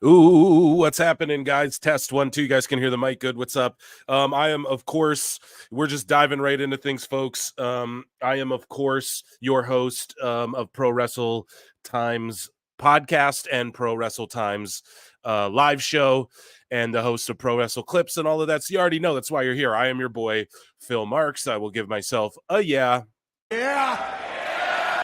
Ooh, what's happening, guys? Test 1, 2. You guys can hear the mic good. What's up? I am, of course, we're just diving right into things, folks. I am, of course, your host of Pro Wrestle Times podcast and Pro Wrestle Times live show, and the host of Pro Wrestle Clips and all of that. So you already know that's why you're here. I am your boy, Phil Marks. I will give myself a yeah. Yeah.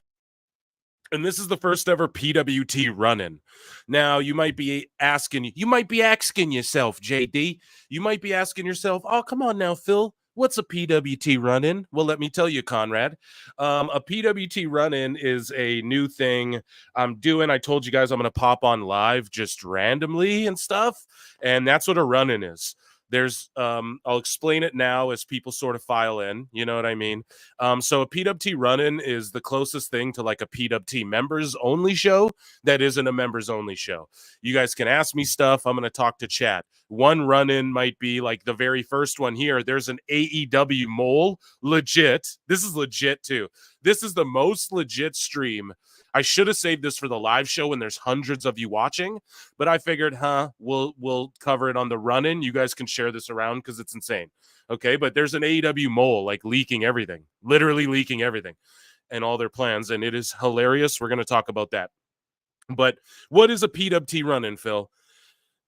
And this is the first ever PWT run-in. Now, you might be asking yourself, JD, you might be asking yourself, oh, come on now, Phil, what's a PWT run-in? Well, let me tell you, Conrad. A PWT run-in is a new thing I'm doing. I told you guys I'm going to pop on live just randomly and stuff, and that's what a run-in is. There's I'll explain it now as people sort of file in, you know what I mean? So a PWT run-in is the closest thing to like a PWT members only show that isn't a members only show. You guys can ask me stuff. I'm going to talk to chat. One run-in might be like the very first one here. There's an AEW mole. Legit. This is legit too. This is the most legit stream. I should have saved this for the live show when there's hundreds of you watching, but I figured, we'll cover it on the run-in. You guys can share this around because it's insane. Okay, but there's an AEW mole like leaking everything, literally leaking everything and all their plans, and it is hilarious. We're going to talk about that. But what is a PWT run-in, Phil?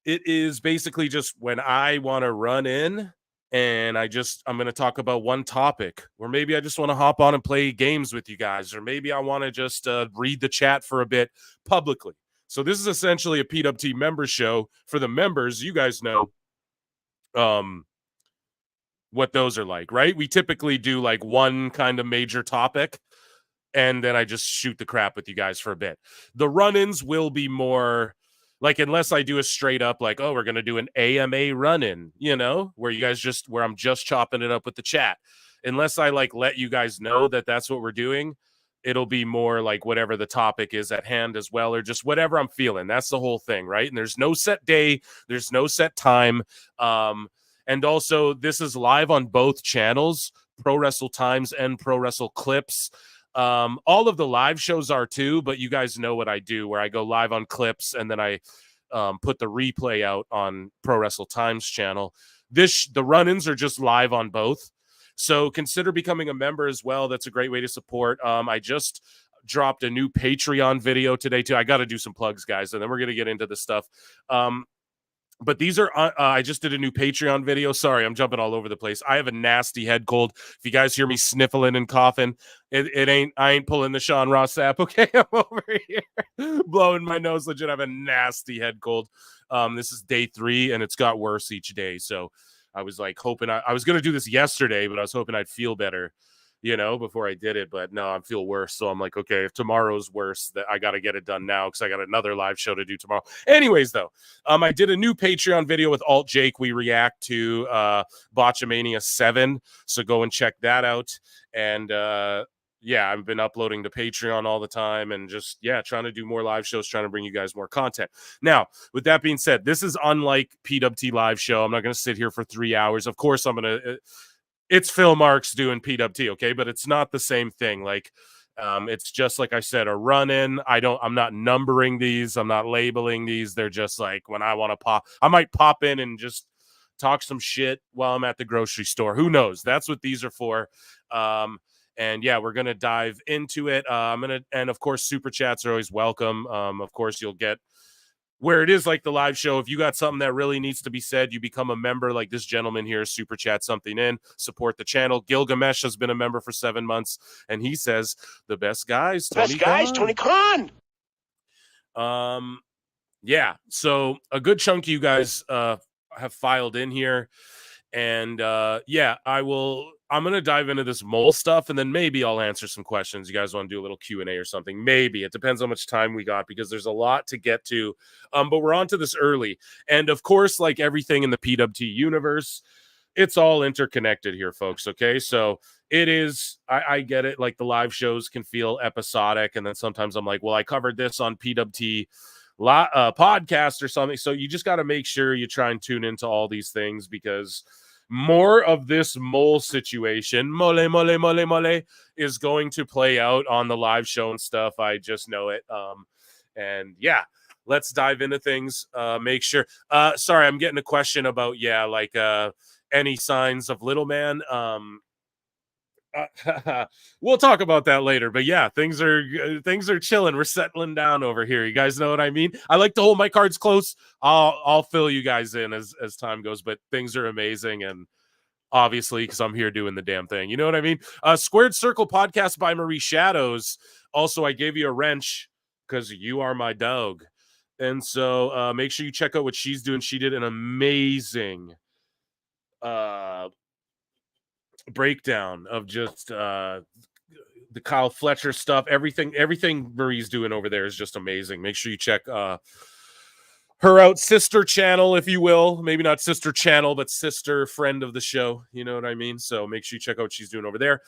It is basically just when I want to run in and I'm going to talk about one topic, or maybe I just want to hop on and play games with you guys, or maybe I want to just read the chat for a bit publicly. So this is essentially a PWT member show for the members. You guys know what those are like, right? We typically do like one kind of major topic, and then I just shoot the crap with you guys for a bit. The run-ins will be more like, unless I do a straight up like, oh, we're going to do an AMA run-in, you know, where I'm just chopping it up with the chat. Unless I like let you guys know that that's what we're doing, it'll be more like whatever the topic is at hand as well, or just whatever I'm feeling. That's the whole thing, right? And there's no set day, there's no set time. And also, this is live on both channels, Pro Wrestle Times and Pro Wrestle Clips. All of the live shows are too, but you guys know what I do, where I go live on Clips and then I put the replay out on Pro Wrestle Times channel. The run-ins are just live on both. So consider becoming a member as well. That's a great way to support. I just dropped a new Patreon video today too. I got to do some plugs, guys, and then we're going to get into the stuff. But these are, I just did a new Patreon video. Sorry, I'm jumping all over the place. I have a nasty head cold. If you guys hear me sniffling and coughing, I ain't pulling the Sean Ross Sapp. Okay, I'm over here blowing my nose. Legit, I have a nasty head cold. This is day 3, and it's got worse each day. So I was like hoping I was going to do this yesterday, but I was hoping I'd feel better, you know, before I did it. But no, I feel worse. So I'm like, okay, if tomorrow's worse, that I got to get it done now because I got another live show to do tomorrow. Anyways, though, I did a new Patreon video with Alt Jake. We react to Botchamania 7. So go and check that out. And yeah, I've been uploading to Patreon all the time and just, trying to do more live shows, trying to bring you guys more content. Now, with that being said, this is unlike PWT live show. I'm not going to sit here for 3 hours. Of course, I'm going to... It's Phil Marks doing PWT, okay? But it's not the same thing. Like, it's just, like I said, a run-in. I'm not numbering these. I'm not labeling these. They're just like when I want to pop. I might pop in and just talk some shit while I'm at the grocery store. Who knows? That's what these are for. And yeah, we're going to dive into it. And of course, super chats are always welcome. Of course, you'll get where it is like the live show. If you got something that really needs to be said, you become a member like this gentleman here, super chat something in, support the channel. Gilgamesh has been a member for 7 months, and he says, the best guys, Tony Khan. Yeah, so a good chunk of you guys have filed in here. And I'm going to dive into this mole stuff, and then maybe I'll answer some questions. You guys want to do a little Q&A or something? Maybe. It depends how much time we got because there's a lot to get to. But we're on to this early. And of course, like everything in the PWT universe, it's all interconnected here, folks. Okay, so it is, I get it. Like the live shows can feel episodic. And then sometimes I'm like, well, I covered this on PWT podcast or something. So you just got to make sure you try and tune into all these things because more of this mole situation, mole, is going to play out on the live show and stuff. I just know it. And yeah, let's dive into things. Make sure. Sorry, I'm getting a question about any signs of little man. We'll talk about that later, but yeah, things are chilling. We're settling down over here. You guys know what I mean? I like to hold my cards close. I'll fill you guys in as time goes, but things are amazing, and obviously because I'm here doing the damn thing. You know what I mean? Squared Circle podcast by Marie Shadows. Also, I gave you a wrench because you are my dog, and so make sure you check out what she's doing. She did an amazing breakdown of just the Kyle Fletcher stuff. Everything Marie's doing over there is just amazing. Make sure you check her out, sister channel, if you will. Maybe not sister channel, but sister friend of the show. You know what I mean? So make sure you check out what she's doing over there.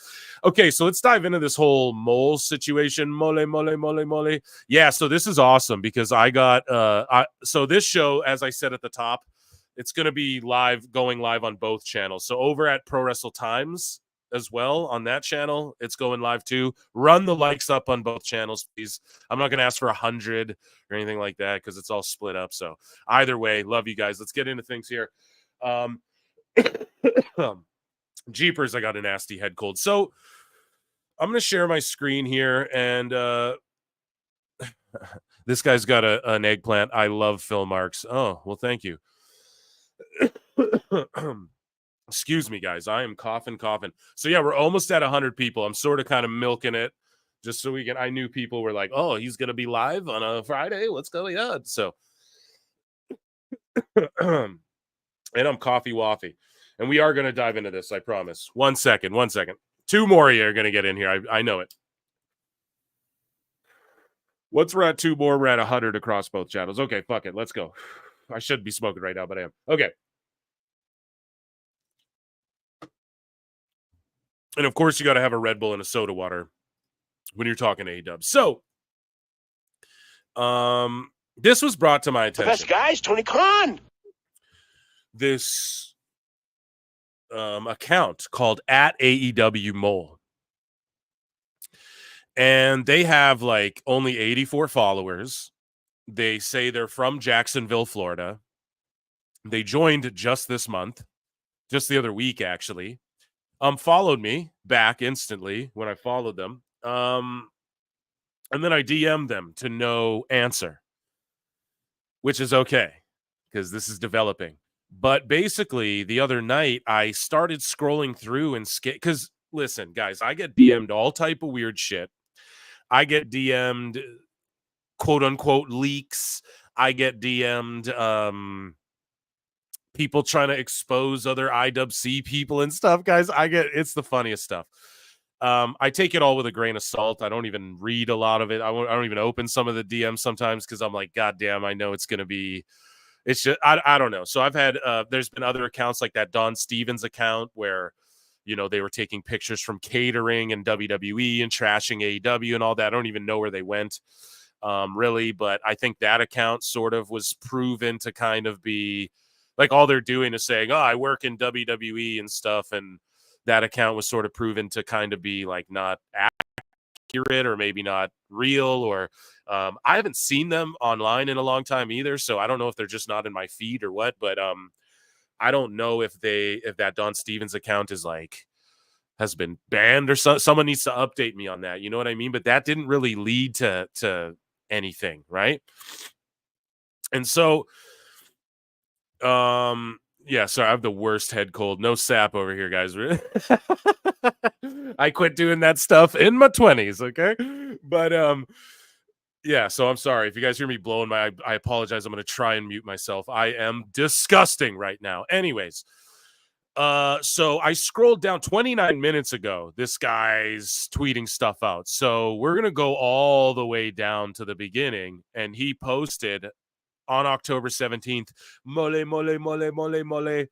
Okay, so let's dive into this whole mole situation. Mole. Yeah, so this is awesome because I got so this show, as I said at the top, it's going to be going live on both channels. So over at Pro Wrestle Times as well on that channel, it's going live too. Run the likes up on both channels, please. I'm not going to ask for 100 or anything like that because it's all split up. So either way, love you guys. Let's get into things here. Jeepers, I got a nasty head cold. So I'm going to share my screen here, and this guy's got an eggplant. I love Phil Marks. Oh, well, thank you. Excuse me, guys. I am coughing. So yeah, we're almost at 100 people. I'm sort of kind of milking it just so we can. I knew people were like, "Oh, he's gonna be live on a Friday. Let's go!" Yeah. So, and I'm coffee waffy, and we are gonna dive into this. I promise. One second. Two more of you are gonna get in here. I know it. Once we're at two more, we're at 100 across both channels. Okay, fuck it. Let's go. I should be smoking right now, but I am. Okay. And of course, you got to have a Red Bull and a soda water when you're talking AEW. So, this was brought to my attention. The best guys, Tony Khan. This account called at AEW Mole. And they have like only 84 followers. They say they're from Jacksonville, Florida. They joined just this month, just the other week, actually. Followed me back instantly when I followed them. And then I DM'd them to no answer, which is okay because this is developing. But basically, the other night, I started scrolling through and because listen, guys, I get DM'd all type of weird shit. I get DM'd quote unquote leaks. I get DM'd people trying to expose other IWC people and stuff, guys. It's the funniest stuff. I take it all with a grain of salt. I don't even read a lot of it. I don't even open some of the DMs sometimes because I'm like, God damn, I know it's going to be, it's just, I don't know. So I've had, there's been other accounts like that Don Stevens account where, you know, they were taking pictures from catering and WWE and trashing AEW and all that. I don't even know where they went, really, but I think that account sort of was proven to kind of be like all they're doing is saying, oh, I work in WWE and stuff. And that account was sort of proven to kind of be like not accurate or maybe not real, or I haven't seen them online in a long time either. So I don't know if they're just not in my feed or what, but I don't know if that Don Stevens account is like has been banned or someone needs to update me on that. You know what I mean? But that didn't really lead to anything, right? And so, yeah, sorry, I have the worst head cold. No sap over here, guys. I quit doing that stuff in my 20s, okay? But yeah, so I'm sorry. If you guys hear me blowing I apologize. I'm going to try and mute myself. I am disgusting right now. Anyways, so I scrolled down 29 minutes ago. This guy's tweeting stuff out. So we're going to go all the way down to the beginning, and he posted on October 17th, mole, and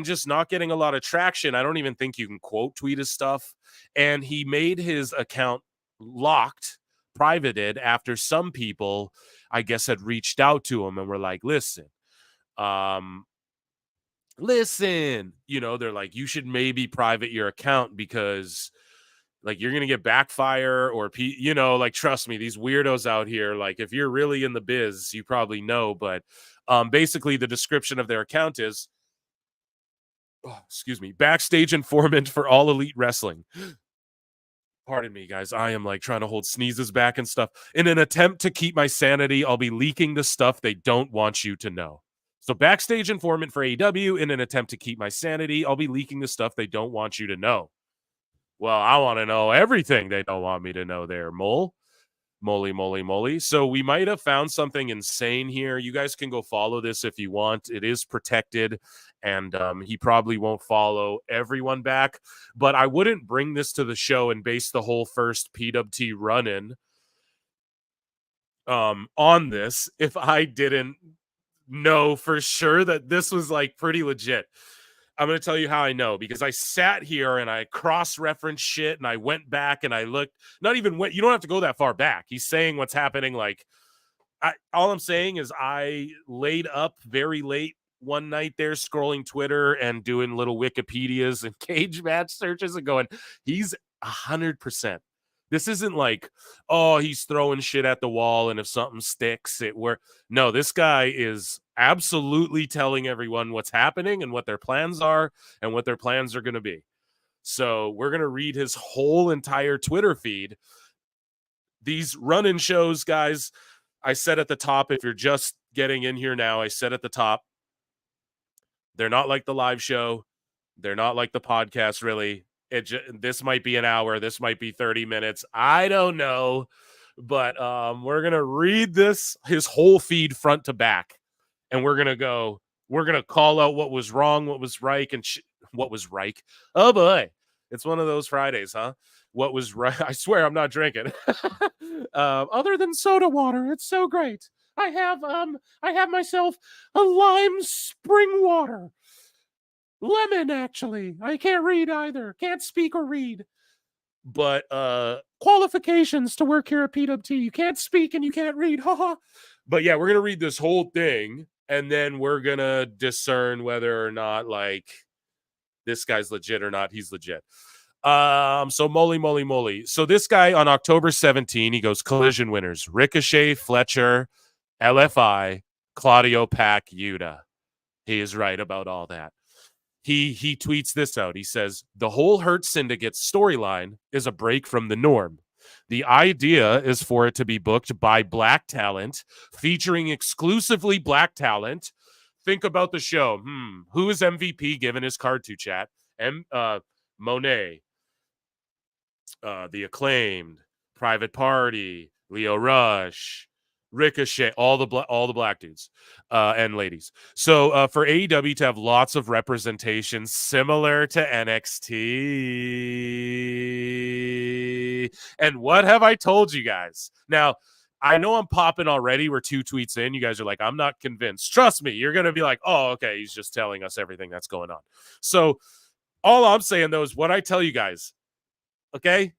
just not getting a lot of traction. I don't even think you can quote tweet his stuff. And he made his account locked, privated, after some people, I guess, had reached out to him and were like, listen, you know, they're like, you should maybe private your account because Like, you're gonna get backfire or you know, like, trust me, these weirdos out here, like, if you're really in the biz, you probably know, but basically the description of their account is, oh, excuse me, backstage informant for All Elite Wrestling. Pardon me, guys. I am like trying to hold sneezes back and stuff. In an attempt to keep my sanity, I'll be leaking the stuff they don't want you to know. So, backstage informant for AEW, in an attempt to keep my sanity, I'll be leaking the stuff they don't want you to know. Well, I want to know everything they don't want me to know there, mole. Moly, moly, moly. So we might have found something insane here. You guys can go follow this if you want. It is protected, and he probably won't follow everyone back. But I wouldn't bring this to the show and base the whole first PWT run-in on this if I didn't know for sure that this was like pretty legit. I'm going to tell you how I know, because I sat here and I cross-referenced shit and I went back and I looked, not even went, you don't have to go that far back. He's saying what's happening. Like, all I'm saying is I laid up very late one night there scrolling Twitter and doing little Wikipedias and cage match searches and going, he's 100%. This isn't like, oh, he's throwing shit at the wall and if something sticks, it works. No, this guy is absolutely telling everyone what's happening and what their plans are and what their plans are going to be. So we're going to read his whole entire Twitter feed. These run-in shows, guys, I said at the top, if you're just getting in here now, I said at the top, they're not like the live show. They're not like the podcast, really. This might be an hour. This might be 30 minutes. I don't know. But we're going to read his whole feed front to back. And we're going to call out what was wrong, what was right, and what was right. Oh, boy. It's one of those Fridays, huh? What was right? I swear I'm not drinking. Other than soda water. It's so great. I have myself a lime spring water. Lemon, actually. I can't read either. Can't speak or read. But qualifications to work here at PWT. You can't speak and you can't read. Haha. But yeah, we're going to read this whole thing, and then we're going to discern whether or not, like, this guy's legit or not. He's legit. So moly, moly, moly. So this guy on October 17, he goes, collision winners: Ricochet, Fletcher, LFI, Claudio, Pac, Yuta. He is right about all that. He tweets this out. He says, the whole Hurt Syndicate storyline is a break from the norm. The idea is for it to be booked by black talent, featuring exclusively black talent. Think about the show. Who is MVP given his card to, chat? Monet, The Acclaimed, Private Party, Leo Rush, Ricochet, all the black dudes and ladies. So for AEW to have lots of representation similar to NXT. And what have I told you guys? Now, I know I'm popping already. We're 2 tweets in. You guys are like, I'm not convinced. Trust me, you're going to be like, oh, okay, he's just telling us everything that's going on. So all I'm saying, though, is what I tell you guys, okay?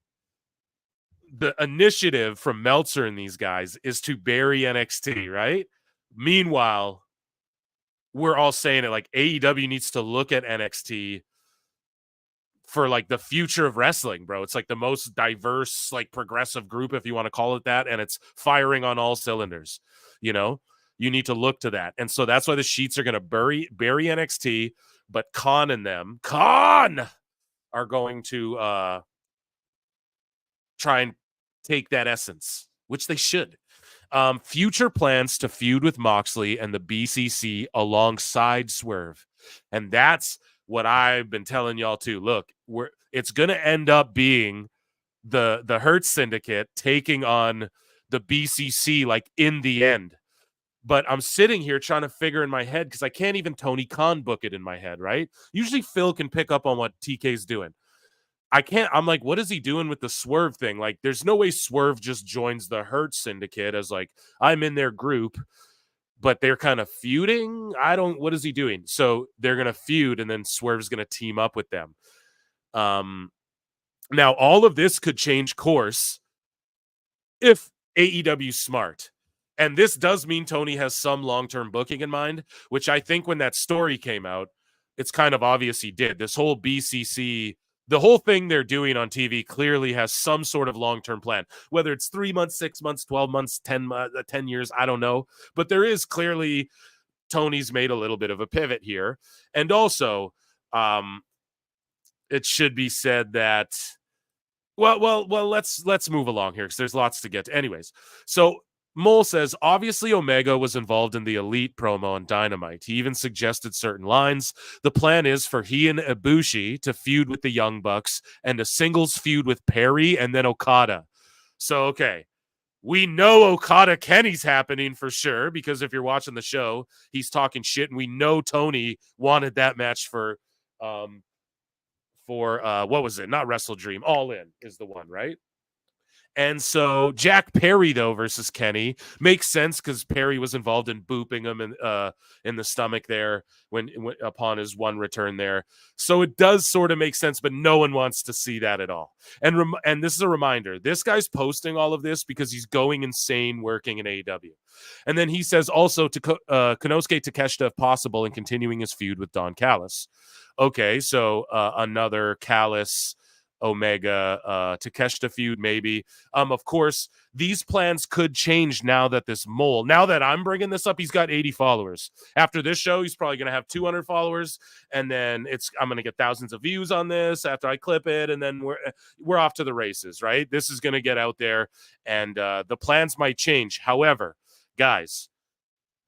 The initiative from Meltzer and these guys is to bury NXT, right? Meanwhile, we're all saying it like AEW needs to look at NXT for like the future of wrestling, bro. It's like the most diverse, like progressive group, if you want to call it that, and it's firing on all cylinders. You know, you need to look to that, and so that's why the sheets are going to bury NXT, but Khan and them are going to try and take that essence, which they should. Future plans to feud with Moxley and the BCC alongside Swerve. And that's what I've been telling y'all too. Look, it's going to end up being the Hurt Syndicate taking on the BCC, like, in the end. But I'm sitting here trying to figure in my head, because I can't even Tony Khan book it in my head, right? Usually Phil can pick up on what TK's doing. I can't. I'm like, what is he doing with the Swerve thing? Like, there's no way Swerve just joins the Hurt Syndicate as like, I'm in their group, but they're kind of feuding. What is he doing? So they're going to feud, and then Swerve's going to team up with them. Now, all of this could change course if AEW's smart. And this does mean Tony has some long-term booking in mind, which I think when that story came out, it's kind of obvious he did. This whole BCC the whole thing they're doing on TV clearly has some sort of long-term plan, whether it's 3 months, 6 months, 12 months, 10 years, I don't know. But there is clearly Tony's made a little bit of a pivot here. And also, it should be said that well, let's move along here because there's lots to get to. Anyways, so Mole says, obviously Omega was involved in the Elite promo on Dynamite. He even suggested certain lines. The plan is for he and Ibushi to feud with the Young Bucks and a singles feud with Perry and then Okada. So, okay, we know Okada Kenny's happening for sure because if you're watching the show, he's talking shit, and we know Tony wanted that match for what was it? Not Wrestle Dream. All In is the one, right? And so Jack Perry, though, versus Kenny makes sense because Perry was involved in booping him in the stomach there when upon his one return there. So it does sort of make sense, but no one wants to see that at all. And this is a reminder. This guy's posting all of this because he's going insane working in AEW. And then he says also to Konosuke Takeshita if possible and continuing his feud with Don Callis. Okay, so another Callis Omega Takeshita feud maybe. Of course, these plans could change now that I'm bringing this up, he's got 80 followers. After this show, he's probably going to have 200 followers, and then I'm going to get thousands of views on this after I clip it, and then we're off to the races, right? This is going to get out there, and the plans might change. However, guys,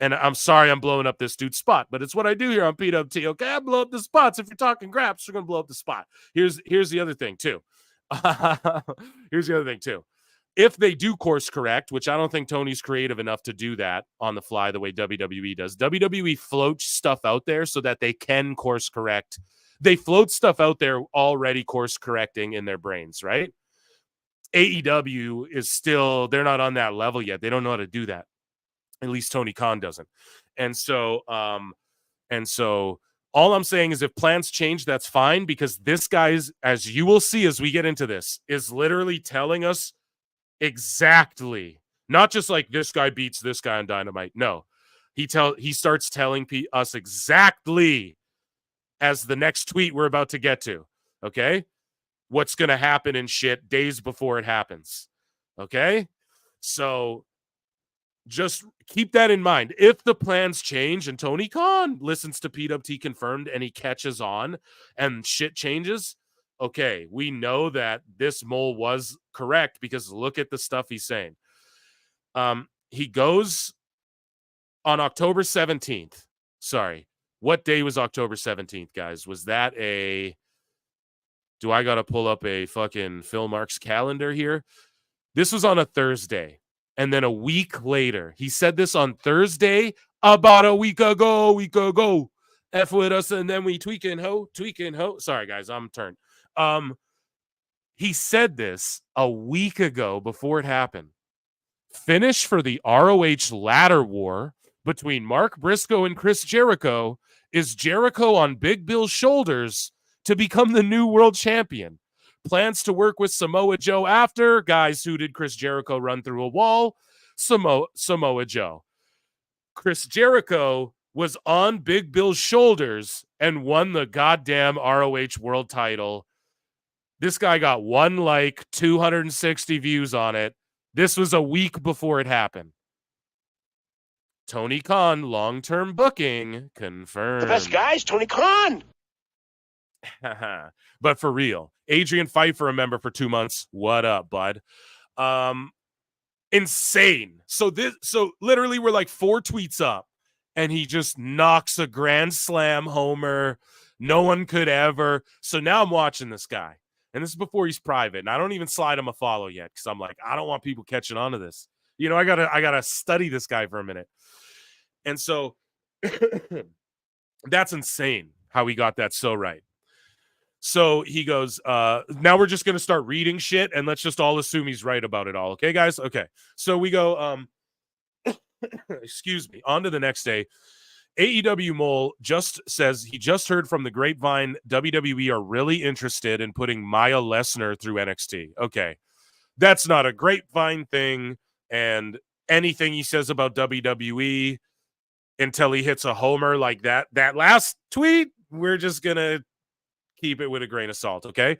and I'm sorry I'm blowing up this dude's spot, but it's what I do here on PWT. Okay, I blow up the spots. If you're talking graps, we're going to blow up the spot. Here's the other thing, too. If they do course correct, which I don't think Tony's creative enough to do that on the fly the way WWE does, WWE floats stuff out there so that they can course correct. They float stuff out there already course correcting in their brains, right? AEW is still, they're not on that level yet. They don't know how to do that. At least Tony Khan doesn't. And so all I'm saying is if plans change, that's fine, because this guy's, as you will see as we get into this, is literally telling us exactly, not just like this guy beats this guy on Dynamite. No, he starts telling us exactly as the next tweet we're about to get to. Okay, what's going to happen and shit days before it happens. Okay, so just keep that in mind. If the plans change and Tony Khan listens to PWT Confirmed and he catches on and shit changes, okay, we know that this mole was correct because look at the stuff he's saying. He goes on October 17th. Sorry. What day was October 17th, guys? Was that do I got to pull up a fucking Phil Marks calendar here? This was on a Thursday. And then a week later, he said this on Thursday about a week ago. F with us, and then we tweaking ho. Sorry, guys, I'm turned. He said this a week ago before it happened. Finish for the ROH ladder war between Mark Briscoe and Chris Jericho is Jericho on Big Bill's shoulders to become the new world champion. Plans to work with Samoa Joe after. Guys, who did Chris Jericho run through a wall? Samoa Joe. Chris Jericho was on Big Bill's shoulders and won the goddamn ROH world title. This guy got 260 views on it. This was a week before it happened. Tony Khan, long-term booking, confirmed. The best guys, Tony Khan. But for real, Adrian Pfeiffer, a member for 2 months. What up, bud? Insane. So literally we're like 4 tweets up and he just knocks a grand slam homer. No one could ever. So now I'm watching this guy, and this is before he's private, and I don't even slide him a follow yet because I'm like, I don't want people catching on to this. You know, I gotta study this guy for a minute. And so that's insane how he got that so right. So he goes, now we're just going to start reading shit, and let's just all assume he's right about it all. Okay, guys? Okay. So we go, excuse me, on to the next day. AEW Mole just says he just heard from the grapevine WWE are really interested in putting Maya Lesnar through NXT. Okay. That's not a grapevine thing, and anything he says about WWE until he hits a homer like that last tweet, we're just going to keep it with a grain of salt, okay?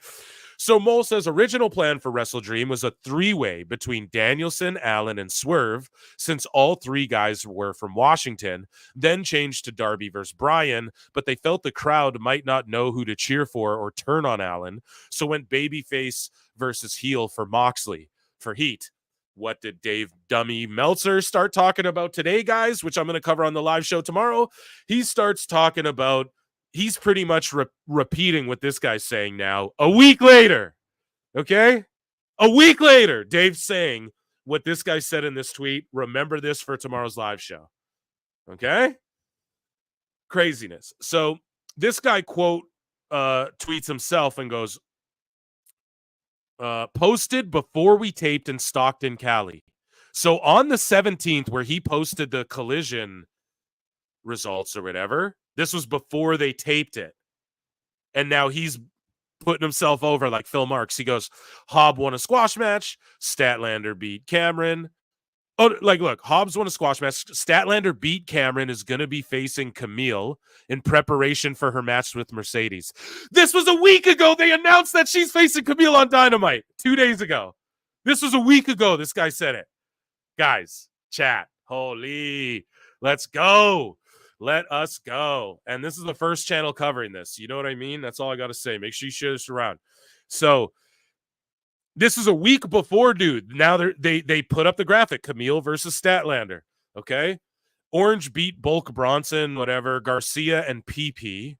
So Mole says original plan for Wrestle Dream was a three-way between Danielson, Allen, and Swerve, since all three guys were from Washington, then changed to Darby versus Bryan, but they felt the crowd might not know who to cheer for or turn on Allen, so went babyface versus heel for Moxley for heat. What did Dave Dummy Meltzer start talking about today, guys, which I'm going to cover on the live show tomorrow? He starts talking about, he's pretty much repeating what this guy's saying now a week later. Okay? A week later, Dave's saying what this guy said in this tweet. Remember this for tomorrow's live show. Okay? Craziness. So this guy tweets himself and goes, posted before we taped in Stockton, Cali. So on the 17th, where he posted the Collision results or whatever, this was before they taped it. And now he's putting himself over like Phil Marks. He goes, Hobb won a squash match. Statlander beat Cameron. Oh, like, look, Hobbs won a squash match. Statlander beat Cameron, is going to be facing Camille in preparation for her match with Mercedes. This was a week ago. They announced that she's facing Camille on Dynamite 2 days ago. This was a week ago. This guy said it. Guys, chat. Holy, let's go. Let us go. And this is the first channel covering this. You know what I mean? That's all I got to say. Make sure you share this around. So, this is a week before, dude. Now they put up the graphic. Camille versus Statlander. Okay? Orange beat Bulk Bronson, whatever. Garcia and PP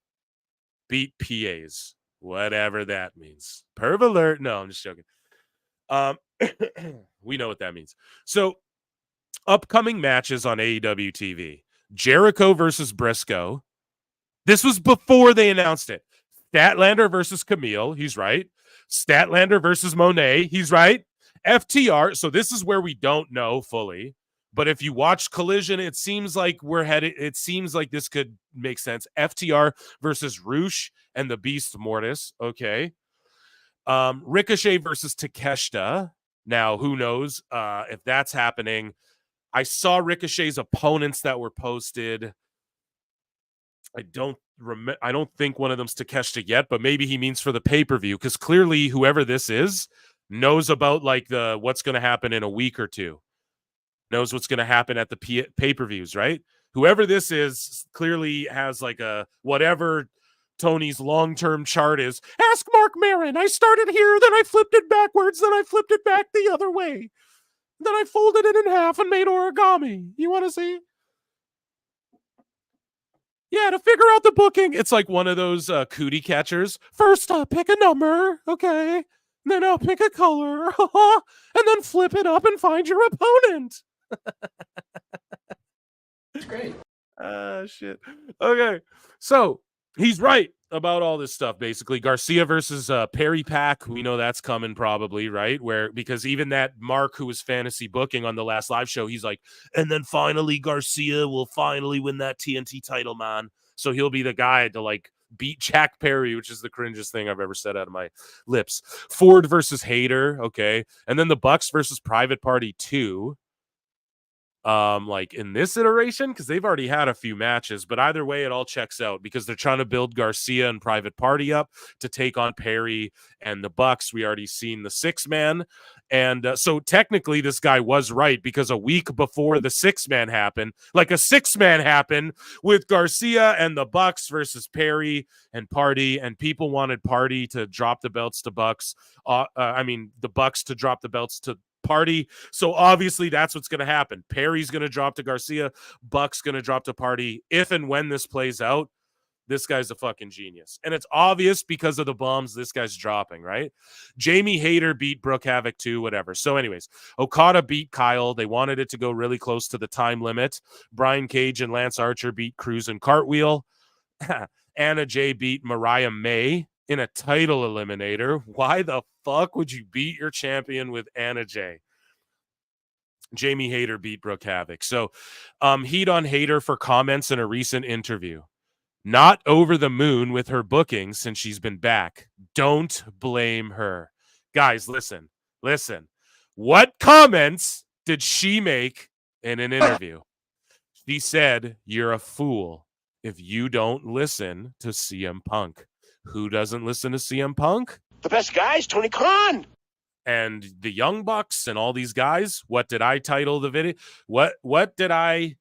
beat PAs. Whatever that means. Perv alert. No, I'm just joking. We know what that means. So, upcoming matches on AEW TV. Jericho versus Briscoe. This was before they announced it. Statlander versus Camille. He's right. Statlander versus Monet. He's right. FTR. So this is where we don't know fully. But if you watch Collision, it seems like we're headed. It seems like this could make sense. FTR versus Roosh and the Beast Mortis. Okay. Ricochet versus Takeshita. Now, who knows if that's happening? I saw Ricochet's opponents that were posted. I don't think one of them's Takeshita yet, but maybe he means for the pay-per-view, because clearly whoever this is knows about like the what's going to happen in a week or two. Knows what's going to happen at the pay-per-views, right? Whoever this is clearly has like a whatever Tony's long-term chart is. Ask Mark Maron. I started here, then I flipped it backwards, then I flipped it back the other way. Then I folded it in half and made origami. You want to see? Yeah, to figure out the booking. It's like one of those cootie catchers. First, pick a number, okay? Then I'll pick a color, and then flip it up and find your opponent. It's great. Shit. Okay, so he's right about all this stuff, basically. Garcia versus Perry Pack. We know that's coming probably, right? Because even that Mark, who was fantasy booking on the last live show, he's like, and then finally Garcia will finally win that TNT title, man. So he'll be the guy to like beat Jack Perry, which is the cringiest thing I've ever said out of my lips. Ford versus Hayter, okay. And then the Bucks versus Private Party 2. Like in this iteration, because they've already had a few matches, but either way, it all checks out because they're trying to build Garcia and Private Party up to take on Perry and the Bucks. We already seen the 6-man, and so technically, this guy was right because a week before the 6-man happened, like a 6-man happened with Garcia and the Bucks versus Perry and Party, and people wanted Party to drop the belts to Bucks. The Bucks to drop the belts to Party. So obviously that's what's going to happen. Perry's going to drop to Garcia. Buck's going to drop to Party. If and when this plays out, this guy's a fucking genius. And it's obvious because of the bombs this guy's dropping, right? Jamie Hayter beat Brooke Havoc too, whatever. So anyways, Okada beat Kyle. They wanted it to go really close to the time limit. Brian Cage and Lance Archer beat Cruz and Cartwheel. Anna Jay beat Mariah May in a title eliminator. Why the fuck would you beat your champion with Anna Jay? Jamie Hayter beat Brooke Havoc. So heat on Hayter for comments in a recent interview. Not over the moon with her booking since she's been back. Don't blame her. Guys, listen. What comments did she make in an interview? She said, you're a fool if you don't listen to CM Punk. Who doesn't listen to CM Punk? The best guy is Tony Khan. And the Young Bucks and all these guys. What did I title the video? What did I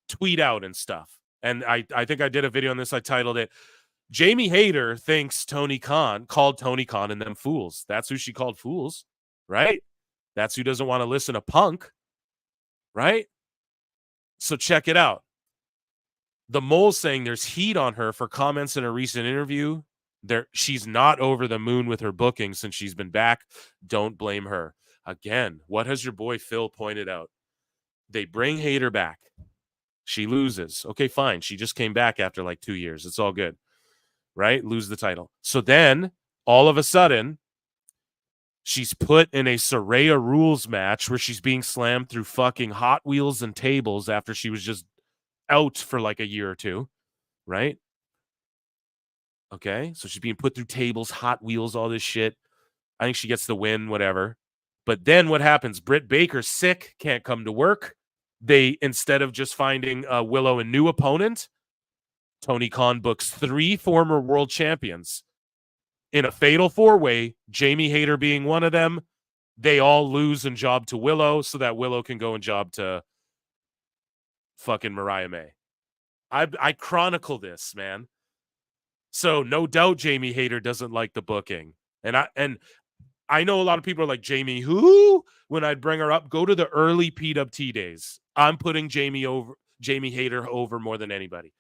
tweet out and stuff? And I think I did a video on this. I titled it, Jamie Hayter thinks Tony Khan called Tony Khan and them fools. That's who she called fools, right? That's who doesn't want to listen to Punk, right? So check it out. The Mole saying there's heat on her for comments in a recent interview. She's not over the moon with her booking since she's been back. Don't blame her. Again, what has your boy Phil pointed out? They bring Hayter back. She loses. Okay, fine. She just came back after like 2 years. It's all good, right? Lose the title. So then, all of a sudden, she's put in a Saraya Rules match where she's being slammed through fucking Hot Wheels and tables after she was just out for like a year or two, right? Okay, so she's being put through tables, Hot Wheels, all this shit. I think she gets the win, whatever. But then what happens? Britt Baker's sick, can't come to work. They, instead of just finding Willow a new opponent, Tony Khan books 3 former world champions in a fatal 4-way, Jamie Hayter being one of them. They all lose and job to Willow so that Willow can go and job to fucking Mariah May. I chronicle this, man. So no doubt Jamie Hayter doesn't like the booking. And I know a lot of people are like, Jamie who? When I'd bring her up, go to the early PWT days. I'm putting Jamie Hayter over more than anybody.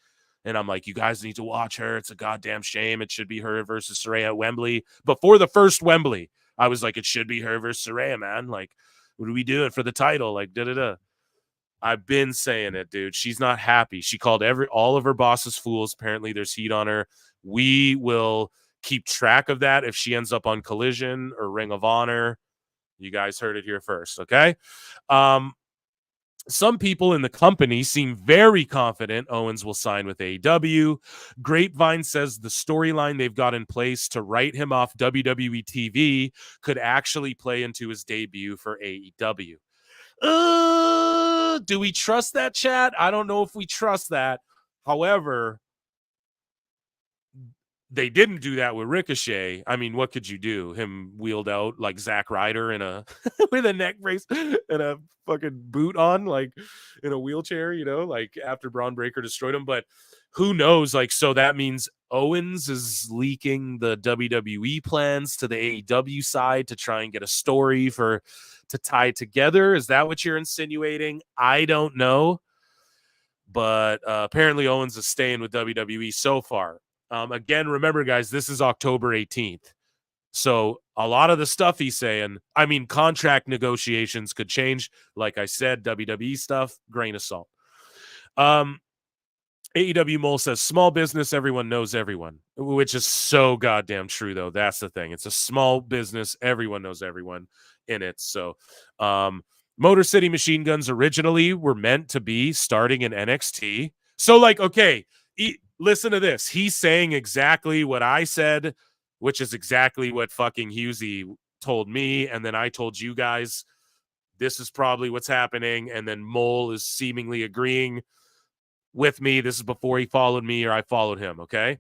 And I'm like, you guys need to watch her. It's a goddamn shame. It should be her versus Saraya at Wembley. Before the first Wembley, I was like, it should be her versus Saraya, man. Like, what are we doing for the title? Like, da-da-da. I've been saying it, dude. She's not happy. She called all of her bosses fools. Apparently, there's heat on her. We will keep track of that if she ends up on Collision or Ring of Honor. You guys heard it here first, okay? Some people in the company seem very confident Owens will sign with AEW. Grapevine says the storyline they've got in place to write him off WWE TV could actually play into his debut for AEW. Do we trust that, chat? I don't know if we trust that. However, they didn't do that with Ricochet. I mean, what could you do? Him wheeled out like Zack Ryder in a with a neck brace and a fucking boot on, like in a wheelchair, you know, like after Braun Breaker destroyed him. But who knows? Like, so that means Owens is leaking the WWE plans to the AEW side to try and get a story to tie together. Is that what you're insinuating? I don't know. But apparently Owens is staying with WWE so far. Again, remember, guys, this is October 18th. So a lot of the stuff he's saying, I mean, contract negotiations could change. Like I said, WWE stuff, grain of salt. AEW Mole says, small business, everyone knows everyone, which is so goddamn true, though. That's the thing. It's a small business. Everyone knows everyone in it. So Motor City Machine Guns originally were meant to be starting in NXT. So, like, okay, listen to this. He's saying exactly what I said, which is exactly what fucking Husey told me. And then I told you guys, this is probably what's happening. And then Mole is seemingly agreeing with me. This is before he followed me or I followed him, okay?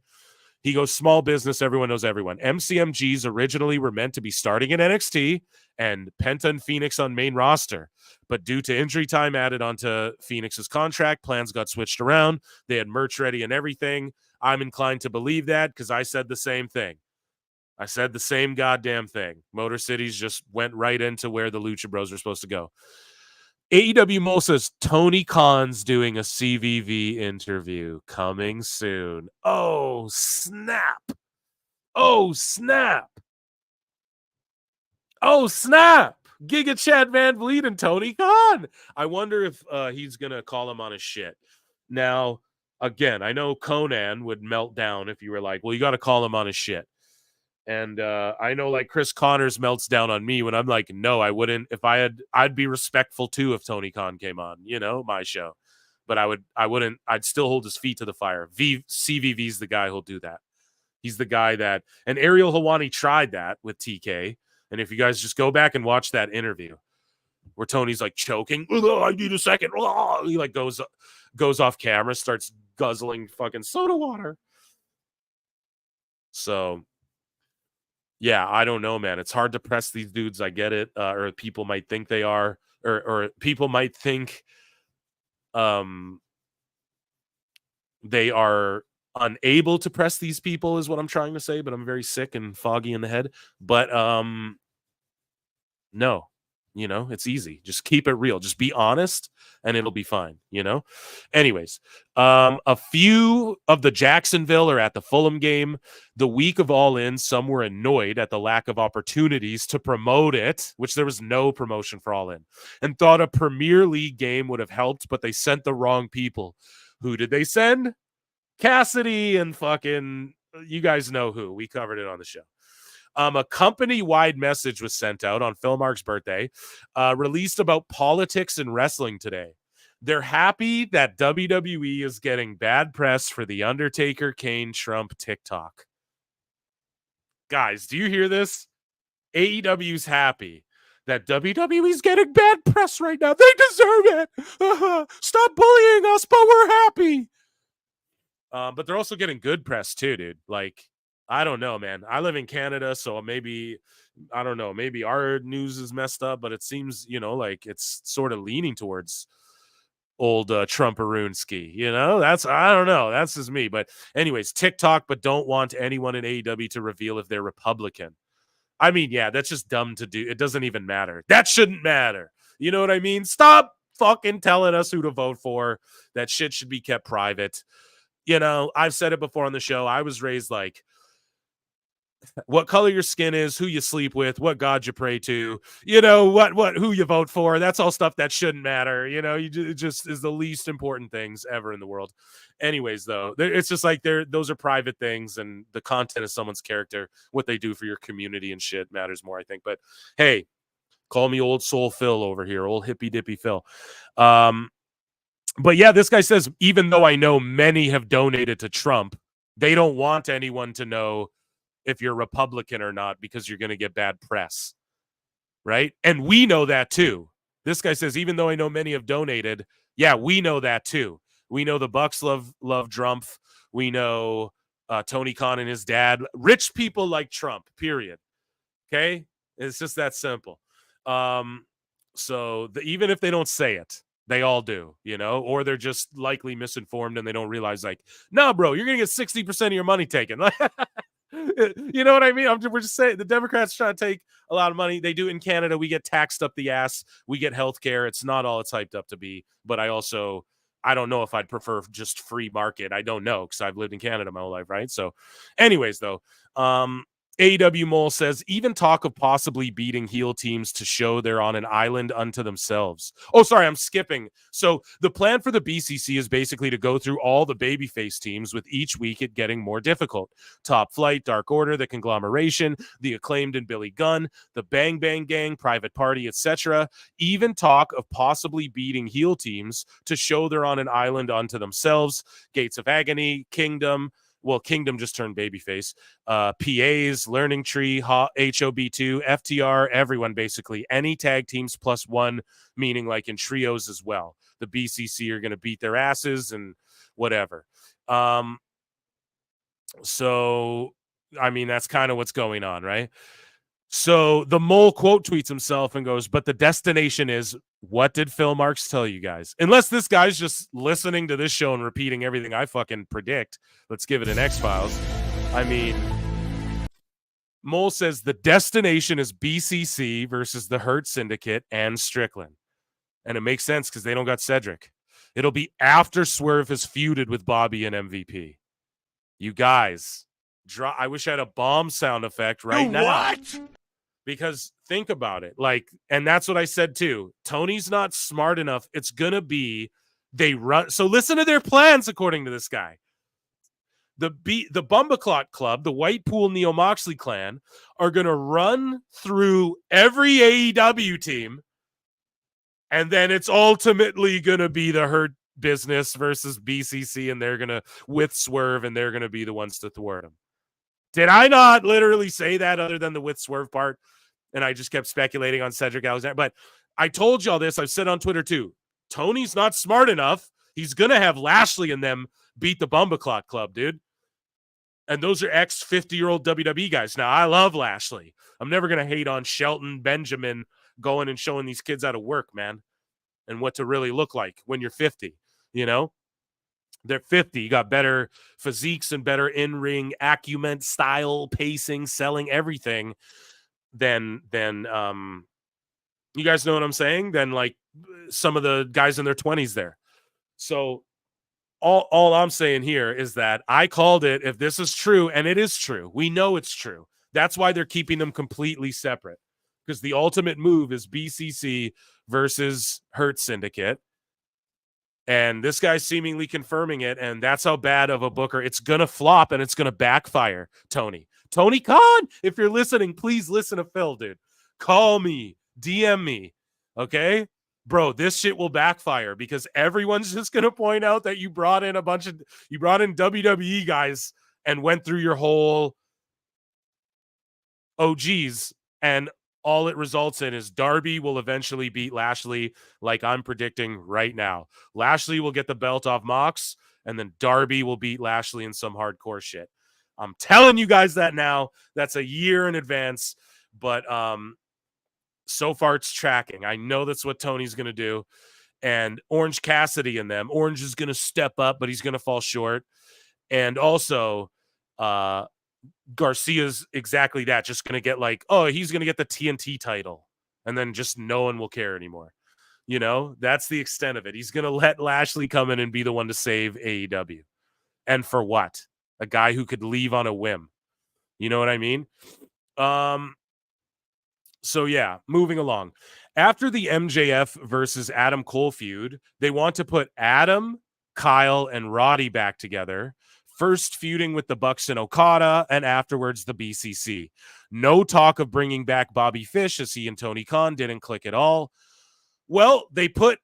He goes, small business, everyone knows everyone. MCMGs originally were meant to be starting in NXT and Penta and Phoenix on main roster. But due to injury time added onto Phoenix's contract, plans got switched around. They had merch ready and everything. I'm inclined to believe that because I said the same thing. I said the same goddamn thing. Motor Cities just went right into where the Lucha Bros were supposed to go. AEW Mole says Tony Khan's doing a CVV interview coming soon. Oh, snap. Oh, snap. Oh, snap. Giga Chad Van Vliet and Tony Khan. I wonder if he's going to call him on his shit. Now, again, I know Conan would melt down if you were like, well, you got to call him on his shit. And I know like Chris Connors melts down on me when I'm like, no, I wouldn't. If I'd be respectful too if Tony Khan came on, you know, my show. But I'd still hold his feet to the fire. CVV's the guy who'll do that. He's the guy that, and Ariel Helwani tried that with TK. And if you guys just go back and watch that interview where Tony's like choking, I need a second. He like goes off camera, starts guzzling fucking soda water. So, yeah, I don't know, man. It's hard to press these dudes. I get it. Or people might think they are, or people might think um they are unable to press these people is what I'm trying to say, but I'm very sick and foggy in the head. But no, it's easy. Just keep it real. Just be honest and it'll be fine, Anyways, a few of the Jacksonville or at the Fulham game, the week of All In, some were annoyed at the lack of opportunities to promote it, which there was no promotion for All In, and thought a Premier League game would have helped, but they sent the wrong people. Who did they send? Cassidy and fucking, you guys know who. We covered it on the show. A company-wide message was sent out on Phil Mark's birthday, released about politics and wrestling today. They're happy that WWE is getting bad press for the Undertaker, Kane, Trump TikTok. Guys, do you hear this? AEW's happy that WWE's getting bad press right now. They deserve it. Stop bullying us, but we're happy. But they're also getting good press too, dude. Like, I don't know, man. I live in Canada, so maybe, I don't know, maybe our news is messed up, but it seems, like it's sort of leaning towards old Trump-Arunski, I don't know. That's just me. But anyways, TikTok, but don't want anyone in AEW to reveal if they're Republican. I mean, yeah, that's just dumb to do. It doesn't even matter. That shouldn't matter. You know what I mean? Stop fucking telling us who to vote for. That shit should be kept private. I've said it before on the show. I was raised like, what color your skin is, who you sleep with, what God you pray to, who you vote for. That's all stuff that shouldn't matter. It just is the least important things ever in the world. Anyways, though, it's just like those are private things, and the content of someone's character, what they do for your community and shit matters more, I think. But hey, call me old soul Phil over here, old hippy dippy Phil. But yeah, this guy says, even though I know many have donated to Trump, they don't want anyone to know if you're Republican or not because you're going to get bad press, right? And we know that too. This guy says, even though I know many have donated, yeah, we know that too. We know the Bucks love Trump. We know Tony Khan and his dad. Rich people like Trump, period. Okay? It's just that simple. So even if they don't say it, they all do, or they're just likely misinformed and they don't realize, like, no, bro, you're going to get 60% of your money taken. You know what I mean? We're just saying the Democrats trying to take a lot of money. They do in Canada. We get taxed up the ass. We get health care. It's not all it's hyped up to be. But I don't know if I'd prefer just free market. I don't know because I've lived in Canada my whole life, right? So anyways, though, AEW Mole says, even talk of possibly beating heel teams to show they're on an island unto themselves. Oh, sorry, I'm skipping. So the plan for the BCC is basically to go through all the babyface teams, with each week it getting more difficult. Top Flight, Dark Order, The Conglomeration, The Acclaimed and Billy Gunn, The Bang Bang Gang, Private Party, etc. Even talk of possibly beating heel teams to show they're on an island unto themselves. Gates of Agony, Kingdom. Well, Kingdom just turned babyface. PAs, Learning Tree, HOB2, FTR, everyone basically. Any tag teams plus one, meaning like in trios as well. The BCC are going to beat their asses and whatever. So, I mean, that's kind of what's going on, right? So the Mole quote tweets himself and goes, but the destination is, what did Phil Marks tell you guys? Unless this guy's just listening to this show and repeating everything I fucking predict. Let's give it an X-Files. I mean, Mole says the destination is BCC versus the Hurt Syndicate and Strickland. And it makes sense because they don't got Cedric. It'll be after Swerve has feuded with Bobby and MVP. You guys, I wish I had a bomb sound effect right now. What? Because think about it, and that's what I said too. Tony's not smart enough. It's gonna be they run. So listen to their plans, according to this guy. The Bumbaclot Club, the White Pool Neo Moxley clan, are gonna run through every AEW team, and then it's ultimately gonna be the Hurt Business versus BCC, and they're gonna with Swerve, and they're gonna be the ones to thwart them. Did I not literally say that other than the with Swerve part? And I just kept speculating on Cedric Alexander. But I told y'all this. I've said on Twitter too. Tony's not smart enough. He's going to have Lashley and them beat the Bumbaclot Club, dude. And those are ex-50-year-old WWE guys. Now, I love Lashley. I'm never going to hate on Shelton Benjamin going and showing these kids how to work, man, and what to really look like when you're 50, you know? They're 50. You got better physiques and better in-ring acumen, style, pacing, selling, everything than you guys know what I'm saying? Than like some of the guys in their 20s there. So all I'm saying here is that I called it. If this is true, and it is true, we know it's true. That's why they're keeping them completely separate, because the ultimate move is BCC versus Hurt Syndicate. And this guy's seemingly confirming it, and that's how bad of a booker. It's going to flop, and it's going to backfire, Tony. Tony Khan, if you're listening, please listen to Phil, dude. Call me, DM me, okay? Bro, this shit will backfire because everyone's just going to point out that you brought in WWE guys and went through your whole OGs, and all it results in is Darby will eventually beat Lashley, like I'm predicting right now. Lashley will get the belt off Mox, and then Darby will beat Lashley in some hardcore shit. I'm telling you guys that now. That's a year in advance, but so far it's tracking. I know that's what Tony's going to do. And Orange Cassidy and them. Orange is going to step up, but he's going to fall short. And also, Garcia's exactly that, just going to get like, oh, he's going to get the TNT title, and then just no one will care anymore. You know, that's the extent of it. He's going to let Lashley come in and be the one to save AEW. And for what? A guy who could leave on a whim. You know what I mean? So yeah, moving along. After the MJF versus Adam Cole feud, they want to put Adam, Kyle, and Roddy back together. First feuding with the Bucks and Okada, and afterwards the BCC. No talk of bringing back Bobby Fish, as he and Tony Khan didn't click at all. Well, they put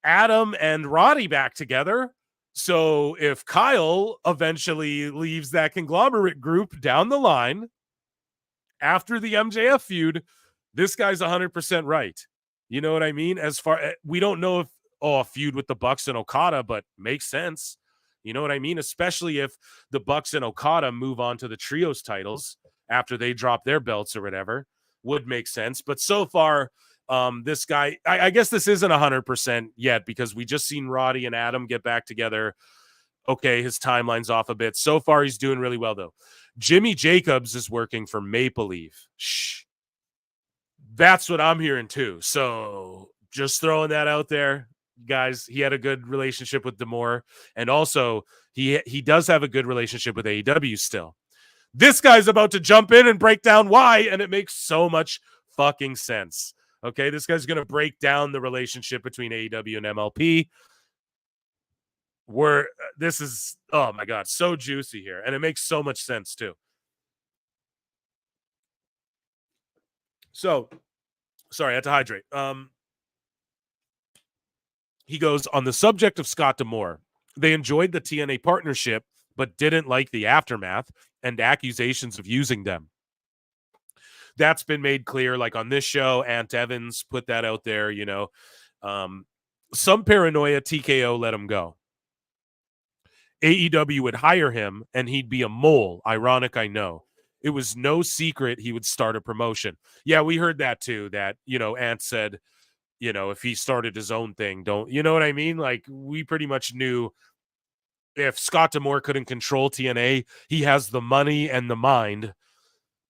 Adam and Roddy back together. So if Kyle eventually leaves that conglomerate group down the line after the MJF feud, this guy's 100% right. You know what I mean? As far we don't know if a feud with the Bucks and Okada, but makes sense. You know what I mean? Especially if the Bucks and Okada move on to the trios titles after they drop their belts or whatever, would make sense. But so far, this guy, I guess this isn't 100% yet, because we just seen Roddy and Adam get back together. Okay, his timeline's off a bit. So far, he's doing really well, though. Jimmy Jacobs is working for Maple Leaf. Shh. That's what I'm hearing, too. So just throwing that out there. Guys, he had a good relationship with D'Amore, and also he does have a good relationship with AEW still. This guy's about to jump in and break down why, and it makes so much fucking sense. Okay, this guy's going to break down the relationship between AEW and MLP. This is, oh my God, so juicy here, and it makes so much sense too. So, sorry, I had to hydrate. He goes, on the subject of Scott D'Amore, they enjoyed the TNA partnership, but didn't like the aftermath and accusations of using them. That's been made clear, like on this show. Ant Evans put that out there, you know. Some paranoia, TKO let him go. AEW would hire him, and he'd be a mole. Ironic, I know. It was no secret he would start a promotion. Yeah, we heard that too, that, you know, Ant said, you know, if he started his own thing, don't, you know what I mean? Like, we pretty much knew if Scott D'Amore couldn't control TNA, he has the money and the mind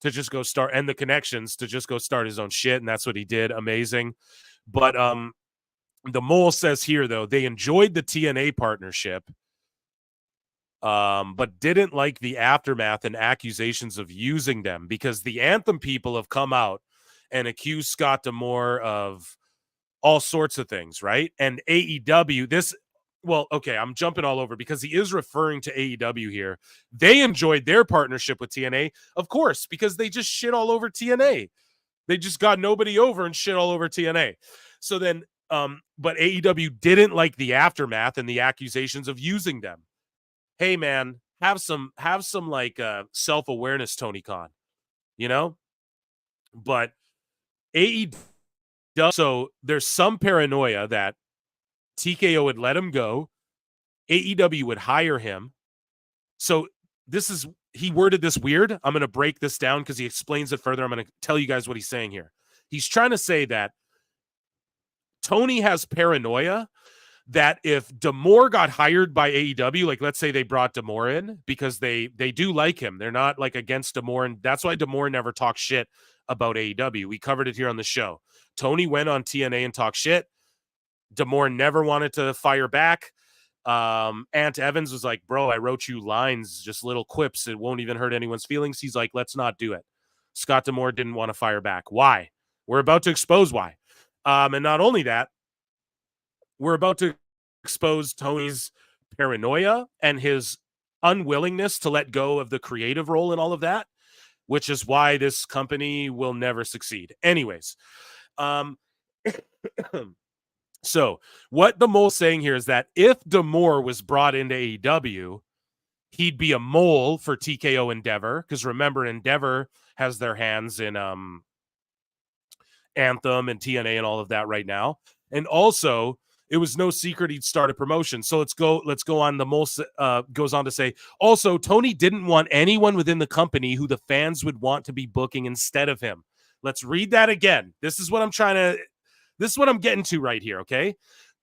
to just go start, and the connections to just go start his own shit. And that's what he did. Amazing. But the mole says here, though, they enjoyed the TNA partnership, but didn't like the aftermath and accusations of using them, because the Anthem people have come out and accused Scott D'Amore of all sorts of things, right? And AEW, well, okay, I'm jumping all over because he is referring to AEW here. They enjoyed their partnership with TNA, of course, because they just shit all over TNA. They just got nobody over and shit all over TNA. So then, but AEW didn't like the aftermath and the accusations of using them. Hey, man, have some like self-awareness, Tony Khan, you know? But AEW, so there's some paranoia that TKO would let him go. AEW would hire him. So this is he worded this weird. I'm going to break this down because he explains it further. I'm going to tell you guys what he's saying here. He's trying to say that Tony has paranoia that if D'Amore got hired by AEW, like let's say they brought D'Amore in because they do like him. They're not like against D'Amore, and that's why D'Amore never talks shit about AEW. We covered it here on the show. Tony went on TNA and talked shit. D'Amore never wanted to fire back. Ant Evans was like, bro, I wrote you lines, just little quips. It won't even hurt anyone's feelings. He's like, let's not do it. Scott D'Amore didn't want to fire back. Why? We're about to expose why. And not only that, we're about to expose Tony's paranoia and his unwillingness to let go of the creative role and all of that, which is why this company will never succeed. Anyways, so what the mole's saying here is that if D'Amore was brought into AEW, he'd be a mole for TKO Endeavor, because remember, Endeavor has their hands in Anthem and TNA and all of that right now. And also, it was no secret he'd start a promotion. So let's go on. The mole goes on to say, also, Tony didn't want anyone within the company who the fans would want to be booking instead of him. Let's read that again. This is what I'm getting to right here, okay?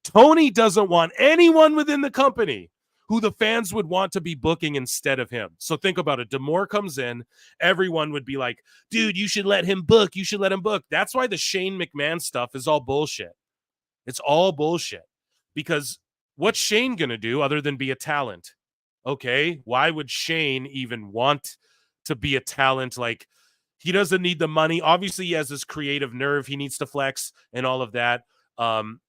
Tony doesn't want anyone within the company who the fans would want to be booking instead of him. So think about it. D'Amore comes in, everyone would be like, dude, you should let him book. You should let him book. That's why the Shane McMahon stuff is all bullshit. It's all bullshit. Because what's Shane going to do other than be a talent? Okay, why would Shane even want to be a talent? Like, he doesn't need the money. Obviously, he has this creative nerve he needs to flex and all of that.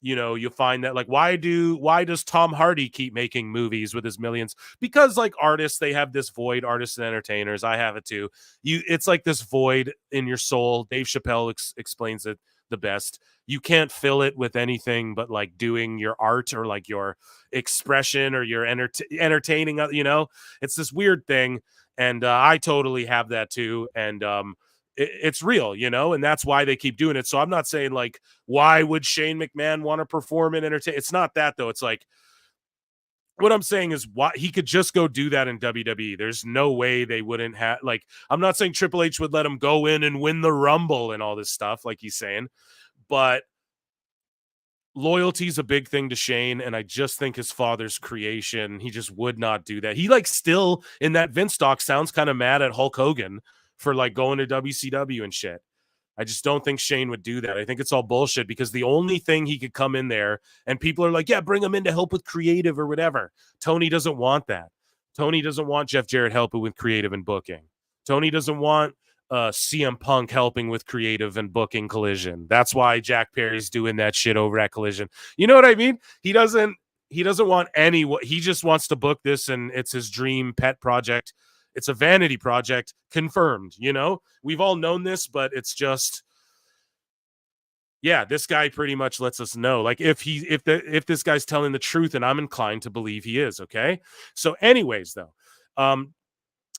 You'll find that, like, why does Tom Hardy keep making movies with his millions? Because, like, artists, they have this void, artists and entertainers. I have it too. It's like this void in your soul. Dave Chappelle explains it the best. You can't fill it with anything but like doing your art or like your expression or your entertaining, it's this weird thing. And I totally have that too. And it's real, and that's why they keep doing it. So I'm not saying like, why would Shane McMahon want to perform and entertain? It's not that though. It's like, what I'm saying is why he could just go do that in WWE. There's no way they wouldn't have, like, I'm not saying Triple H would let him go in and win the Rumble and all this stuff, like he's saying, but loyalty is a big thing to Shane. And I just think his father's creation, he just would not do that. He like still in that Vince doc sounds kind of mad at Hulk Hogan for like going to WCW and shit. I just don't think Shane would do that. I think it's all bullshit because the only thing he could come in there and people are like, yeah, bring him in to help with creative or whatever. Tony doesn't want that. Tony doesn't want Jeff Jarrett helping with creative and booking. Tony doesn't want CM Punk helping with creative and booking Collision. That's why Jack Perry's doing that shit over at Collision. You know what I mean? He doesn't want he just wants to book this and it's his dream pet project. It's a vanity project, confirmed, We've all known this, but it's just, yeah, this guy pretty much lets us know. Like, if this guy's telling the truth, and I'm inclined to believe he is, okay? So anyways, though,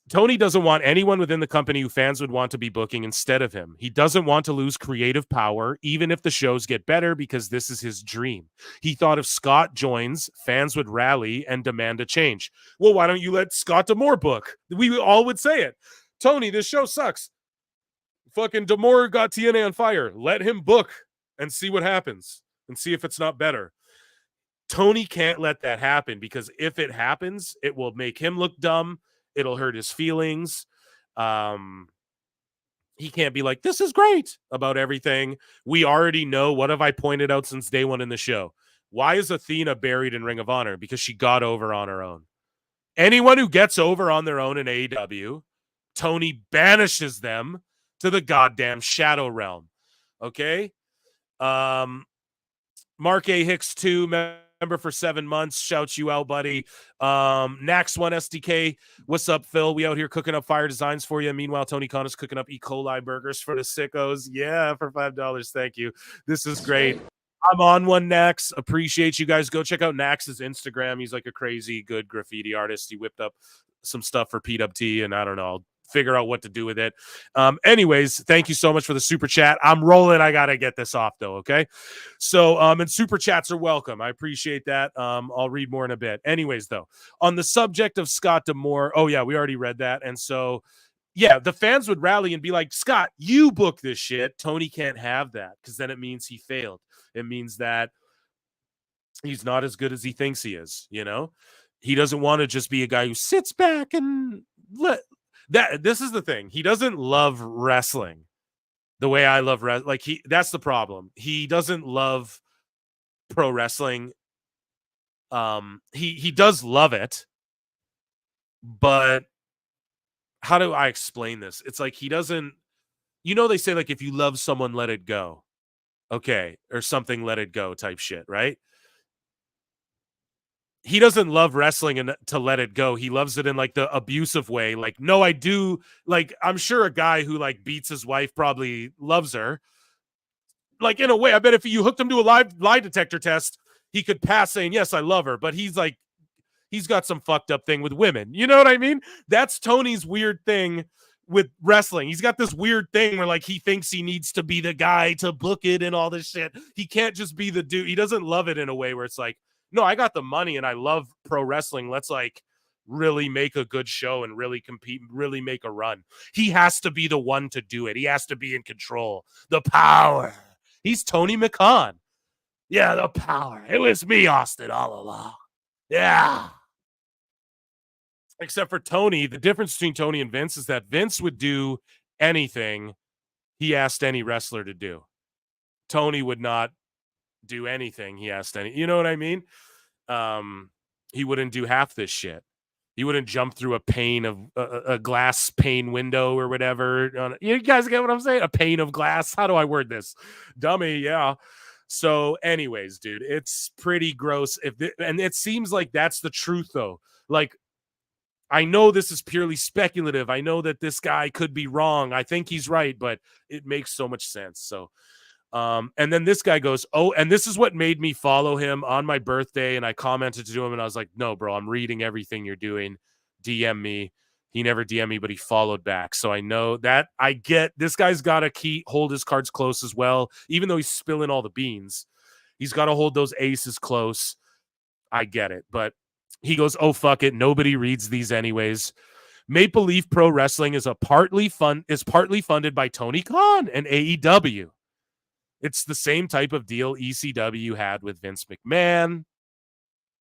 Tony doesn't want anyone within the company who fans would want to be booking instead of him. He doesn't want to lose creative power, even if the shows get better, because this is his dream. He thought if Scott joins, fans would rally and demand a change. Well, why don't you let Scott D'Amore book? We all would say it. Tony, this show sucks. Fucking D'Amore got TNA on fire. Let him book and see what happens and see if it's not better. Tony can't let that happen because if it happens, it will make him look dumb. It'll hurt his feelings. He can't be like, this is great about everything. We already know. What have I pointed out since day one in the show? Why is Athena buried in Ring of Honor? Because she got over on her own. Anyone who gets over on their own in AEW, Tony banishes them to the goddamn Shadow Realm. Okay? Mark A. Hicks 2, member for 7 months. Shouts you out, buddy. Nax1 SDK. What's up, Phil? We out here cooking up fire designs for you. Meanwhile, Tony Khan is cooking up E. coli burgers for the sickos. Yeah, for $5. Thank you. This is great. I'm on one, Nax. Appreciate you guys. Go check out Nax's Instagram. He's like a crazy good graffiti artist. He whipped up some stuff for PWT, and I don't know. I'll figure out what to do with it. Anyways, thank you so much for the super chat. I'm rolling. I got to get this off though. Okay. So, and super chats are welcome. I appreciate that. I'll read more in a bit. Anyways, though, on the subject of Scott D'Amore, oh yeah, we already read that. And so, yeah, the fans would rally and be like, Scott, you book this shit. Tony can't have that because then it means he failed. It means that he's not as good as he thinks he is, you know? He doesn't want to just be a guy who sits back and let that. This is the thing. He doesn't love wrestling the way I love wrestling. Like that's the problem. He doesn't love pro wrestling. He does love it, but how do I explain this? It's like he doesn't, they say like if you love someone, let it go. Okay. Or something, let it go type shit, right? He doesn't love wrestling and to let it go. He loves it in like the abusive way. Like, no, I do. Like, I'm sure a guy who like beats his wife probably loves her. Like in a way, I bet if you hooked him to a lie detector test, he could pass saying, yes, I love her. But he's got some fucked up thing with women. You know what I mean? That's Tony's weird thing with wrestling. He's got this weird thing where like he thinks he needs to be the guy to book it and all this shit. He can't just be the dude. He doesn't love it in a way where it's like, no, I got the money and I love pro wrestling. Let's like really make a good show and really compete, really make a run. He has to be the one to do it. He has to be in control. The power. He's Tony McCon. Yeah, the power. It was me, Austin, all along. Yeah. Except for Tony, the difference between Tony and Vince is that Vince would do anything he asked any wrestler to do. Tony would not do anything he asked any. You know what I mean? He wouldn't do half this shit. He wouldn't jump through a pane of a glass pane window or whatever. You guys get what I'm saying? A pane of glass. How do I word this? Dummy, yeah. So, anyways, dude, it's pretty gross. And it seems like that's the truth, though. Like, I know this is purely speculative. I know that this guy could be wrong. I think he's right, but it makes so much sense. So, and then this guy goes, oh, and this is what made me follow him on my birthday. And I commented to him and I was like, no, bro, I'm reading everything you're doing. DM me. He never DM'd me, but he followed back. So I know that I get this guy's got to hold his cards close as well. Even though he's spilling all the beans, he's got to hold those aces close. I get it. But he goes, oh, fuck it. Nobody reads these anyways. Maple Leaf Pro Wrestling is partly funded by Tony Khan and AEW. It's the same type of deal ECW had with Vince McMahon.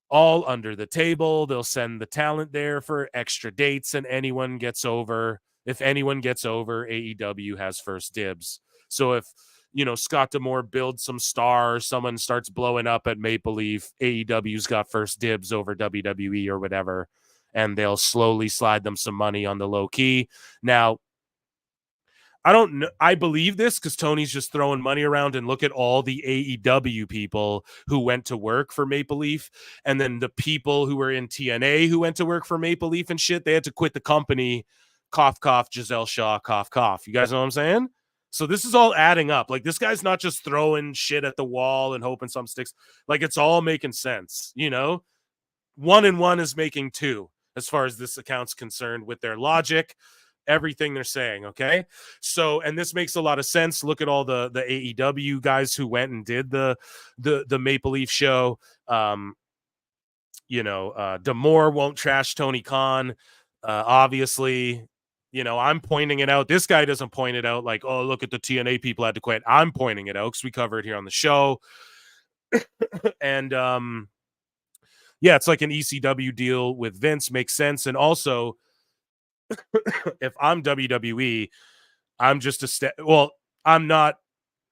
All under the table. They'll send the talent there for extra dates, and anyone gets over. If anyone gets over, AEW has first dibs. So if, Scott D'Amore builds some star, someone starts blowing up at Maple Leaf, AEW's got first dibs over WWE or whatever, and they'll slowly slide them some money on the low key. Now, I don't know. I believe this because Tony's just throwing money around, and look at all the AEW people who went to work for Maple Leaf. And then the people who were in TNA who went to work for Maple Leaf and shit, they had to quit the company. Cough, cough, Giselle Shaw, cough, cough. You guys know what I'm saying? So this is all adding up. Like, this guy's not just throwing shit at the wall and hoping some sticks. Like, it's all making sense, 1 and 1 is making 2 as far as this account's concerned with their logic. Everything they're saying, okay? So, and this makes a lot of sense. Look at all the AEW guys who went and did the Maple Leaf show. D'Amore won't trash Tony Khan. Obviously, I'm pointing it out. This guy doesn't point it out like, oh, look at the TNA people had to quit. I'm pointing it out because we cover it here on the show. And yeah, it's like an ECW deal with Vince. Makes sense. And also, if I'm WWE, I'm just I'm not.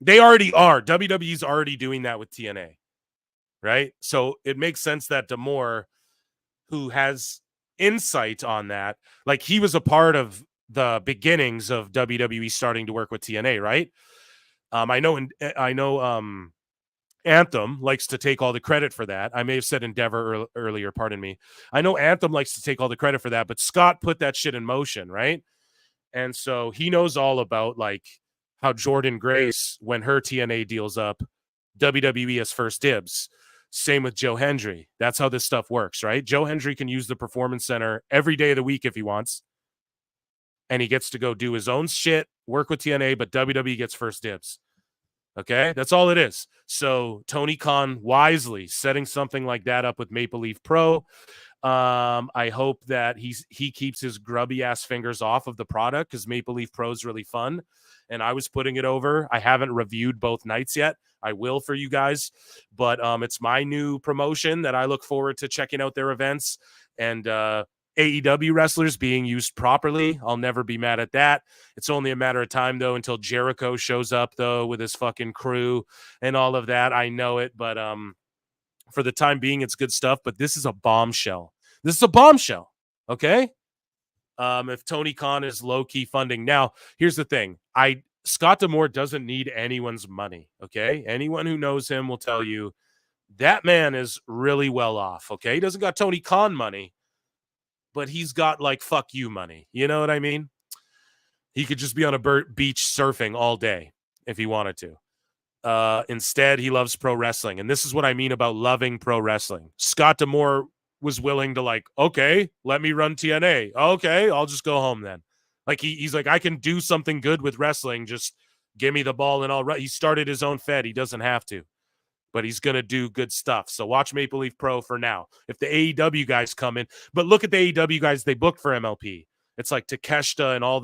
They already are. WWE's already doing that with TNA, right? So it makes sense that D'Amore, who has insight on that, like he was a part of the beginnings of WWE starting to work with TNA, right? I know Anthem likes to take all the credit for that. I may have said Endeavor earlier, pardon me. I know Anthem likes to take all the credit for that, but Scott put that shit in motion, right? And so he knows all about like how Jordan Grace, when her TNA deals up, WWE has first dibs. Same with Joe Hendry. That's how this stuff works, right? Joe Hendry can use the Performance Center every day of the week if he wants. and he gets to go do his own shit, work with TNA, but WWE gets first dibs. Okay, that's all it is. So Tony Khan wisely setting something like that up with Maple Leaf Pro. I hope that he keeps his grubby ass fingers off of the product, because Maple Leaf Pro is really fun, and I was putting it over. I haven't reviewed both nights yet. I will for you guys, but it's my new promotion that I look forward to checking out their events, and AEW wrestlers being used properly. I'll never be mad at that. It's only a matter of time, though, until Jericho shows up, though, with his fucking crew and all of that. I know it, but for the time being, it's good stuff. But this is a bombshell. This is a bombshell, okay? If Tony Khan is low-key funding. Now, here's the thing. Scott D'Amore doesn't need anyone's money, okay? Anyone who knows him will tell you that man is really well off, okay? He doesn't got Tony Khan money, but he's got, like, fuck you money. You know what I mean? He could just be on a beach surfing all day if he wanted to. Instead, he loves pro wrestling. And this is what I mean about loving pro wrestling. Scott D'Amore was willing to, like, okay, let me run TNA. Okay, I'll just go home then. Like, he's like, I can do something good with wrestling. Just give me the ball and I'll run. He started his own Fed. He doesn't have to, but he's going to do good stuff. So watch Maple Leaf Pro for now. If the AEW guys come in, but look at the AEW guys they booked for MLP. It's like Takeshita and all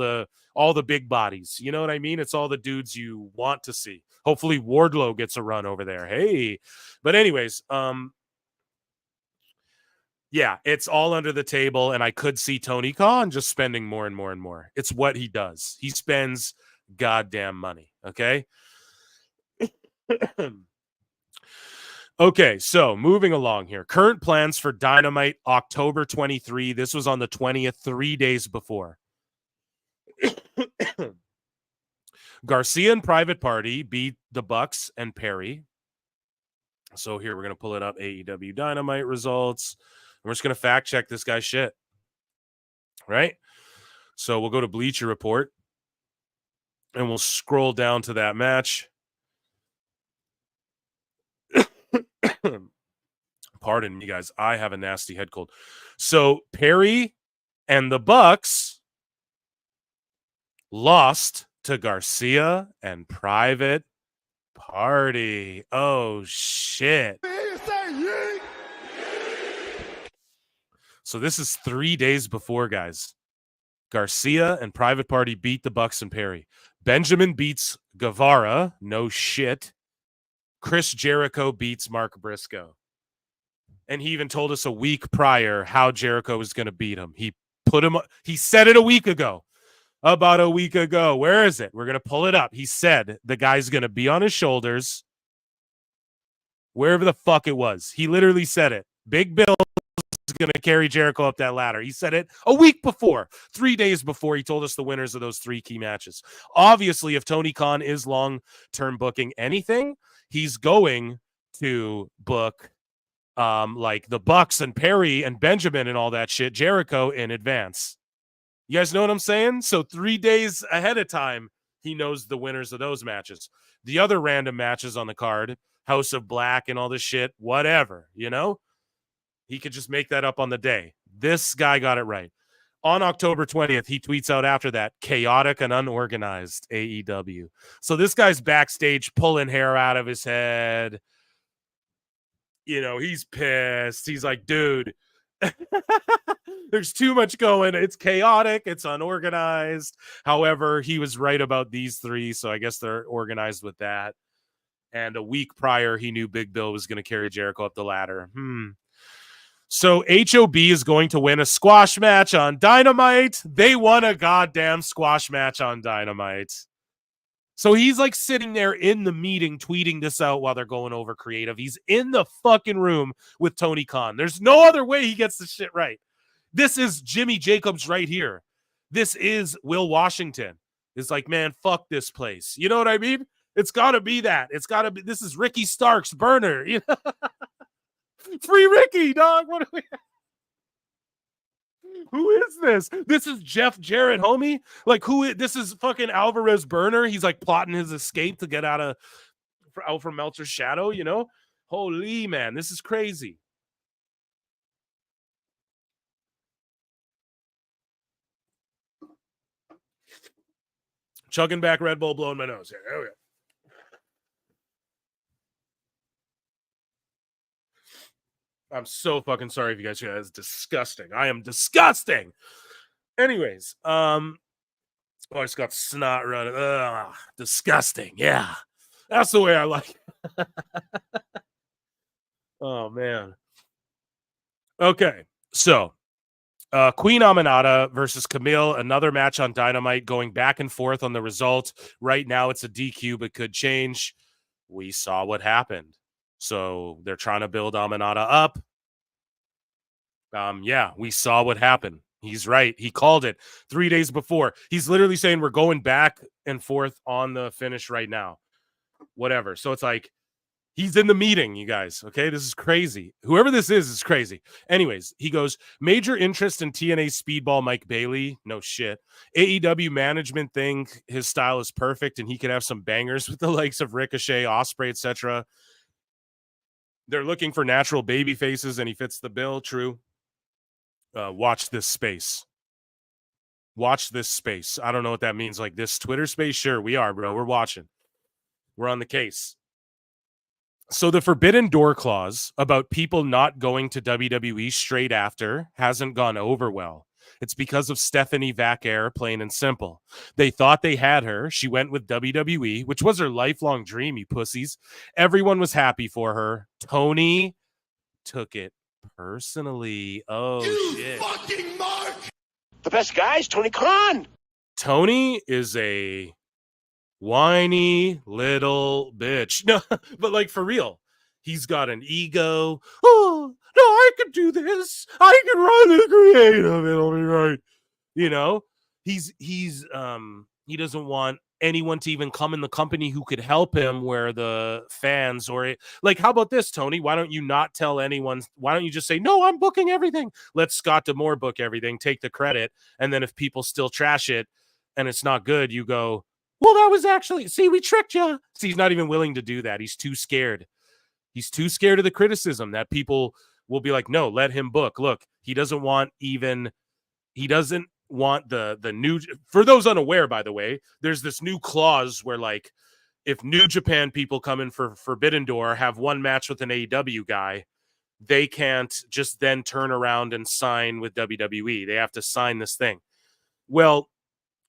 the big bodies. You know what I mean? It's all the dudes you want to see. Hopefully Wardlow gets a run over there. Hey. But anyways, yeah, it's all under the table, and I could see Tony Khan just spending more and more and more. It's what he does. He spends goddamn money, okay? Okay, so moving along here. Current plans for Dynamite October 23. This was on the 20th, 3 days before. Garcia and Private Party beat the Bucks and Perry. So here we're going to pull it up. AEW Dynamite results. We're just going to fact check this guy's shit. Right? So we'll go to Bleacher Report and we'll scroll down to that match. Pardon me, guys. I have a nasty head cold. So Perry and the Bucks lost to Garcia and Private Party. Oh, shit. So this is 3 days before, guys. Garcia and Private Party beat the Bucks and Perry. Benjamin beats Guevara. No shit. Chris Jericho beats Mark Briscoe. And he even told us a week prior how Jericho was going to beat him. He said it a week ago. About a week ago. Where is it? We're going to pull it up. He said the guy's going to be on his shoulders. Wherever the fuck it was. He literally said it. Big Bill is going to carry Jericho up that ladder. He said it a week before. 3 days before he told us the winners of those 3 key matches. Obviously, if Tony Khan is long-term booking anything, he's going to book like the Bucks and Perry and Benjamin and all that shit, Jericho in advance. You guys know what I'm saying? So 3 days ahead of time, he knows the winners of those matches. The other random matches on the card, House of Black and all this shit, whatever, you know? He could just make that up on the day. This guy got it right. On October 20th, he tweets out after that, chaotic and unorganized AEW. So this guy's backstage pulling hair out of his head. You know, he's pissed. He's like, dude, there's too much going. It's chaotic. It's unorganized. However, he was right about these 3, so I guess they're organized with that. And a week prior, he knew Big Bill was going to carry Jericho up the ladder. So HOB is going to win a squash match on Dynamite. They won a goddamn squash match on Dynamite. So he's like sitting there in the meeting tweeting this out while they're going over creative. He's in the fucking room with Tony Khan. There's no other way he gets this shit right. This is Jimmy Jacobs right here. This is Will Washington. It's like, man, fuck this place. You know what I mean? It's got to be that. It's got to be. This is Ricky Starks' burner. You know? Free Ricky, dog. What are we? Who is this? This is Jeff Jarrett, homie. Like, this is fucking Alvarez Burner. He's like plotting his escape to get out from Meltzer's shadow, you know? Holy man, this is crazy. Chugging back Red Bull, blowing my nose here. There we go. I'm so fucking sorry if you guys hear that. It's disgusting. I am disgusting. Anyways, I just got snot running. Ugh, disgusting. Yeah. That's the way I like it. Oh, man. Okay. So, Queen Aminata versus Camille, another match on Dynamite, going back and forth on the result. Right now, it's a DQ, but could change. We saw what happened. So, they're trying to build Aminata up. Yeah, we saw what happened. He's right. He called it 3 days before. He's literally saying we're going back and forth on the finish right now. Whatever. So it's like he's in the meeting, you guys. Okay, this is crazy. Whoever this is crazy. Anyways, he goes, major interest in TNA Speedball Mike Bailey. No shit. AEW management think his style is perfect and he could have some bangers with the likes of Ricochet, Ospreay, etc. They're looking for natural baby faces and he fits the bill. True. Watch this space. Watch this space. I don't know what that means. Like this Twitter space? Sure, we are, bro. We're watching. We're on the case. So the forbidden door clause about people not going to WWE straight after hasn't gone over well. It's because of Stephanie Vaquer, plain and simple. They thought they had her. She went with WWE, which was her lifelong dream, you pussies. Everyone was happy for her. Tony took it personally. Oh, you shit. Fucking Mark! The best guy's Tony Khan. Tony is a whiny little bitch. No, but like for real. He's got an ego. Oh, no, I can do this. I can run the creative. It'll be right. You know, he doesn't want anyone to even come in the company who could help him where the fans or like, how about this, Tony? Why don't you not tell anyone? Why don't you just say, no, I'm booking everything. Let Scott D'Amore book everything, take the credit. And then if people still trash it and it's not good, you go, well, that was actually, see, we tricked you. See, he's not even willing to do that. He's too scared. He's too scared of the criticism that people will be like, no, let him book. Look, he doesn't want the new, for those unaware, by the way, there's this new clause where like if New Japan people come in for Forbidden Door, have one match with an AEW guy, they can't just then turn around and sign with WWE. They have to sign this thing. Well,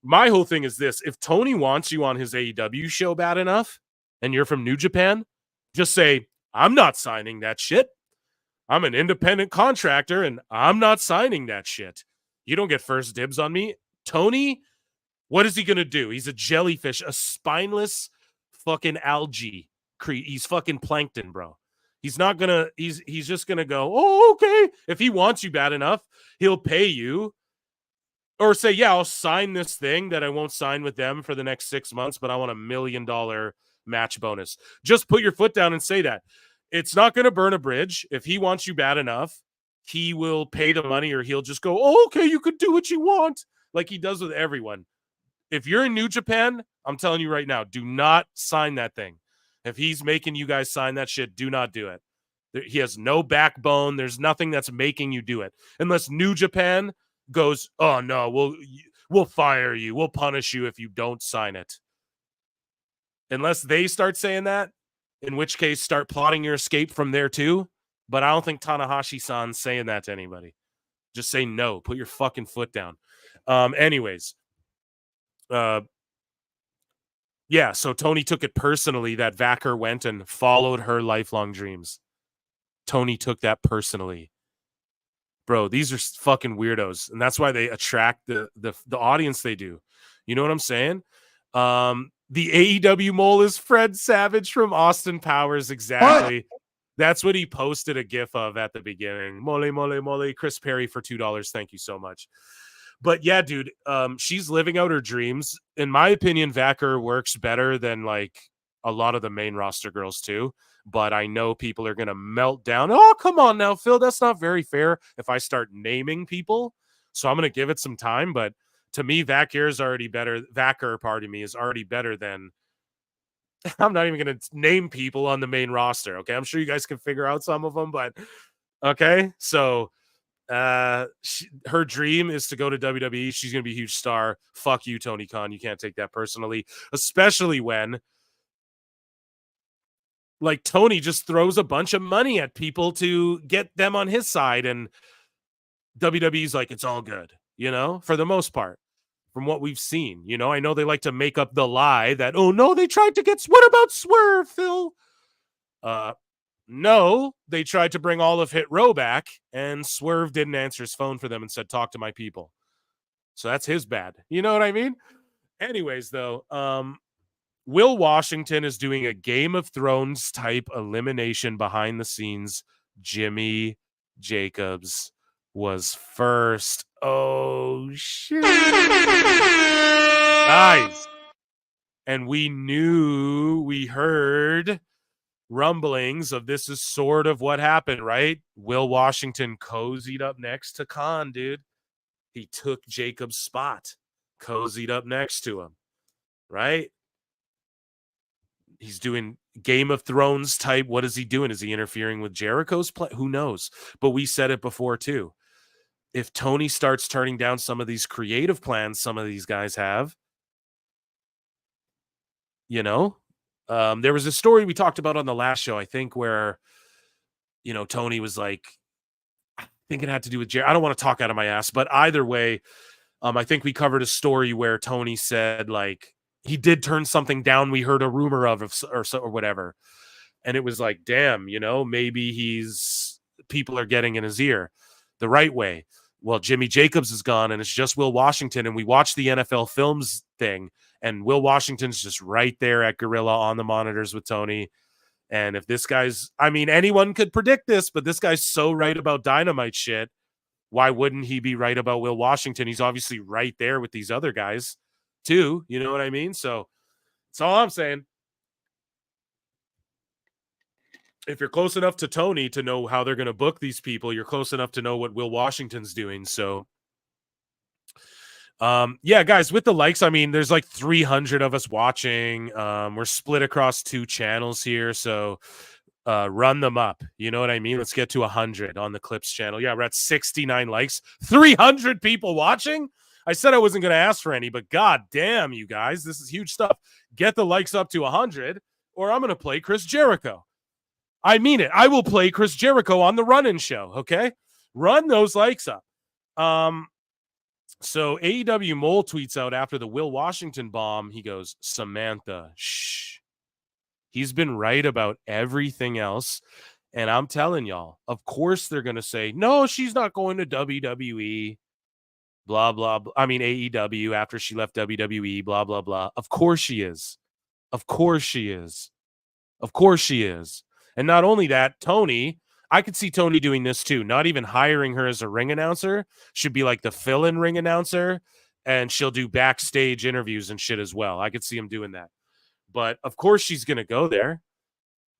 my whole thing is this. If Tony wants you on his AEW show bad enough and you're from New Japan, just say, I'm not signing that shit. I'm an independent contractor and I'm not signing that shit. You don't get first dibs on me. Tony, what is he going to do? He's a jellyfish, a spineless fucking algae. He's fucking plankton, bro. He's not going to, he's just going to go, oh, okay. If he wants you bad enough, he'll pay you. Or say, yeah, I'll sign this thing that I won't sign with them for the next 6 months, but I want $1 million match bonus. Just put your foot down and say that. It's not going to burn a bridge. If he wants you bad enough, he will pay the money or he'll just go, oh, okay, you can do what you want, like he does with everyone. If you're in New Japan, I'm telling you right now, do not sign that thing. If he's making you guys sign that shit, do not do it. He has no backbone. There's nothing that's making you do it. Unless New Japan goes, oh, no, we'll fire you. We'll punish you if you don't sign it. Unless they start saying that, in which case start plotting your escape from there too. But I don't think Tanahashi-san's saying that to anybody. Just say no. Put your fucking foot down. Anyways. Yeah, so Tony took it personally that Vaquer went and followed her lifelong dreams. Tony took that personally. Bro, these are fucking weirdos. And that's why they attract the audience they do. You know what I'm saying? The AEW mole is Fred Savage from Austin Powers. Exactly. What? That's what he posted a gif of at the beginning. Mole, mole, mole. Chris Perry for $2. Thank you so much. But yeah, dude, she's living out her dreams. In my opinion, Vaquer works better than like a lot of the main roster girls too. But I know people are going to melt down. Oh, come on now, Phil. That's not very fair if I start naming people. So I'm going to give it some time. But to me, Vaquer is already better. Vaquer, pardon me, is already better than. I'm not even going to name people on the main roster. Okay. I'm sure you guys can figure out some of them, but okay. So her dream is to go to WWE. She's going to be a huge star. Fuck you, Tony Khan. You can't take that personally, especially when like Tony just throws a bunch of money at people to get them on his side, and WWE's like, it's all good, you know, for the most part, from what we've seen. You know, I know they like to make up the lie that, oh no, they tried to get, what about Swerve, Phil? No, they tried to bring all of Hit Row back, and Swerve didn't answer his phone for them and said, talk to my people. So that's his bad. You know what I mean? Anyways, though, Will Washington is doing a Game of Thrones type elimination behind the scenes. Jimmy Jacobs was first. Oh, shit. Guys. And we heard rumblings of this is sort of what happened, right? Will Washington cozied up next to Khan, dude. He took Jacob's spot, cozied up next to him, right? He's doing Game of Thrones type. What is he doing? Is he interfering with Jericho's play? Who knows? But we said it before too. If Tony starts turning down some of these creative plans some of these guys have, you know, there was a story we talked about on the last show, I think, where, you know, Tony was like, I think it had to do with Jericho. I don't want to talk out of my ass, but either way, I think we covered a story where Tony said, like, he did turn something down we heard a rumor of or whatever. And it was like, damn, you know, maybe people are getting in his ear the right way. Well, Jimmy Jacobs is gone and it's just Will Washington. And we watched the NFL Films thing and Will Washington's just right there at Gorilla on the monitors with Tony. And if this guy's, I mean, anyone could predict this, but this guy's so right about Dynamite shit. Why wouldn't he be right about Will Washington? He's obviously right there with these other guys too. You know what I mean? So that's all I'm saying. If you're close enough to Tony to know how they're going to book these people, you're close enough to know what Will Washington's doing. So, yeah, guys, with the likes, I mean, there's like 300 of us watching. We're split across 2 channels here. So, run them up. You know what I mean? Let's get to 100 on the Clips channel. Yeah, we're at 69 likes, 300 people watching. I said I wasn't going to ask for any, but god damn, you guys, this is huge stuff. Get the likes up to 100 or I'm going to play Chris Jericho. I mean it. I will play Chris Jericho on the run-in show, okay? Run those likes up. So AEW Mole tweets out after the Will Washington bomb, he goes, Samantha, shh. He's been right about everything else. And I'm telling y'all, of course they're going to say, no, she's not going to WWE. Blah, blah, blah. I mean, AEW after she left WWE, blah, blah, blah. Of course she is. Of course she is. Of course she is. And not only that, Tony, I could see Tony doing this too. Not even hiring her as a ring announcer. Should be like the fill-in ring announcer. And she'll do backstage interviews and shit as well. I could see him doing that. But of course she's going to go there.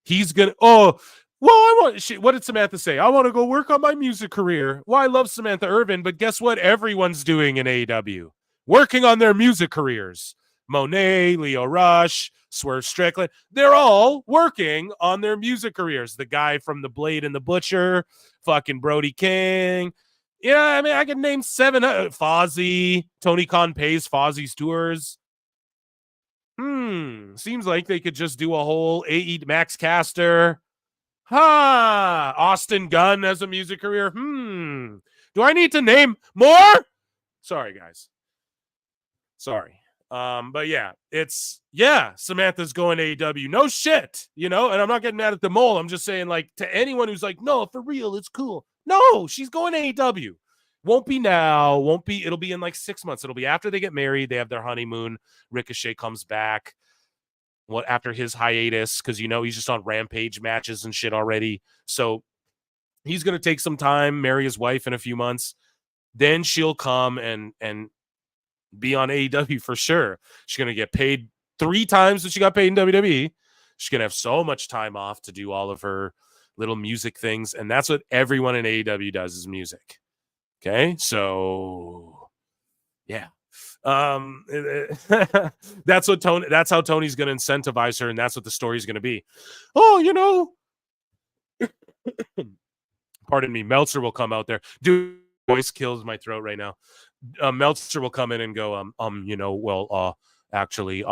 He's going to, what did Samantha say? I want to go work on my music career. Well, I love Samantha Irvin, but guess what? Everyone's doing in AEW. Working on their music careers. Monet, Leo Rush, Swerve Strickland. They're all working on their music careers. The guy from The Blade and the Butcher, fucking Brody King. Yeah, I mean, I can name 7. Fozzy. Tony Khan pays Fozzy's tours. Seems like they could just do a whole Max Caster. Austin Gunn has a music career. Do I need to name more? Sorry, guys. Sorry. But yeah, Samantha's going to AEW. No shit, you know, and I'm not getting mad at the Mole. I'm just saying, like, to anyone who's like, no, for real, it's cool. No, she's going to AEW. Won't be now. Won't be. It'll be in like 6 months. It'll be after they get married. They have their honeymoon. Ricochet comes back. After his hiatus, because, you know, he's just on Rampage matches and shit already. So he's going to take some time, marry his wife in a few months. Then she'll come and be on AEW for sure. She's going to get paid 3 times what she got paid in WWE. She's going to have so much time off to do all of her little music things. And that's what everyone in AEW does, is music. Okay. So yeah. That's how Tony's going to incentivize her. And that's what the story's going to be. Oh, you know, pardon me, Meltzer will come out there. Dude, voice kills my throat right now. Meltzer will come in and go, actually,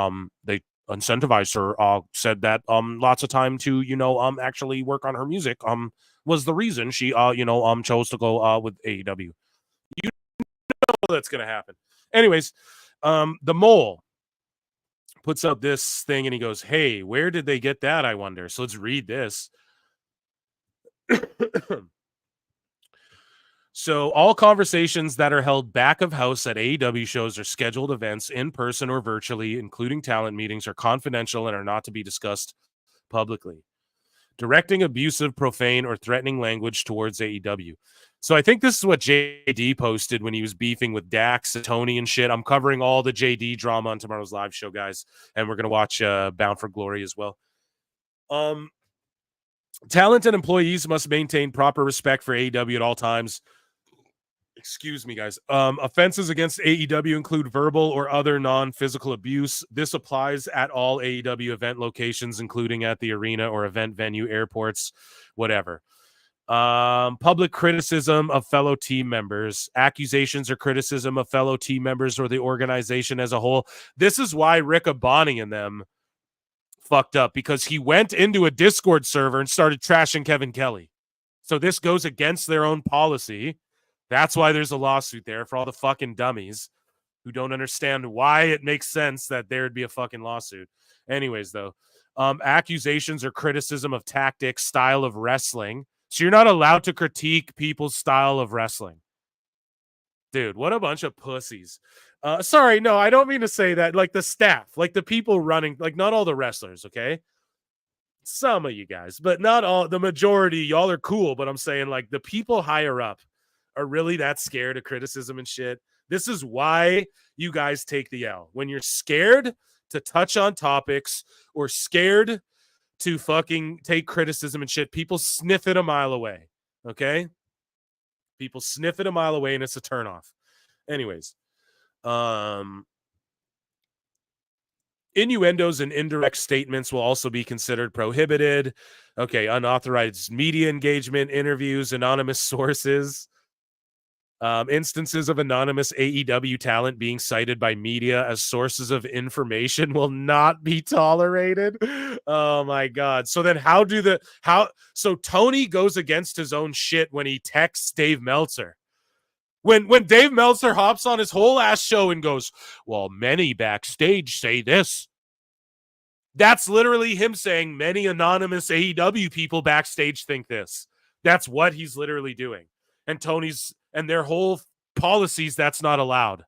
they incentivized her, said that, lots of time to, actually work on her music, was the reason she, chose to go, with AEW. You know that's going to happen. Anyways, the Mole puts out this thing and he goes, hey, where did they get that, I wonder? So let's read this. So all conversations that are held back of house at AEW shows or scheduled events in person or virtually, including talent meetings, are confidential and are not to be discussed publicly. Directing abusive, profane, or threatening language towards AEW. So I think this is what JD posted when he was beefing with Dax and Tony and shit. I'm covering all the JD drama on tomorrow's live show, guys, and we're going to watch Bound for Glory as well. Talent and employees must maintain proper respect for AEW at all times. Excuse me, guys. Offenses against AEW include verbal or other non-physical abuse. This applies at all AEW event locations, including at the arena or event venue, airports, whatever. Public criticism of fellow team members, accusations or criticism of fellow team members or the organization as a whole. This is why Rick Abani and them fucked up, because he went into a Discord server and started trashing Kevin Kelly. So this goes against their own policy. That's why there's a lawsuit there for all the fucking dummies who don't understand why it makes sense that there would be a fucking lawsuit. Anyways, though, accusations or criticism of tactics, style of wrestling. So you're not allowed to critique people's style of wrestling. Dude, what a bunch of pussies. Sorry, no, I don't mean to say that. Like the staff, like the people running, like not all the wrestlers, okay? Some of you guys, but not all. The majority, y'all are cool, but I'm saying like the people higher up are really that scared of criticism and shit. This is why you guys take the L. When you're scared to touch on topics or scared to fucking take criticism and shit, people sniff it a mile away. Okay? People sniff it a mile away and it's a turnoff. Anyways, innuendos and indirect statements will also be considered prohibited. Okay, unauthorized media engagement, interviews, anonymous sources. Instances of anonymous AEW talent being cited by media as sources of information will not be tolerated. Oh my God. So then so Tony goes against his own shit when he texts Dave Meltzer. When Dave Meltzer hops on his whole ass show and goes, well, many backstage say this. That's literally him saying many anonymous AEW people backstage think this. That's what he's literally doing. And Tony's and their whole policies, that's not allowed.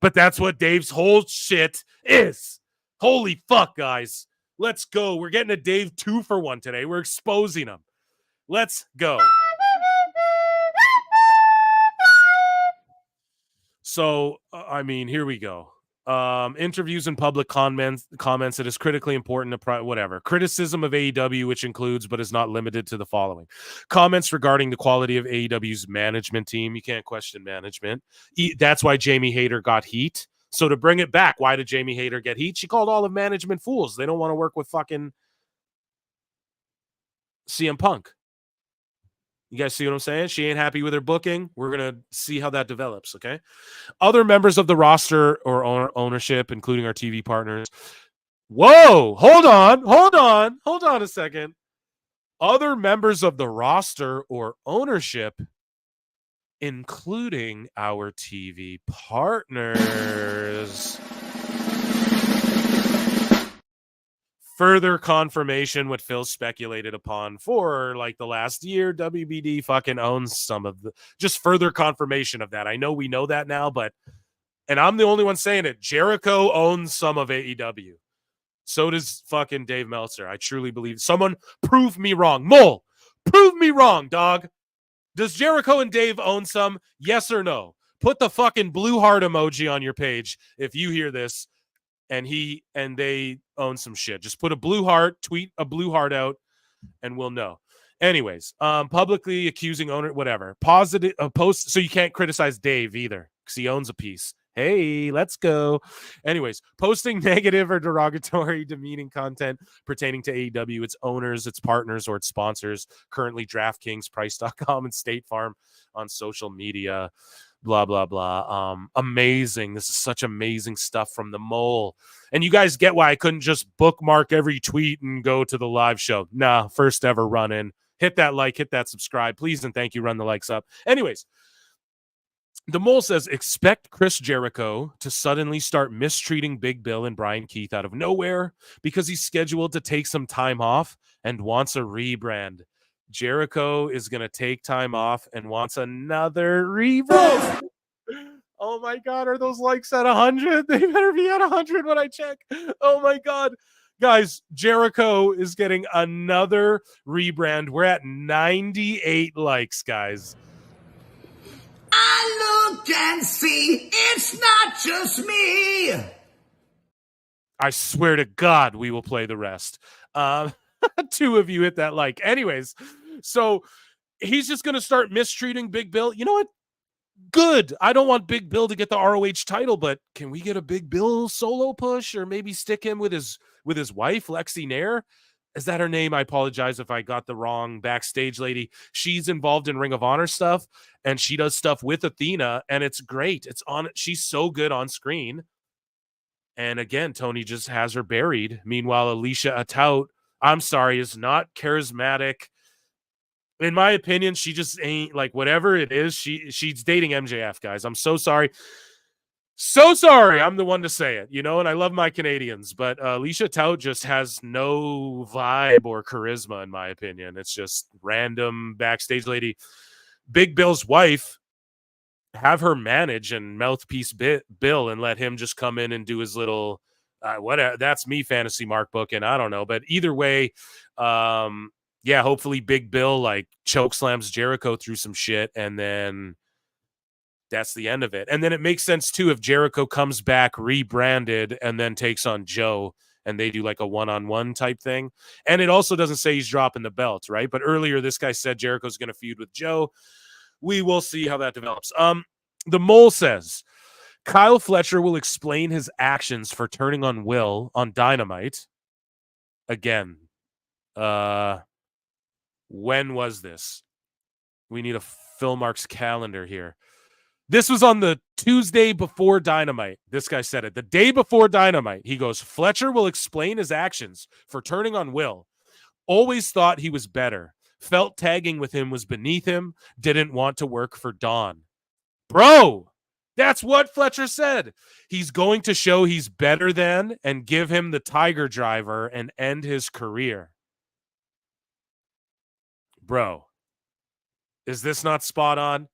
But that's what Dave's whole shit is. Holy fuck, guys. Let's go. We're getting a Dave 2-for-1 today. We're exposing him. Let's go. So, I mean, here we go. Interviews and public comments that is critically important to whatever. Criticism of AEW, which includes but is not limited to the following. Comments regarding the quality of AEW's management team. You can't question management. That's why Jamie Hayter got heat. So to bring it back, why did Jamie Hayter get heat? She called all of management fools. They don't want to work with fucking CM Punk. You guys see what I'm saying? She ain't happy with her booking. We're going to see how that develops, okay? Other members of the roster or ownership, including our TV partners. Whoa, hold on a second. Other members of the roster or ownership, including our TV partners. Further confirmation what Phil speculated upon for like the last year. WBD fucking owns some of the, just further confirmation of that. I know we know that now, but, and I'm the only one saying it. Jericho owns some of AEW. So does fucking Dave Meltzer. I truly believe. Someone prove me wrong. Mole, prove me wrong, dog. Does Jericho and Dave own some? Yes or no? Put the fucking blue heart emoji on your page if you hear this. And they own some shit. Just put a blue heart, tweet a blue heart out, and we'll know. Anyways, publicly accusing owner, whatever. Positive post, so you can't criticize Dave either because he owns a piece. Hey, let's go. Anyways, posting negative or derogatory, demeaning content pertaining to AEW, its owners, its partners, or its sponsors, currently DraftKings, Price.com, and State Farm on social media, blah, blah, blah. Amazing. This is such amazing stuff from the Mole. And you guys get why I couldn't just bookmark every tweet and go to the live show. Nah, first ever run in. Hit that like, hit that subscribe, please, and thank you. Run the likes up. Anyways, the Mole says, expect Chris Jericho to suddenly start mistreating Big Bill and Brian Keith out of nowhere because he's scheduled to take some time off and wants a rebrand. Jericho is going to take time off and wants another rebrand. Oh my God, are those likes at 100? They better be at 100 when I check. Oh my God. Guys, Jericho is getting another rebrand. We're at 98 likes, guys. I look and see it's not just me. I swear to God, we will play the rest. Two of you hit that like. Anyways, so he's just going to start mistreating Big Bill. You know what? Good. I don't want Big Bill to get the ROH title, but can we get a Big Bill solo push or maybe stick him with his wife, Lexi Nair? Is that her name? I apologize if I got the wrong backstage lady. She's involved in Ring of Honor stuff, and she does stuff with Athena, and it's great. She's so good on screen. And again, Tony just has her buried. Meanwhile, Alicia Atout, I'm sorry, is not charismatic. In my opinion, she just ain't, like, whatever it is. She's dating MJF, guys. I'm so sorry. So sorry. I'm the one to say it, and I love my Canadians, but Alicia Tout just has no vibe or charisma, in my opinion. It's just random backstage lady. Big Bill's wife, have her manage and mouthpiece Bill and let him just come in and do his little, whatever. That's me fantasy mark book, and I don't know. But either way, yeah, hopefully Big Bill like choke slams Jericho through some shit, and then that's the end of it. And then it makes sense too if Jericho comes back rebranded and then takes on Joe and they do like a one-on-one type thing. And it also doesn't say he's dropping the belt, right? But earlier this guy said Jericho's going to feud with Joe. We will see how that develops. The Mole says Kyle Fletcher will explain his actions for turning on Will on Dynamite. Again, when was this? We need a Phil Marks calendar here. This was on the Tuesday before Dynamite. This guy said it. The day before Dynamite, he goes, Fletcher will explain his actions for turning on Will. Always thought he was better. Felt tagging with him was beneath him. Didn't want to work for Dawn. Bro, that's what Fletcher said. He's going to show he's better than and give him the Tiger Driver and end his career. Bro, is this not spot on?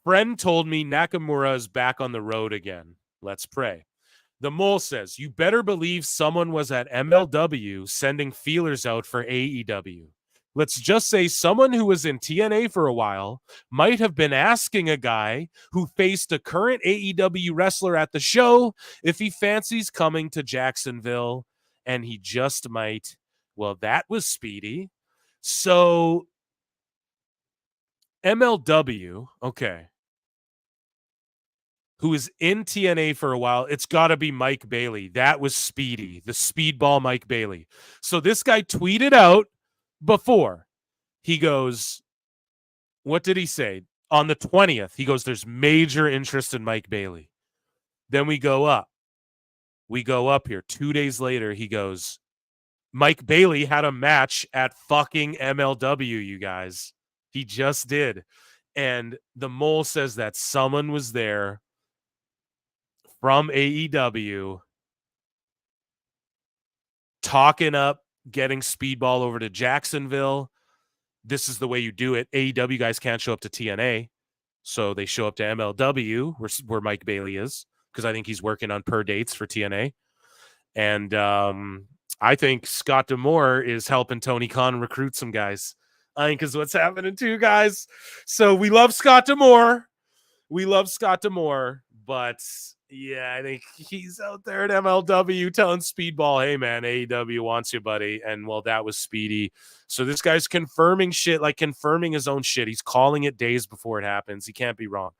Friend told me Nakamura is back on the road again. Let's pray. The Mole says, you better believe someone was at MLW sending feelers out for AEW. Let's just say someone who was in TNA for a while might have been asking a guy who faced a current AEW wrestler at the show if he fancies coming to Jacksonville, and he just might. Well, that was speedy. So MLW, okay, who is in TNA for a while, it's got to be Mike Bailey. That was speedy, the speedball Mike Bailey. So this guy tweeted out before. He goes, what did he say? On the 20th, he goes, there's major interest in Mike Bailey. Then we go up. We go up here. 2 days later, he goes, Mike Bailey had a match at fucking MLW, you guys. He just did. And the Mole says that someone was there from AEW talking up getting Speedball over to Jacksonville. This is the way you do it. AEW guys can't show up to TNA, so they show up to MLW, where Mike Bailey is, because I think he's working on per dates for TNA. And I think Scott D'Amore is helping Tony Khan recruit some guys. I think is what's happening too, guys. So we love Scott D'Amore. But yeah, I think he's out there at MLW telling Speedball, hey, man, AEW wants you, buddy. And, well, that was speedy. So this guy's confirming shit, like confirming his own shit. He's calling it days before it happens. He can't be wrong.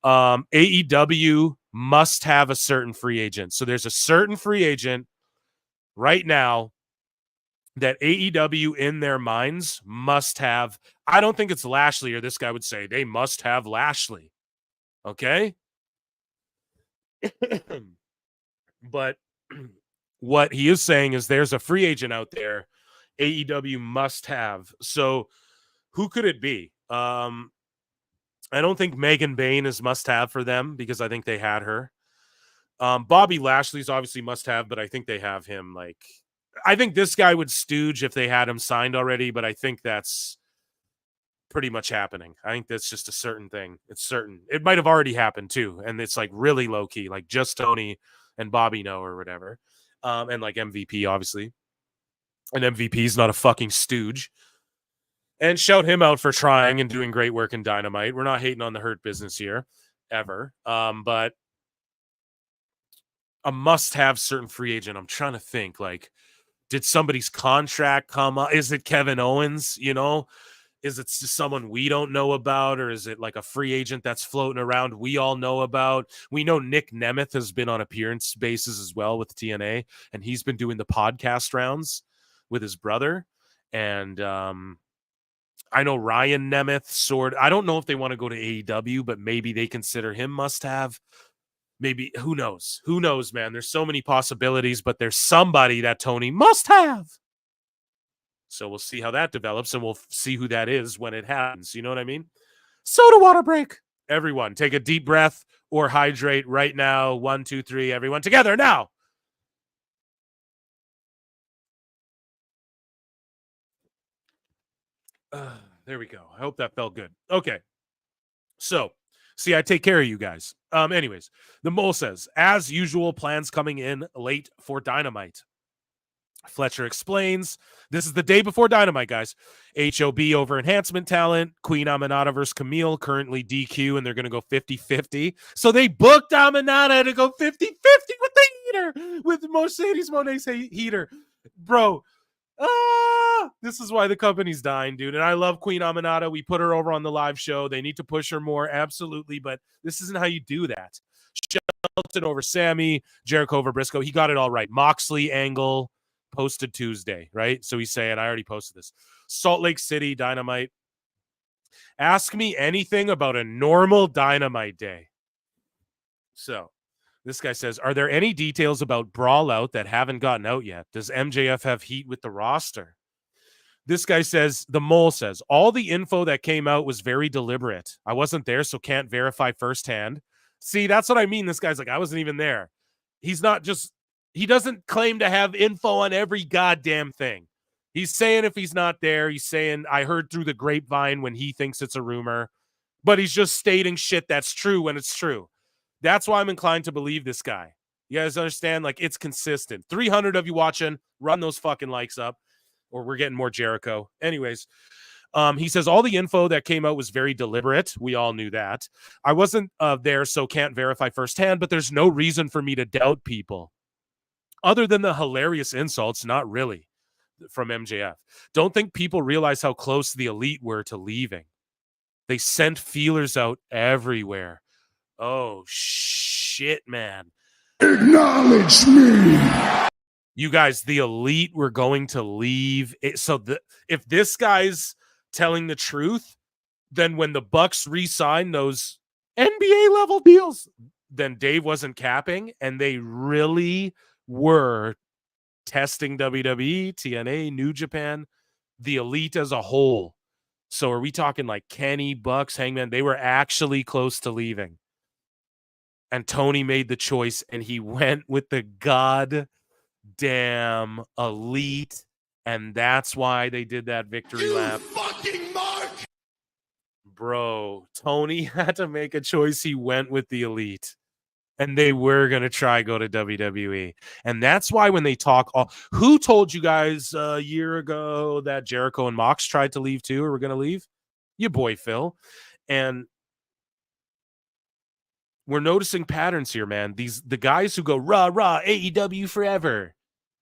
AEW must have a certain free agent. So there's a certain free agent right now that AEW in their minds must have. I don't think it's Lashley, or this guy would say they must have Lashley. Okay? But what he is saying is there's a free agent out there AEW must have. So who could it be? I don't think Megan Bain is must have for them because I think they had her. Bobby Lashley's obviously must have, but I think they have him. Like, I think this guy would stooge if they had him signed already, but I think that's pretty much happening. I think that's just a certain thing. It's certain. It might have already happened too, and it's like really low key, like just Tony and Bobby know or whatever, and like MVP obviously, and MVP is not a fucking stooge. And shout him out for trying and doing great work in Dynamite. We're not hating on the Hurt Business here, ever. But a must-have certain free agent. I'm trying to think, like, did somebody's contract come up? Is it Kevin Owens? You know, is it someone we don't know about, or is it like a free agent that's floating around we all know about? We know Nick Nemeth has been on appearance basis as well with TNA, and he's been doing the podcast rounds with his brother. And I know Ryan Nemeth I don't know if they want to go to AEW, but maybe they consider him must have. Maybe, who knows? Who knows, man? There's so many possibilities, but there's somebody that Tony must have. So we'll see how that develops, and we'll see who that is when it happens. You know what I mean? Soda water break. Everyone, take a deep breath or hydrate right now. 1, 2, 3, everyone together now. There we go. I hope that felt good. Okay. So, see, I take care of you guys. Anyways, the Mole says, as usual, plans coming in late for Dynamite. Fletcher explains, this is the day before Dynamite, guys. HOB over enhancement talent. Queen Aminata versus Camille, currently DQ, and they're going to go 50-50. So they booked Aminata to go 50-50 with the heater, with Mercedes Monet's heater. Bro, this is why the company's dying, dude. And I love Queen Aminata. We put her over on the live show. They need to push her more, absolutely, but this isn't how you do that. Shelton over Sammy, Jericho over Briscoe. He got it all right. Moxley angle posted Tuesday, right? So he's saying, I already posted this. Salt Lake City, Dynamite. Ask me anything about a normal Dynamite day. So this guy says, are there any details about Brawl Out that haven't gotten out yet? Does MJF have heat with the roster? This guy says, the Mole says, all the info that came out was very deliberate. I wasn't there, so can't verify firsthand. See, that's what I mean. This guy's like, I wasn't even there. He's not just, he doesn't claim to have info on every goddamn thing. He's saying if he's not there, he's saying, I heard through the grapevine when he thinks it's a rumor. But he's just stating shit that's true when it's true. That's why I'm inclined to believe this guy. You guys understand? Like, it's consistent. 300 of you watching, run those fucking likes up, or we're getting more Jericho. Anyways, he says all the info that came out was very deliberate. We all knew that. I wasn't there, so can't verify firsthand, but there's no reason for me to doubt people. Other than the hilarious insults, not really, from MJF. Don't think people realize how close the Elite were to leaving. They sent feelers out everywhere. Oh, shit, man. Acknowledge me. You guys, the Elite were going to leave. If this guy's telling the truth, then when the Bucks re-sign those NBA level deals, then Dave wasn't capping, and they really were testing WWE, TNA, New Japan, the Elite as a whole. So are we talking like Kenny, Bucks, Hangman? They were actually close to leaving. And Tony made the choice, and he went with the goddamn Elite, and that's why they did that victory lap. Fucking Mark! Bro, Tony had to make a choice. He went with the Elite, and they were going to try go to WWE. And that's why when they talk, who told you guys a year ago that Jericho and Mox tried to leave too, or were going to leave? Your boy, Phil. And we're noticing patterns here, man. The guys who go, rah, rah, AEW forever,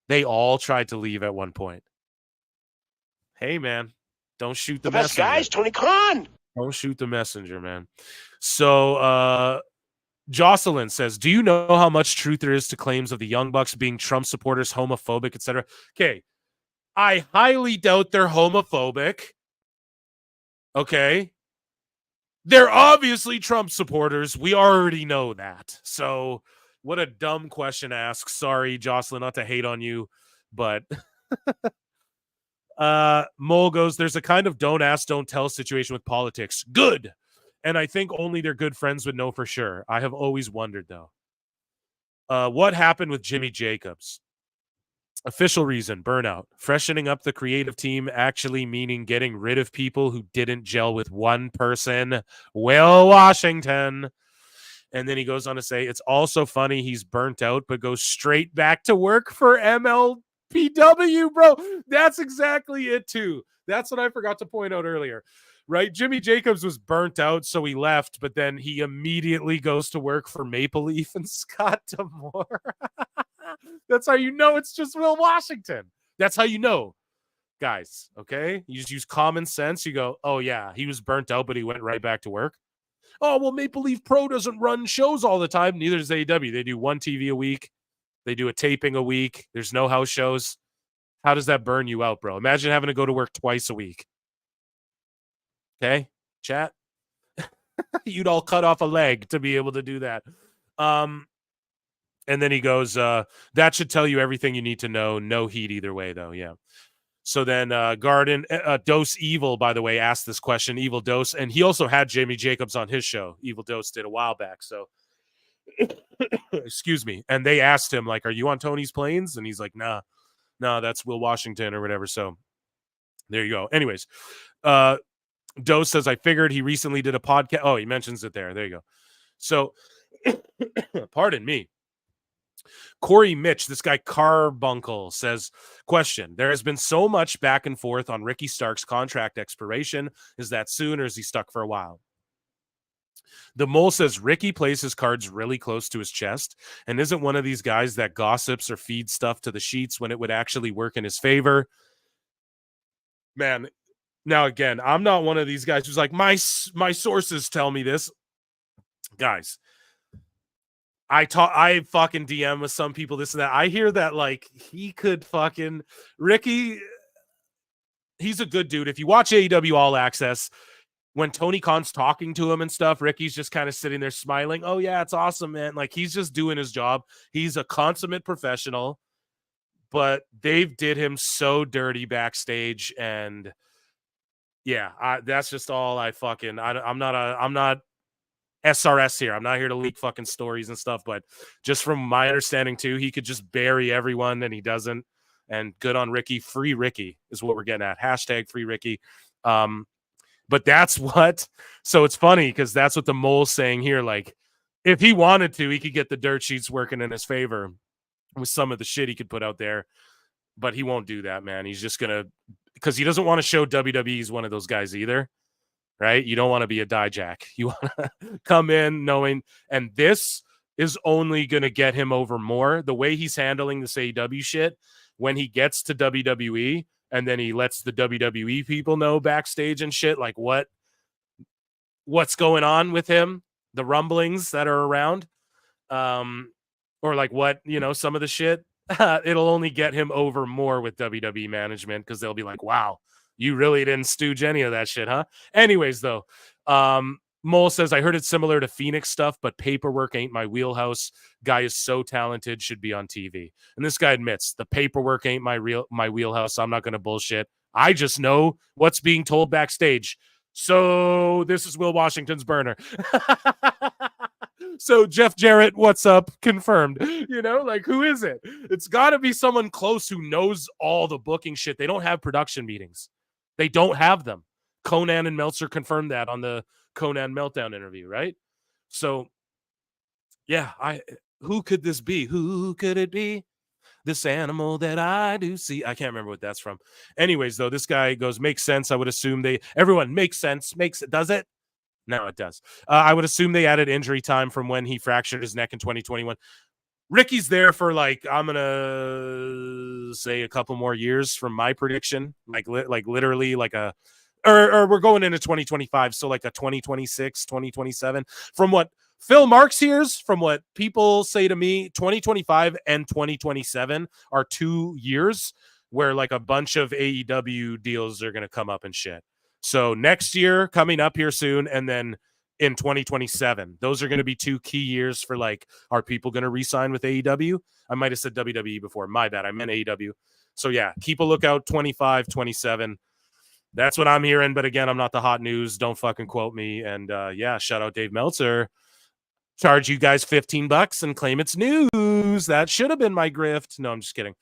they all tried to leave at one point. Hey, man, don't shoot the best messenger. guys, Tony Khan. Don't shoot the messenger, man. So, Jocelyn says, do you know how much truth there is to claims of the Young Bucks being Trump supporters, homophobic, etc.? Okay. I highly doubt they're homophobic. Okay. They're obviously Trump supporters. We already know that. So what a dumb question to ask. Sorry, Jocelyn, not to hate on you, but Mole goes, there's a kind of don't ask, don't tell situation with politics. Good. And I think only their good friends would know for sure. I have always wondered, though. What happened with Jimmy Jacobs? Official reason, burnout. Freshening up the creative team, actually meaning getting rid of people who didn't gel with one person. Will Washington. And then he goes on to say, it's also funny he's burnt out, but goes straight back to work for MLPW, bro. That's exactly it, too. That's what I forgot to point out earlier, right? Jimmy Jacobs was burnt out, so he left, but then he immediately goes to work for Maple Leaf and Scott D'Amore. That's how you know it's just Will Washington. That's how you know, guys, okay? You just use common sense. You go, oh, yeah, he was burnt out, but he went right back to work. Oh, well, Maple Leaf Pro doesn't run shows all the time. Neither does AEW. They do one TV a week. They do a taping a week. There's no house shows. How does that burn you out, bro? Imagine having to go to work twice a week. Okay, chat? You'd all cut off a leg to be able to do that. And then he goes, that should tell you everything you need to know. No heat either way, though. Yeah. So then Garden, Dose Evil, by the way, asked this question, Evil Dose. And he also had Jimmy Jacobs on his show. Evil Dose did a while back. So, excuse me. And they asked him, like, are you on Tony's Plains? And he's like, nah, that's Will Washington or whatever. So there you go. Anyways, Dose says, I figured he recently did a podcast. Oh, he mentions it there. There you go. So, pardon me. Corey Mitch, this guy Carbuncle, says, question, there has been so much back and forth on Ricky Stark's contract expiration. Is that soon or is he stuck for a while? The Mole says Ricky plays his cards really close to his chest and isn't one of these guys that gossips or feeds stuff to the sheets when it would actually work in his favor. Man, now again, I'm not one of these guys who's like, my sources tell me this. Guys, I fucking DM with some people this and that. I hear that like he could fucking Ricky. He's a good dude. If you watch AEW All Access, when Tony Khan's talking to him and stuff, Ricky's just kind of sitting there smiling. Oh yeah, it's awesome, man. Like he's just doing his job. He's a consummate professional, but they did him so dirty backstage. And yeah, that's just all I fucking, I'm not SRS here. I'm not here to leak fucking stories and stuff, but just from my understanding too, he could just bury everyone and he doesn't. And good on Ricky. Free Ricky is what we're getting at. Hashtag free Ricky. But that's what, so it's funny because that's what the Mole's saying here. Like if he wanted to, he could get the dirt sheets working in his favor with some of the shit he could put out there, but he won't do that, man. He's just going to, because he doesn't want to show WWE's one of those guys either. Right? You don't want to be a Dijak. You want to come in knowing, and this is only going to get him over more. The way he's handling this AEW shit, when he gets to WWE and then he lets the WWE people know backstage and shit, like what's going on with him, the rumblings that are around, or like what, some of the shit, it'll only get him over more with WWE management because they'll be like, wow, you really didn't stooge any of that shit, huh? Anyways, though, Mole says, I heard it's similar to Phoenix stuff, but paperwork ain't my wheelhouse. Guy is so talented, should be on TV. And this guy admits the paperwork ain't my wheelhouse. I'm not going to bullshit. I just know what's being told backstage. So this is Will Washington's burner. So Jeff Jarrett, what's up? Confirmed. Like who is it? It's got to be someone close who knows all the booking shit. They don't have production meetings. They don't have them. Conan and Meltzer confirmed that on the Conan Meltdown interview, right? So, yeah, who could this be? Who could it be? This animal that I do see. I can't remember what that's from. Anyways, though, this guy goes, makes sense. I would assume everyone makes sense. Does it? No, it does. I would assume they added injury time from when he fractured his neck in 2021. Ricky's there for I'm gonna say a couple more years from my prediction, like literally or we're going into 2025, so like a 2026, 2027. From what Phil Marks here's from what people say to me, 2025 and 2027 are 2 years where like a bunch of AEW deals are going to come up and shit. So next year coming up here soon, and then in 2027, those are going to be 2 key years for like, are people going to re-sign with AEW? I might have said WWE before. My bad. I meant AEW. So yeah, keep a lookout 25, 27. That's what I'm hearing. But again, I'm not the hot news. Don't fucking quote me. And yeah, shout out Dave Meltzer. Charge you guys $15 and claim it's news. That should have been my grift. No, I'm just kidding.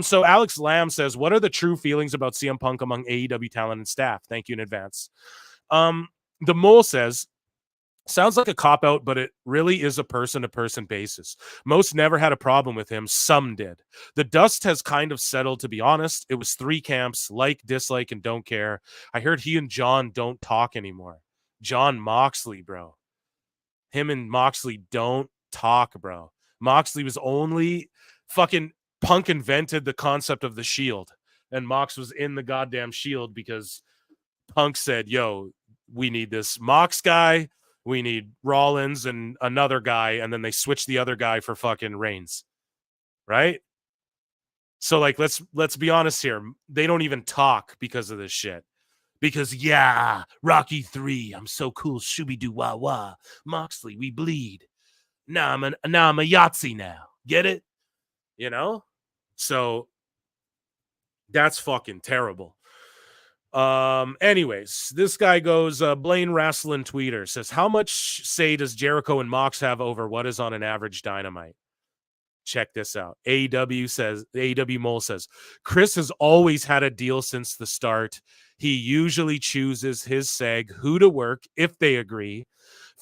So Alex Lamb says, what are the true feelings about CM Punk among AEW talent and staff? Thank you in advance. The Mole says, sounds like a cop-out, but it really is a person-to-person basis. Most never had a problem with him. Some did. The dust has kind of settled, to be honest. It was 3 camps, like, dislike, and don't care. I heard he and John don't talk anymore. John Moxley, bro. Him and Moxley don't talk, bro. Moxley was only fucking Punk invented the concept of the Shield, and Mox was in the goddamn Shield because Punk said, yo, we need this Mox guy, we need Rollins and another guy, and then they switched the other guy for fucking Reigns, right? So like, let's be honest here. They don't even talk because of this shit. Because, yeah, Rocky 3, I'm so cool, shooby-doo-wah-wah. Moxley, we bleed. Now I'm a Yahtzee now. Get it? You know? So, that's fucking terrible. Anyways, this guy goes, Blaine Wrestling Tweeter says, how much say does Jericho and Mox have over what is on an average Dynamite? Check this out. AEW Mole says, Chris has always had a deal since the start. He usually chooses his seg who to work if they agree.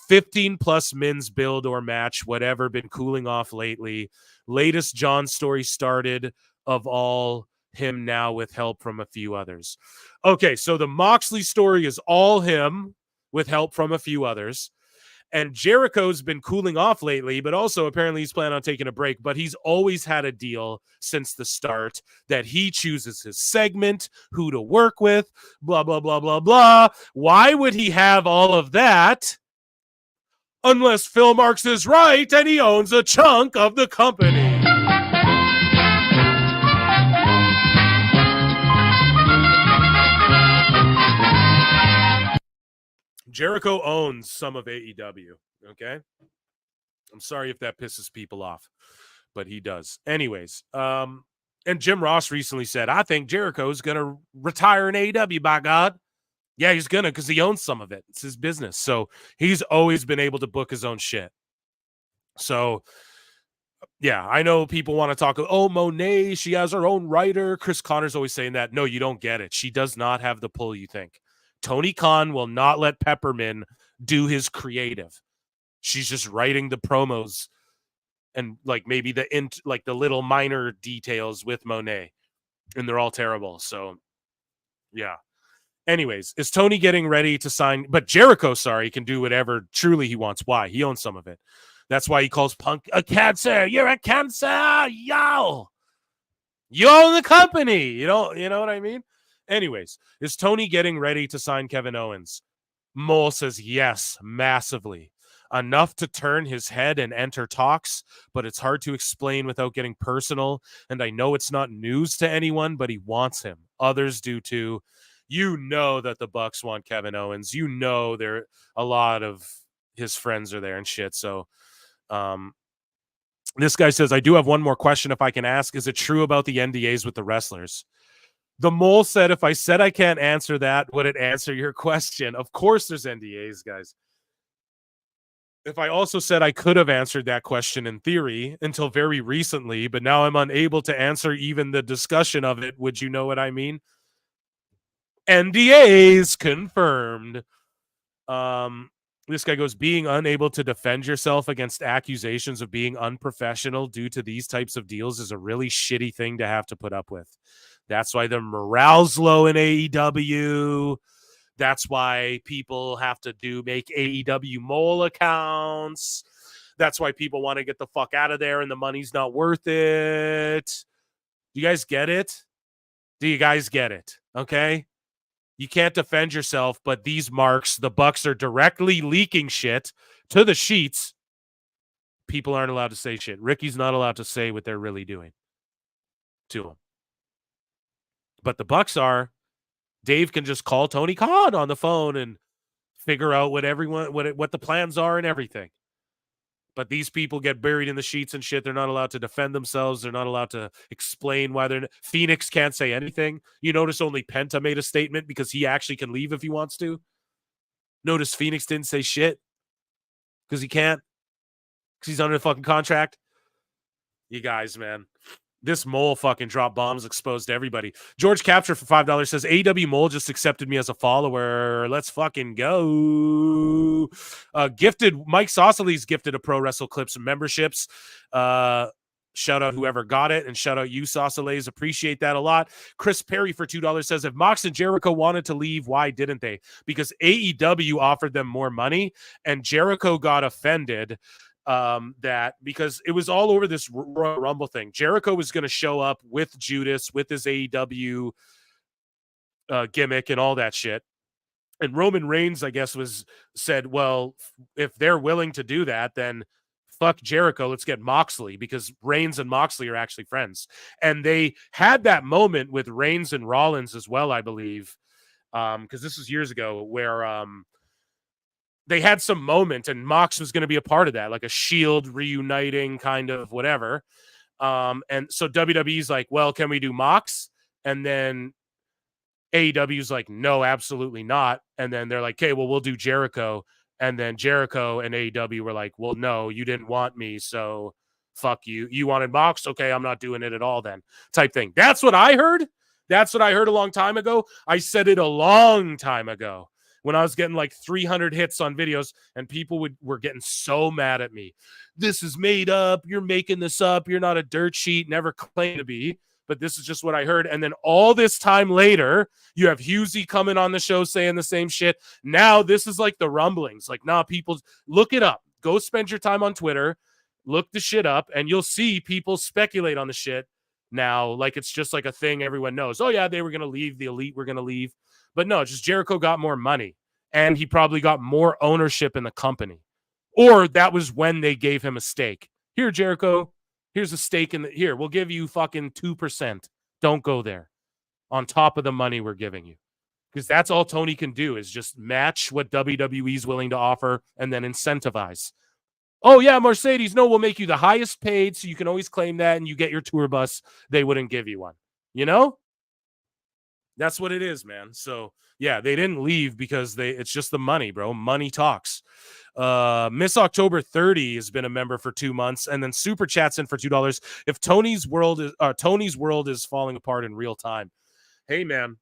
15 plus men's build or match, whatever, been cooling off lately. Latest John story started of all him now with help from a few others. Okay, so the Moxley story is all him with help from a few others. And Jericho's been cooling off lately, but also apparently he's planning on taking a break. But he's always had a deal since the start that he chooses his segment, who to work with, blah, blah, blah, blah, blah. Why would he have all of that? Unless Phil Marks is right and he owns a chunk of the company. Jericho owns some of AEW, okay? I'm sorry if that pisses people off, but he does. Anyways, and Jim Ross recently said, I think Jericho's going to retire in AEW, by God. Yeah, he's going to because he owns some of it. It's his business. So he's always been able to book his own shit. So, yeah, I know people want to talk, oh, Monet, she has her own writer. Chris Connor's always saying that. No, you don't get it. She does not have the pull you think. Tony Khan will not let Pepperman do his creative. She's just writing the promos and like maybe the little minor details with Monet, and they're all terrible. So yeah. Anyways, is Tony getting ready to sign? But Jericho, can do whatever truly he wants. Why? He owns some of it. That's why he calls Punk a cancer. You're a cancer, yo. You own the company. You know what I mean? Anyways, is Tony getting ready to sign Kevin Owens? Mole says yes, massively. Enough to turn his head and enter talks, but it's hard to explain without getting personal. And I know it's not news to anyone, but he wants him. Others do too. You know that the Bucks want Kevin Owens. You know there a lot of his friends are there and shit. So this guy says, I do have one more question if I can ask. Is it true about the NDAs with the wrestlers? The Mole said, if I said I can't answer that, would it answer your question? Of course there's NDAs, guys. If I also said I could have answered that question in theory until very recently, but now I'm unable to answer even the discussion of it, would you know what I mean? NDAs confirmed. This guy goes, being unable to defend yourself against accusations of being unprofessional due to these types of deals is a really shitty thing to have to put up with. That's why the morale's low in AEW. That's why people have to make AEW mole accounts. That's why people want to get the fuck out of there and the money's not worth it. Do you guys get it? Do you guys get it? Okay? You can't defend yourself, but these marks, the Bucks are directly leaking shit to the sheets, people aren't allowed to say shit. Ricky's not allowed to say what they're really doing to him. But the Bucks are. Dave can just call Tony Khan on the phone and figure out what the plans are and everything. But these people get buried in the sheets and shit. They're not allowed to defend themselves. They're not allowed to explain why they're... Phoenix can't say anything. You notice only Penta made a statement because he actually can leave if he wants to. Notice Phoenix didn't say shit because he can't. Because he's under a fucking contract. You guys, man. This mole fucking dropped bombs, exposed to everybody. George Capture for $5 says, AEW Mole just accepted me as a follower. Let's fucking go. Mike Saucely's gifted a Pro Wrestle Clips memberships. Shout out whoever got it, and shout out you, Saucelays. Appreciate that a lot. Chris Perry for $2 says, if Mox and Jericho wanted to leave, why didn't they? Because AEW offered them more money, and Jericho got offended that because it was all over this Royal Rumble thing. Jericho was going to show up with Judas, with his AEW gimmick and all that shit. And Roman Reigns, I guess, said, well, if they're willing to do that, then fuck Jericho, let's get Moxley, because Reigns and Moxley are actually friends. And they had that moment with Reigns and Rollins as well, I believe, because this was years ago, where they had some moment and Mox was going to be a part of that, like a Shield reuniting kind of whatever. And so WWE's like, well, can we do Mox? And then AEW's like, no, absolutely not. And then they're like, okay, well, we'll do Jericho. And then Jericho and AEW were like, well, no, you didn't want me, so fuck you. You wanted Mox? Okay, I'm not doing it at all then, type thing. That's what I heard. That's what I heard a long time ago. I said it a long time ago when I was getting like 300 hits on videos, and people were getting so mad at me. This is made up. You're making this up. You're not a dirt sheet. Never claimed to be. But this is just what I heard. And then all this time later, you have Husey coming on the show saying the same shit. Now this is like the rumblings. Like, nah, people, look it up. Go spend your time on Twitter. Look the shit up, and you'll see people speculate on the shit now. Like, it's just like a thing everyone knows. Oh, yeah, they were going to leave. The Elite were going to leave. But no, just Jericho got more money, and he probably got more ownership in the company. Or that was when they gave him a stake. Here, Jericho, here's a stake here. We'll give you fucking 2%. Don't go there. On top of the money we're giving you. Because that's all Tony can do, is just match what WWE's willing to offer and then incentivize. Oh, yeah, Mercedes, no, we'll make you the highest paid, so you can always claim that, and you get your tour bus. They wouldn't give you one. You know? That's what it is, man. So, yeah, they didn't leave because it's just the money, bro. Money talks. Miss October 30 has been a member for 2 months, and then Super Chats in for $2. If Tony's world is falling apart in real time. Hey, man.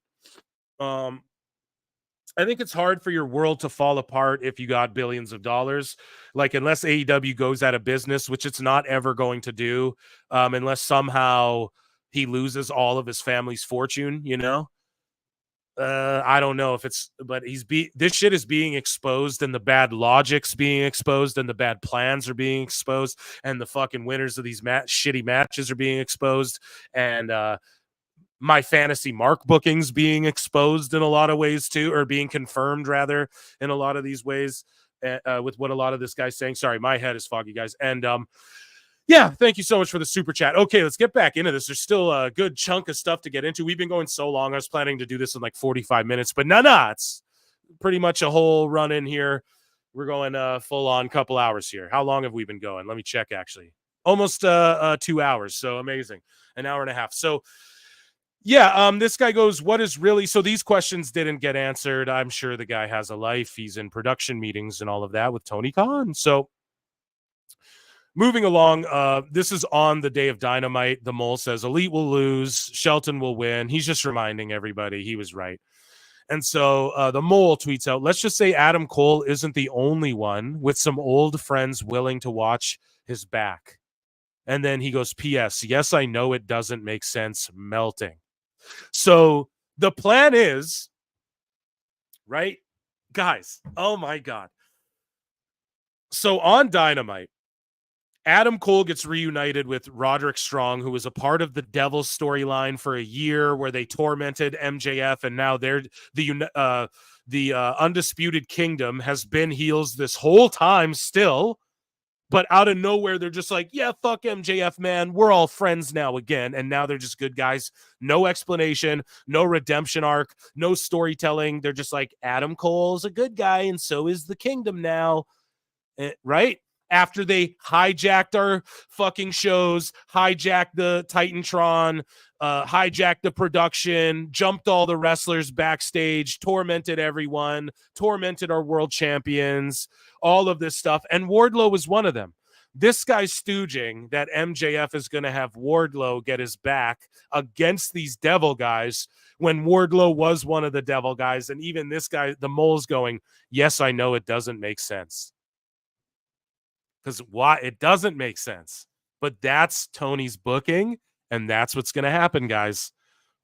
I think it's hard for your world to fall apart if you got billions of dollars. Like, unless AEW goes out of business, which it's not ever going to do, unless somehow he loses all of his family's fortune, you know? I don't know if it's, but this shit is being exposed, and the bad logic's being exposed, and the bad plans are being exposed, and the fucking winners of these shitty matches are being exposed, and my fantasy mark bookings being exposed in a lot of ways too, or being confirmed rather in a lot of these ways, with what a lot of this guy's saying. Sorry, my head is foggy, guys. And yeah, thank you so much for the super chat. Okay, let's get back into this. There's still a good chunk of stuff to get into. We've been going so long. I was planning to do this in like 45 minutes, but nah, it's pretty much a whole run in here. We're going full on couple hours here. How long have we been going? Let me check, actually. Almost 2 hours. So amazing. An hour and a half. So yeah, this guy goes, what is really... So these questions didn't get answered. I'm sure the guy has a life. He's in production meetings and all of that with Tony Khan. So moving along, this is on the day of Dynamite. The Mole says, Elite will lose. Shelton will win. He's just reminding everybody he was right. And so the Mole tweets out, let's just say Adam Cole isn't the only one with some old friends willing to watch his back. And then he goes, P.S. Yes, I know it doesn't make sense. Melting. So the plan is, right, guys, oh my God. So on Dynamite, Adam Cole gets reunited with Roderick Strong, who was a part of the Devil's storyline for a year where they tormented MJF, and now they're the Undisputed Kingdom has been heels this whole time still, but out of nowhere, they're just like, yeah, fuck MJF, man. We're all friends now again. And now they're just good guys. No explanation, no redemption arc, no storytelling. They're just like, Adam Cole's a good guy, and so is the Kingdom now. Right? After they hijacked our fucking shows, hijacked the Titantron, hijacked the production, jumped all the wrestlers backstage, tormented everyone, tormented our world champions, all of this stuff. And Wardlow was one of them. This guy's stooging that MJF is going to have Wardlow get his back against these devil guys when Wardlow was one of the devil guys. And even this guy, the mole's going, yes, I know it doesn't make sense. Because why? It doesn't make sense. But that's Tony's booking, and that's what's going to happen, guys.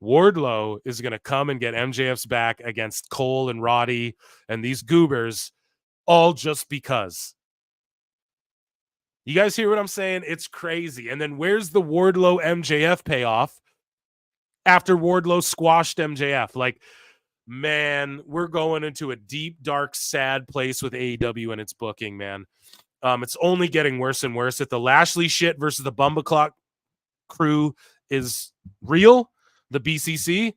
Wardlow is going to come and get MJF's back against Cole and Roddy and these goobers, all just because. You guys hear what I'm saying? It's crazy. And then where's the Wardlow MJF payoff after Wardlow squashed MJF? Like, man, we're going into a deep, dark, sad place with AEW and its booking, man. It's only getting worse and worse. If the Lashley shit versus the Bumbleclock crew is real, the BCC,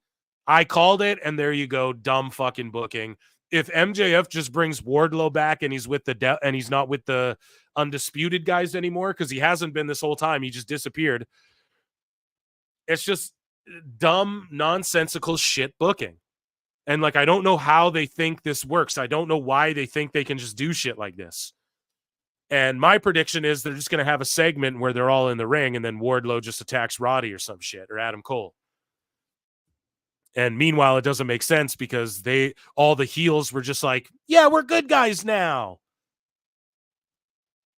I called it, and there you go, dumb fucking booking. If MJF just brings Wardlow back and he's with and he's not with the Undisputed guys anymore, because he hasn't been this whole time, he just disappeared. It's just dumb, nonsensical shit booking. And like, I don't know how they think this works. I don't know why they think they can just do shit like this. And my prediction is they're just going to have a segment where they're all in the ring and then Wardlow just attacks Roddy or some shit, or Adam Cole. And meanwhile, it doesn't make sense because all the heels were just like, yeah, we're good guys now.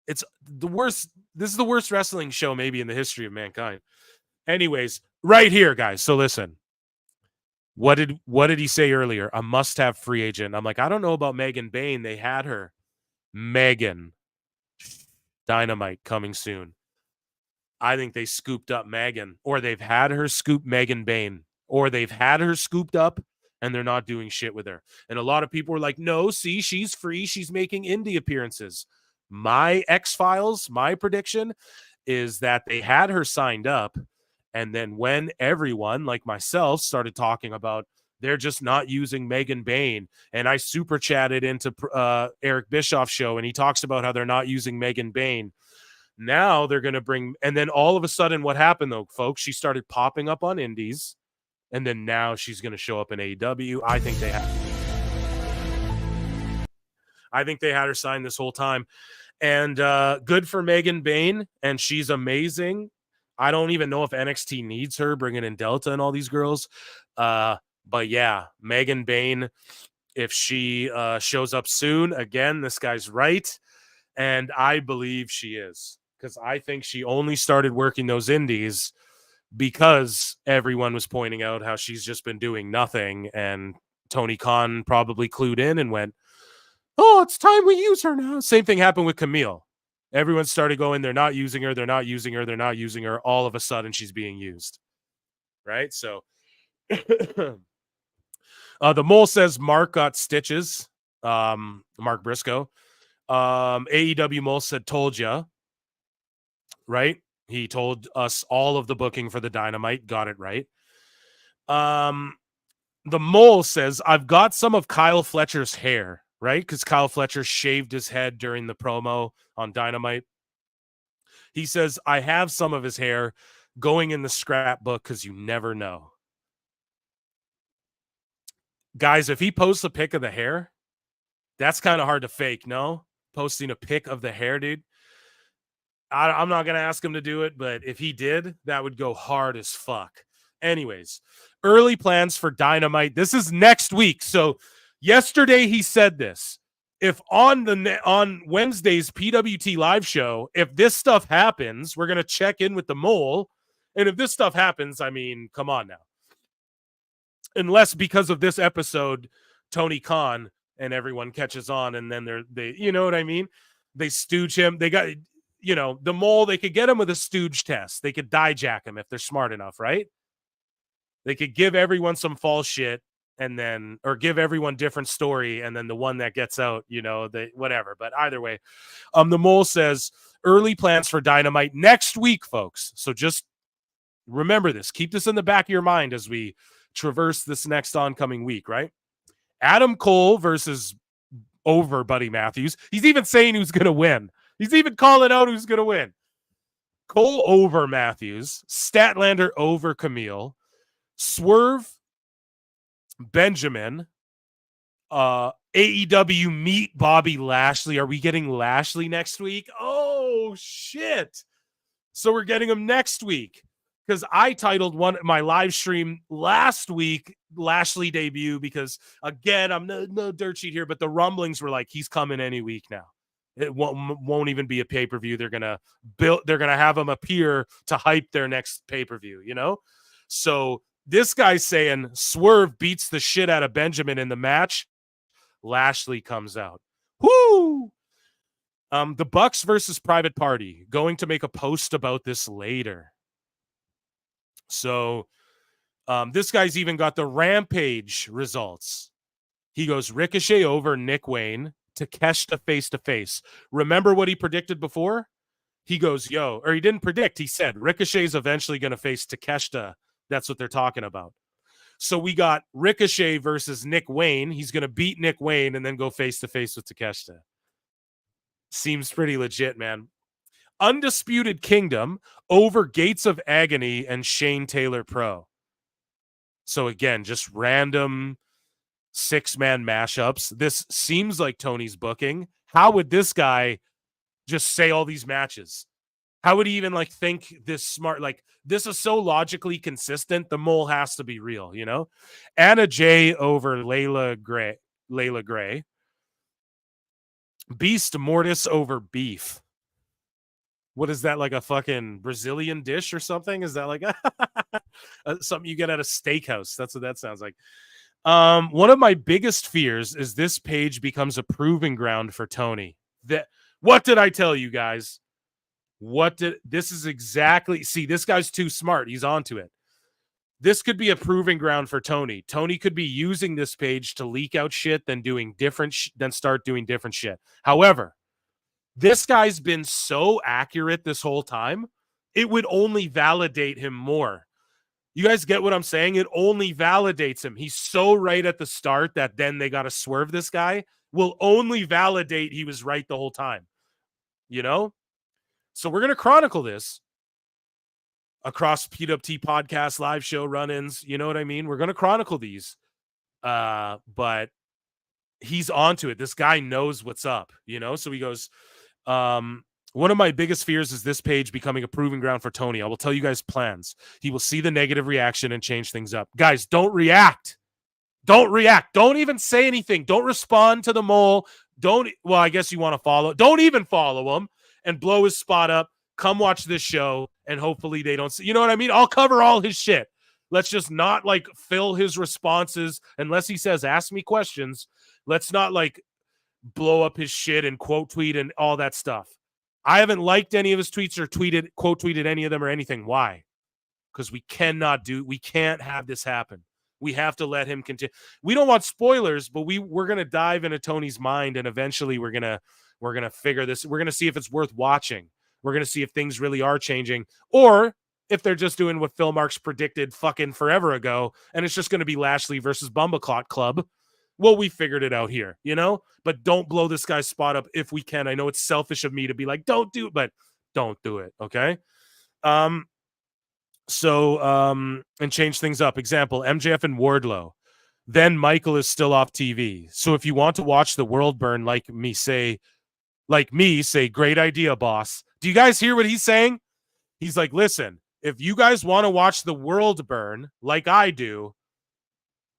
It's the worst. This is the worst wrestling show maybe in the history of mankind. Anyways, right here, guys. So listen, what did he say earlier? A must-have free agent. I'm like, I don't know about Megan Bayne. They had her. Megan. Dynamite coming soon. I think they scooped up Megan, or they've had her scoop Megan Bayne, or they've had her scooped up and they're not doing shit with her. And a lot of people were like, no, see, she's free. She's making indie appearances. My X-Files, my prediction is that they had her signed up. And then when everyone like myself started talking about they're just not using Megan Bayne. And I super chatted into Eric Bischoff's show, and he talks about how they're not using Megan Bayne. Now they're going to bring, and then all of a sudden what happened though, folks, she started popping up on indies, and then now she's going to show up in AEW. I think they had her signed this whole time. And good for Megan Bayne, and she's amazing. I don't even know if NXT needs her, bringing in Delta and all these girls. But yeah, Megan Bayne, if she shows up soon, again, this guy's right. And I believe she is, because I think she only started working those indies because everyone was pointing out how she's just been doing nothing. And Tony Khan probably clued in and went, oh, it's time we use her now. Same thing happened with Camille. Everyone started going, they're not using her, they're not using her, they're not using her. All of a sudden, she's being used. Right? So the mole says Mark got stitches. Mark Briscoe. AEW mole said, told ya. Right? He told us all of the booking for the Dynamite. Got it right. The mole says, I've got some of Kyle Fletcher's hair. Right? Because Kyle Fletcher shaved his head during the promo on Dynamite. He says, I have some of his hair going in the scrapbook because you never know. Guys, if he posts a pic of the hair, that's kind of hard to fake, no? Posting a pic of the hair, dude. I'm not going to ask him to do it, but if he did, that would go hard as fuck. Anyways, early plans for Dynamite. This is next week. So yesterday he said this. If on Wednesday's PWT live show, if this stuff happens, we're going to check in with the mole. And if this stuff happens, I mean, come on now. Unless because of this episode, Tony Khan and everyone catches on, and then they you know what I mean? They stooge him. They got, the mole, they could get him with a stooge test. They could dijack him if they're smart enough, right? They could give everyone some false shit, and then, or give everyone different story, and then the one that gets out, whatever. But either way, the mole says early plans for Dynamite next week, folks. So just remember this. Keep this in the back of your mind as we traverse this next oncoming week, right? Adam Cole versus over Buddy Matthews. He's even saying who's going to win. He's even calling out who's going to win. Cole over Matthews. Statlander over Camille. Swerve, Benjamin. AEW meet Bobby Lashley. Are we getting Lashley next week? Oh, shit. So we're getting him next week. Because I titled my live stream last week Lashley debut, because again, I'm no dirt sheet here, but the rumblings were like he's coming any week now. It won't even be a pay-per-view. They're gonna have him appear to hype their next pay-per-view, So this guy's saying Swerve beats the shit out of Benjamin in the match. Lashley comes out. Woo! The Bucks versus Private Party. Going to make a post about this later. So this guy's even got the Rampage results. He goes Ricochet over Nick Wayne, Takeshita face-to-face. Remember what he predicted before? He goes, or he didn't predict. He said Ricochet's eventually going to face Takeshita. That's what they're talking about. So we got Ricochet versus Nick Wayne. He's going to beat Nick Wayne and then go face-to-face with Takeshita. Seems pretty legit, man. Undisputed Kingdom over Gates of Agony and Shane Taylor Pro. So again, just random 6-man mashups. This seems like Tony's booking. How would this guy just say all these matches? How would he even think this smart? This is so logically consistent. The mole has to be real, Anna Jay over Layla Gray. Beast Mortis over Beef. What is that, like a fucking Brazilian dish or something? Is that like something you get at a steakhouse? That's what that sounds like. One of my biggest fears is this page becomes a proving ground for Tony. What did I tell you guys? This is exactly, see, this guy's too smart. He's onto it. This could be a proving ground for Tony. Tony could be using this page to leak out shit, then start doing different shit. However, this guy's been so accurate this whole time, it would only validate him more. You guys get what I'm saying? It only validates him. He's so right at the start that then they got to swerve this guy. Will only validate he was right the whole time. So we're going to chronicle this across PWT podcast, live show run-ins. You know what I mean? We're going to chronicle these. But he's onto it. This guy knows what's up, So he goes, one of my biggest fears is this page becoming a proving ground for Tony. I will tell you guys plans. He will see the negative reaction and change things up. Guys, don't react. Don't react. Don't even say anything. Don't respond to the mole. I guess you want to follow. Don't even follow him and blow his spot up. Come watch this show and hopefully they don't see. You know what I mean? I'll cover all his shit. Let's just not fill his responses unless he says, ask me questions. Let's not blow up his shit and quote tweet and all that stuff. I haven't liked any of his tweets or quote tweeted any of them or anything. Why? Because we can't have this happen. We have to let him continue. We don't want spoilers, but we're going to dive into Tony's mind, and eventually we're going to figure this. We're going to see if it's worth watching. We're going to see if things really are changing, or if they're just doing what Phil Marks predicted fucking forever ago, and it's just going to be Lashley versus Bumbleclot Club. Well, we figured it out here, but don't blow this guy's spot up if we can. I know it's selfish of me to be like, don't do it, but don't do it. Okay. And change things up. Example, MJF and Wardlow. Then Michael is still off TV. So if you want to watch the world burn, like me, say, great idea, boss. Do you guys hear what he's saying? He's like, listen, if you guys want to watch the world burn like I do,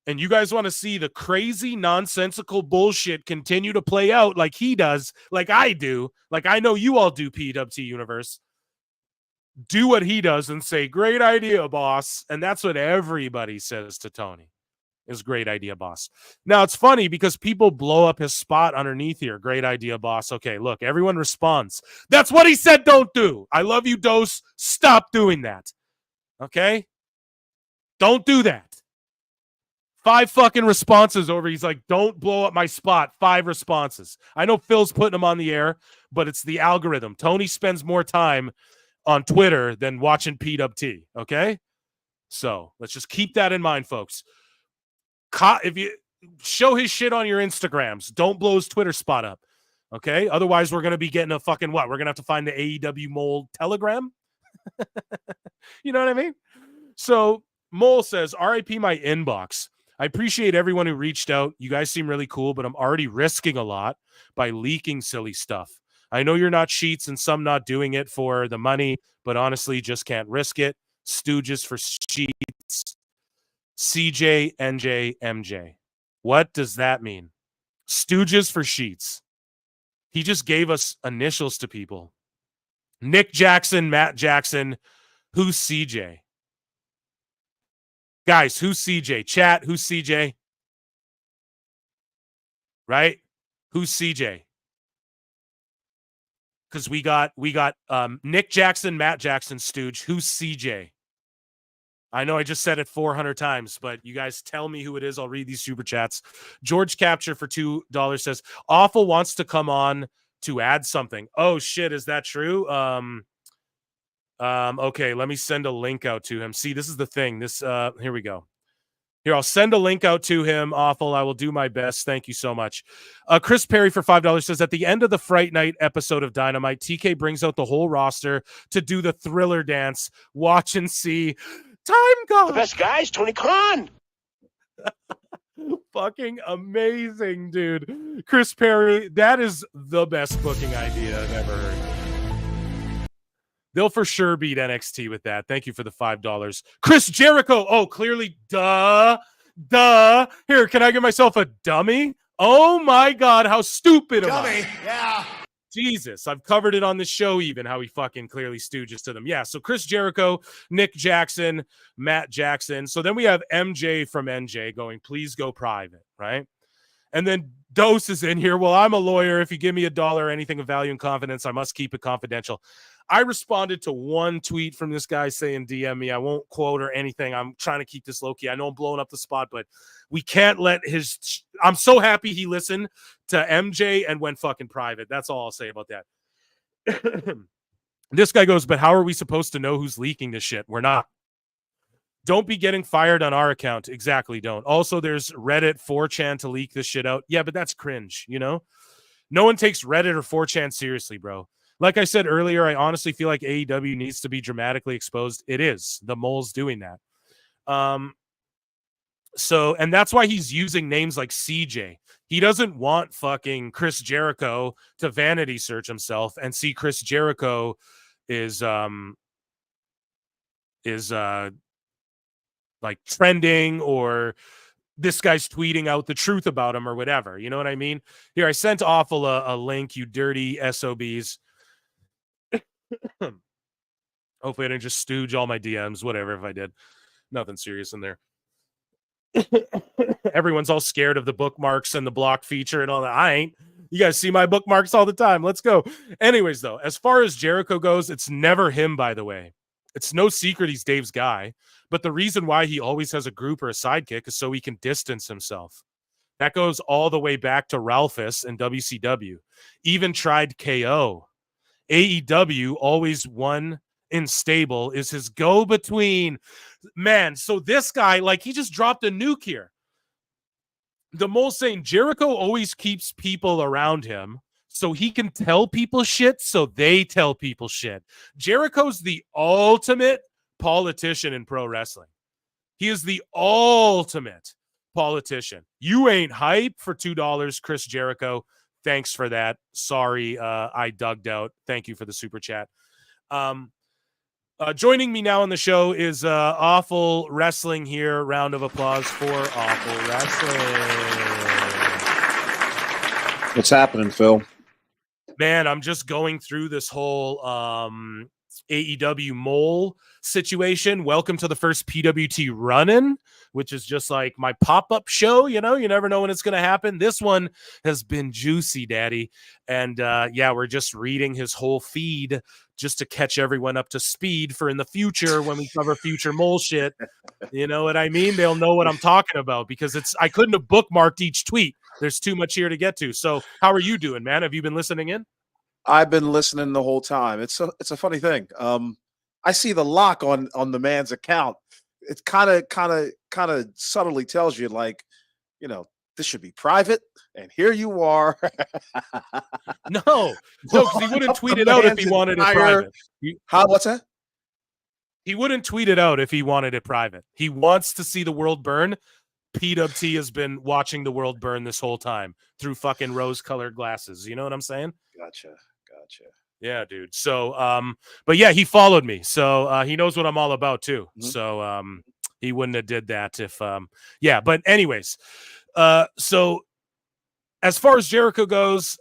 and you guys want to see the crazy, nonsensical bullshit continue to play out like he does, like I do, like I know you all do, PWT Universe, do what he does and say, great idea, boss. And that's what everybody says to Tony, is great idea, boss. Now, it's funny because people blow up his spot underneath here. Great idea, boss. Okay, look, everyone responds. That's what he said don't do. I love you, Dose. Stop doing that. Okay? Don't do that. 5 fucking responses over. He's like, don't blow up my spot. 5 responses. I know Phil's putting him on the air, but it's the algorithm. Tony spends more time on Twitter than watching PWT. Okay? So let's just keep that in mind, folks. If you show his shit on your Instagrams, don't blow his Twitter spot up. Okay? Otherwise, we're going to be getting a fucking what? We're going to have to find the AEW Mole Telegram? You know what I mean? So Mole says, RIP my inbox. I appreciate everyone who reached out. You guys seem really cool, but I'm already risking a lot by leaking silly stuff. I know you're not sheets and some not doing it for the money, but honestly, just can't risk it. Stooges for sheets. CJ, NJ, MJ. What does that mean? Stooges for sheets. He just gave us initials to people. Nick Jackson, Matt Jackson. Who's CJ? Guys, who's CJ? Chat, who's CJ? Right? Who's CJ? Because we got Nick Jackson, Matt Jackson, Stooge. Who's CJ? I know I just said it 400 times, but you guys tell me who it is. I'll read these super chats. George Capture for $2 says, Awful wants to come on to add something. Oh, shit, is that true? Okay, let me send a link out to him. See, this is the thing. Here we go. Here, I'll send a link out to him. Awful. I will do my best. Thank you so much. Chris Perry for $5 says, at the end of the Fright Night episode of Dynamite, TK brings out the whole roster to do the Thriller dance. Watch and see. Time God. The best guys, Tony Khan. Fucking amazing, dude. Chris Perry, that is the best booking idea I've ever heard. They'll for sure beat NXT with that. Thank you for the $5. Chris Jericho. Oh, clearly, duh. Here, can I give myself a dummy? Oh my God, how stupid am I? Dummy, yeah. Jesus, I've covered it on the show even, how he fucking clearly stooges to them. Yeah, so Chris Jericho, Nick Jackson, Matt Jackson. So then we have MJ from NJ going, please go private, right? And then Dose is in here. Well, I'm a lawyer. If you give me $1 or anything of value and confidence, I must keep it confidential. I responded to one tweet from this guy saying, DM me. I won't quote or anything. I'm trying to keep this low key. I know I'm blowing up the spot, but we can't let I'm so happy he listened to MJ and went fucking private. That's all I'll say about that. This guy goes, but how are we supposed to know who's leaking this shit? We're not. Don't be getting fired on our account. Exactly, don't. Also, there's Reddit 4chan to leak this shit out. Yeah, but that's cringe, you know? No one takes Reddit or 4chan seriously, bro. Like I said earlier, I honestly feel like AEW needs to be dramatically exposed. It is. The Mole's doing that. So, and that's why he's using names like CJ. He doesn't want fucking Chris Jericho to vanity search himself and see Chris Jericho is like trending, or this guy's tweeting out the truth about him or whatever. You know what I mean? Here, I sent Awful a link, you dirty SOBs. Hopefully I didn't just stooge all my DMs, whatever if I did. Nothing serious in there. Everyone's all scared of the bookmarks and the block feature and all that. I ain't. You guys see my bookmarks all the time. Let's go. Anyways, though, as far as Jericho goes, it's never him, by the way. It's no secret he's Dave's guy. But the reason why he always has a group or a sidekick is so he can distance himself. That goes all the way back to Ralphus and WCW. Even tried KO. AEW, always one in stable, is his go-between. Man, so this guy, like, he just dropped a nuke here. The Mole saying Jericho always keeps people around him so he can tell people shit so they tell people shit. Jericho's the ultimate politician in pro wrestling. He is the ultimate politician. You ain't hype for $2, Chris Jericho. Thanks for that. Sorry, I dugged out. Thank you for the super chat. Joining me now on the show is Awful Wrestling here. Round of applause for Awful Wrestling. What's happening, Phil? Man, I'm just going through this whole AEW mole situation. Welcome to the first PWT run-in, which is just like my pop-up show. You know, you never know when it's going to happen. This one has been juicy, daddy. And yeah, we're just reading his whole feed just to catch everyone up to speed for in the future when we cover future mole shit. You know what I mean? They'll know what I'm talking about because I couldn't have bookmarked each tweet. There's too much here to get to. So how are you doing, man? Have you been listening in? I've been listening the whole time. It's a funny thing. I see the lock on the man's account. It kind of subtly tells you, like, you know, this should be private, and here you are. No, because he wouldn't tweet it out if he wanted it private. What's that? He wouldn't tweet it out if he wanted it private. He wants to see the world burn. PWT has been watching the world burn this whole time through fucking rose-colored glasses. You know what I'm saying? Gotcha. Yeah, dude. So, but yeah, he followed me, so he knows what I'm all about too. Mm-hmm. So, he wouldn't have did that if, yeah. But anyways, so as far as Jericho goes,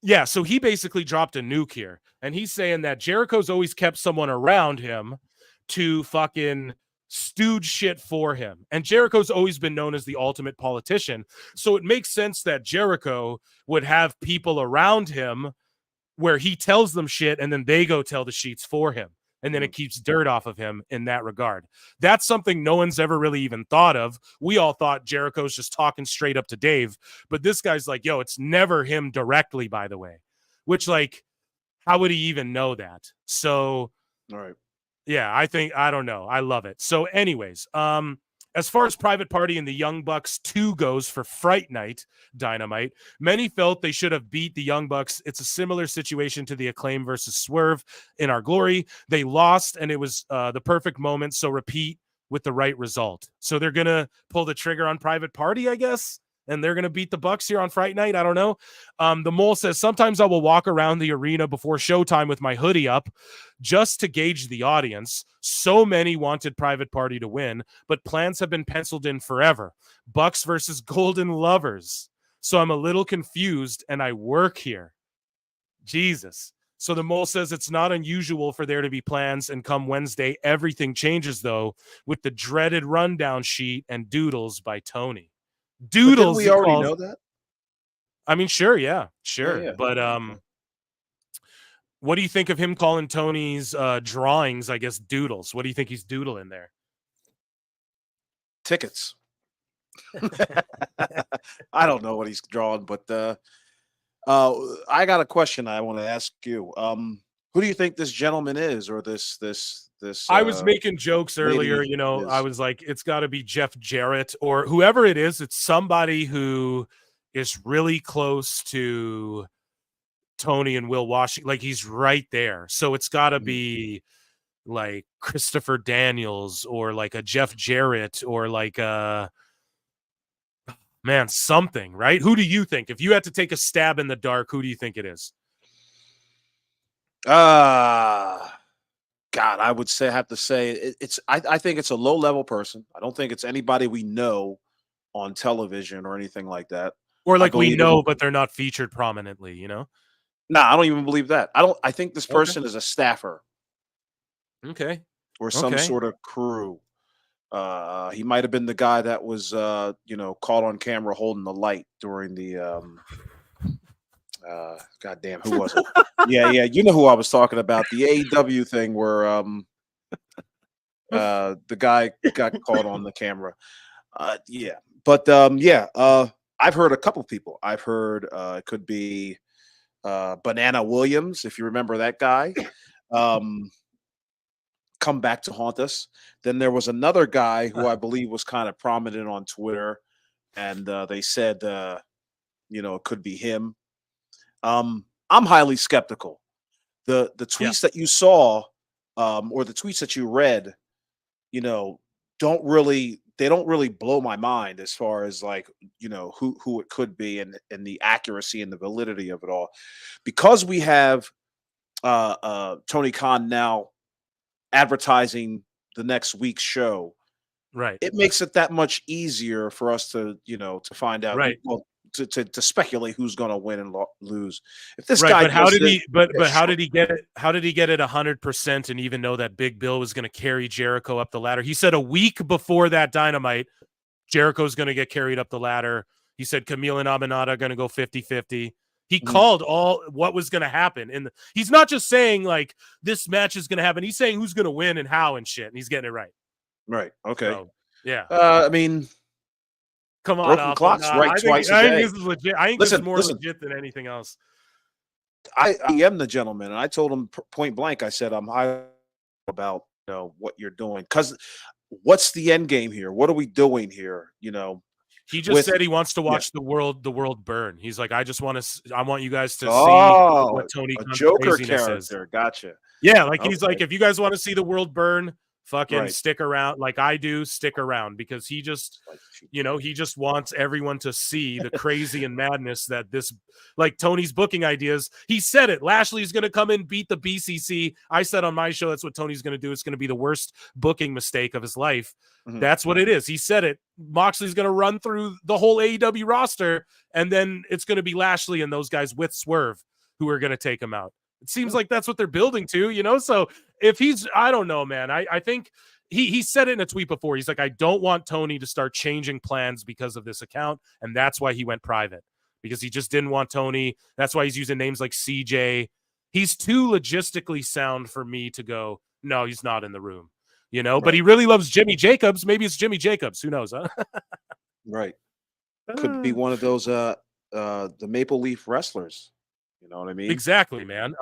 yeah. So he basically dropped a nuke here, and he's saying that Jericho's always kept someone around him to fucking stooge shit for him, and Jericho's always been known as the ultimate politician. So it makes sense that Jericho would have people around him where he tells them shit and then they go tell the sheets for him. And then it keeps dirt off of him in that regard. That's something no one's ever really even thought of. We all thought Jericho's just talking straight up to Dave. But this guy's like, yo, it's never him directly, by the way. Which, like, how would he even know that? So, all right. Yeah, I don't know. I love it. So anyways, as far as Private Party and the Young Bucks 2 goes for Fright Night Dynamite, many felt they should have beat the Young Bucks. It's a similar situation to the Acclaim versus Swerve in Our Glory. They lost, and it was the perfect moment, so repeat with the right result. So they're going to pull the trigger on Private Party, I guess, and they're going to beat the Bucks here on Fright Night. I don't know. The Mole says, sometimes I will walk around the arena before showtime with my hoodie up just to gauge the audience. So many wanted Private Party to win, but plans have been penciled in forever. Bucks versus Golden Lovers. So I'm a little confused, and I work here. Jesus. So the Mole says it's not unusual for there to be plans, and come Wednesday, everything changes, though, with the dreaded rundown sheet and doodles by Tony. Doodles. We already know that. I mean, sure, yeah. Yeah. But what do you think of him calling Tony's drawings, I guess, doodles? What do you think he's doodling there? Tickets. I don't know what he's drawing, but I got a question I want to ask you. Who do you think this gentleman is, or this? I was making jokes earlier. You know, I was like, it's got to be Jeff Jarrett or whoever it is. It's somebody who is really close to Tony and Will Washington. Like, he's right there. So it's got to be like Christopher Daniels or like a Jeff Jarrett or like something, right? Who do you think? If you had to take a stab in the dark, who do you think it is? God, I would have to say I think it's a low level person. I don't think it's anybody we know on television or anything like that. Or like we know, but they're not featured prominently, you know? Nah, I don't even believe that. I think this person is a staffer. Okay. Or some sort of crew. He might have been the guy that was caught on camera holding the light during the goddamn, who was it? yeah, you know who I was talking about. The AEW thing where the guy got caught on the camera. I've heard a couple people. I've heard it could be Banana Williams, if you remember that guy. Come back to haunt us. Then there was another guy who I believe was kind of prominent on Twitter, and they said it could be him. I'm highly skeptical. The tweets that you saw or the tweets that you read, don't really blow my mind as far as like, who it could be and the accuracy and the validity of it all. Because we have Tony Khan now advertising the next week's show, right? It makes it that much easier for us to to find out. Right. Well, to speculate who's going to win and lose. If this Right, guy but how does did this, he? But how did he get it? How did he get it 100% and even know that Big Bill was going to carry Jericho up the ladder? He said a week before that Dynamite, Jericho's going to get carried up the ladder. He said Camille and Aminata are going to go 50-50. He called all what was going to happen, and he's not just saying like this match is going to happen. He's saying who's going to win and how and shit, and he's getting it right. Right. Okay. So, yeah. I mean, come on, broken Alpha. clocks Nah, right twice a day. I think this is legit. I think this is more listen. legit than anything else. I am the gentleman, and I told him point blank. I said I'm high about what you're doing, because what's the end game here? What are we doing here? He just said he wants to watch the world burn. He's like, I want you guys to see what Tony a Khan's Joker craziness character. is. Gotcha. Yeah, like he's like, if you guys want to see the world burn, fucking Right. stick around. Like I do, stick around, because he just, he just wants everyone to see the crazy and madness that this, like Tony's booking ideas. He said it. Lashley's going to come in, beat the BCC. I said on my show, that's what Tony's going to do. It's going to be the worst booking mistake of his life. That's what it is. He said it. Moxley's going to run through the whole AEW roster, and then it's going to be Lashley and those guys with Swerve who are going to take him out. It seems like that's what they're building to, So if I don't know, man. I think he said it in a tweet before. He's like, I don't want Tony to start changing plans because of this account, and that's why he went private, because he just didn't want Tony. That's why he's using names like CJ. He's too logistically sound for me to go, no, he's not in the room. Right. But he really loves Jimmy Jacobs. Maybe it's Jimmy Jacobs. Who knows, huh? Right. Could be one of those the Maple Leaf wrestlers. You know what I mean? Exactly, man.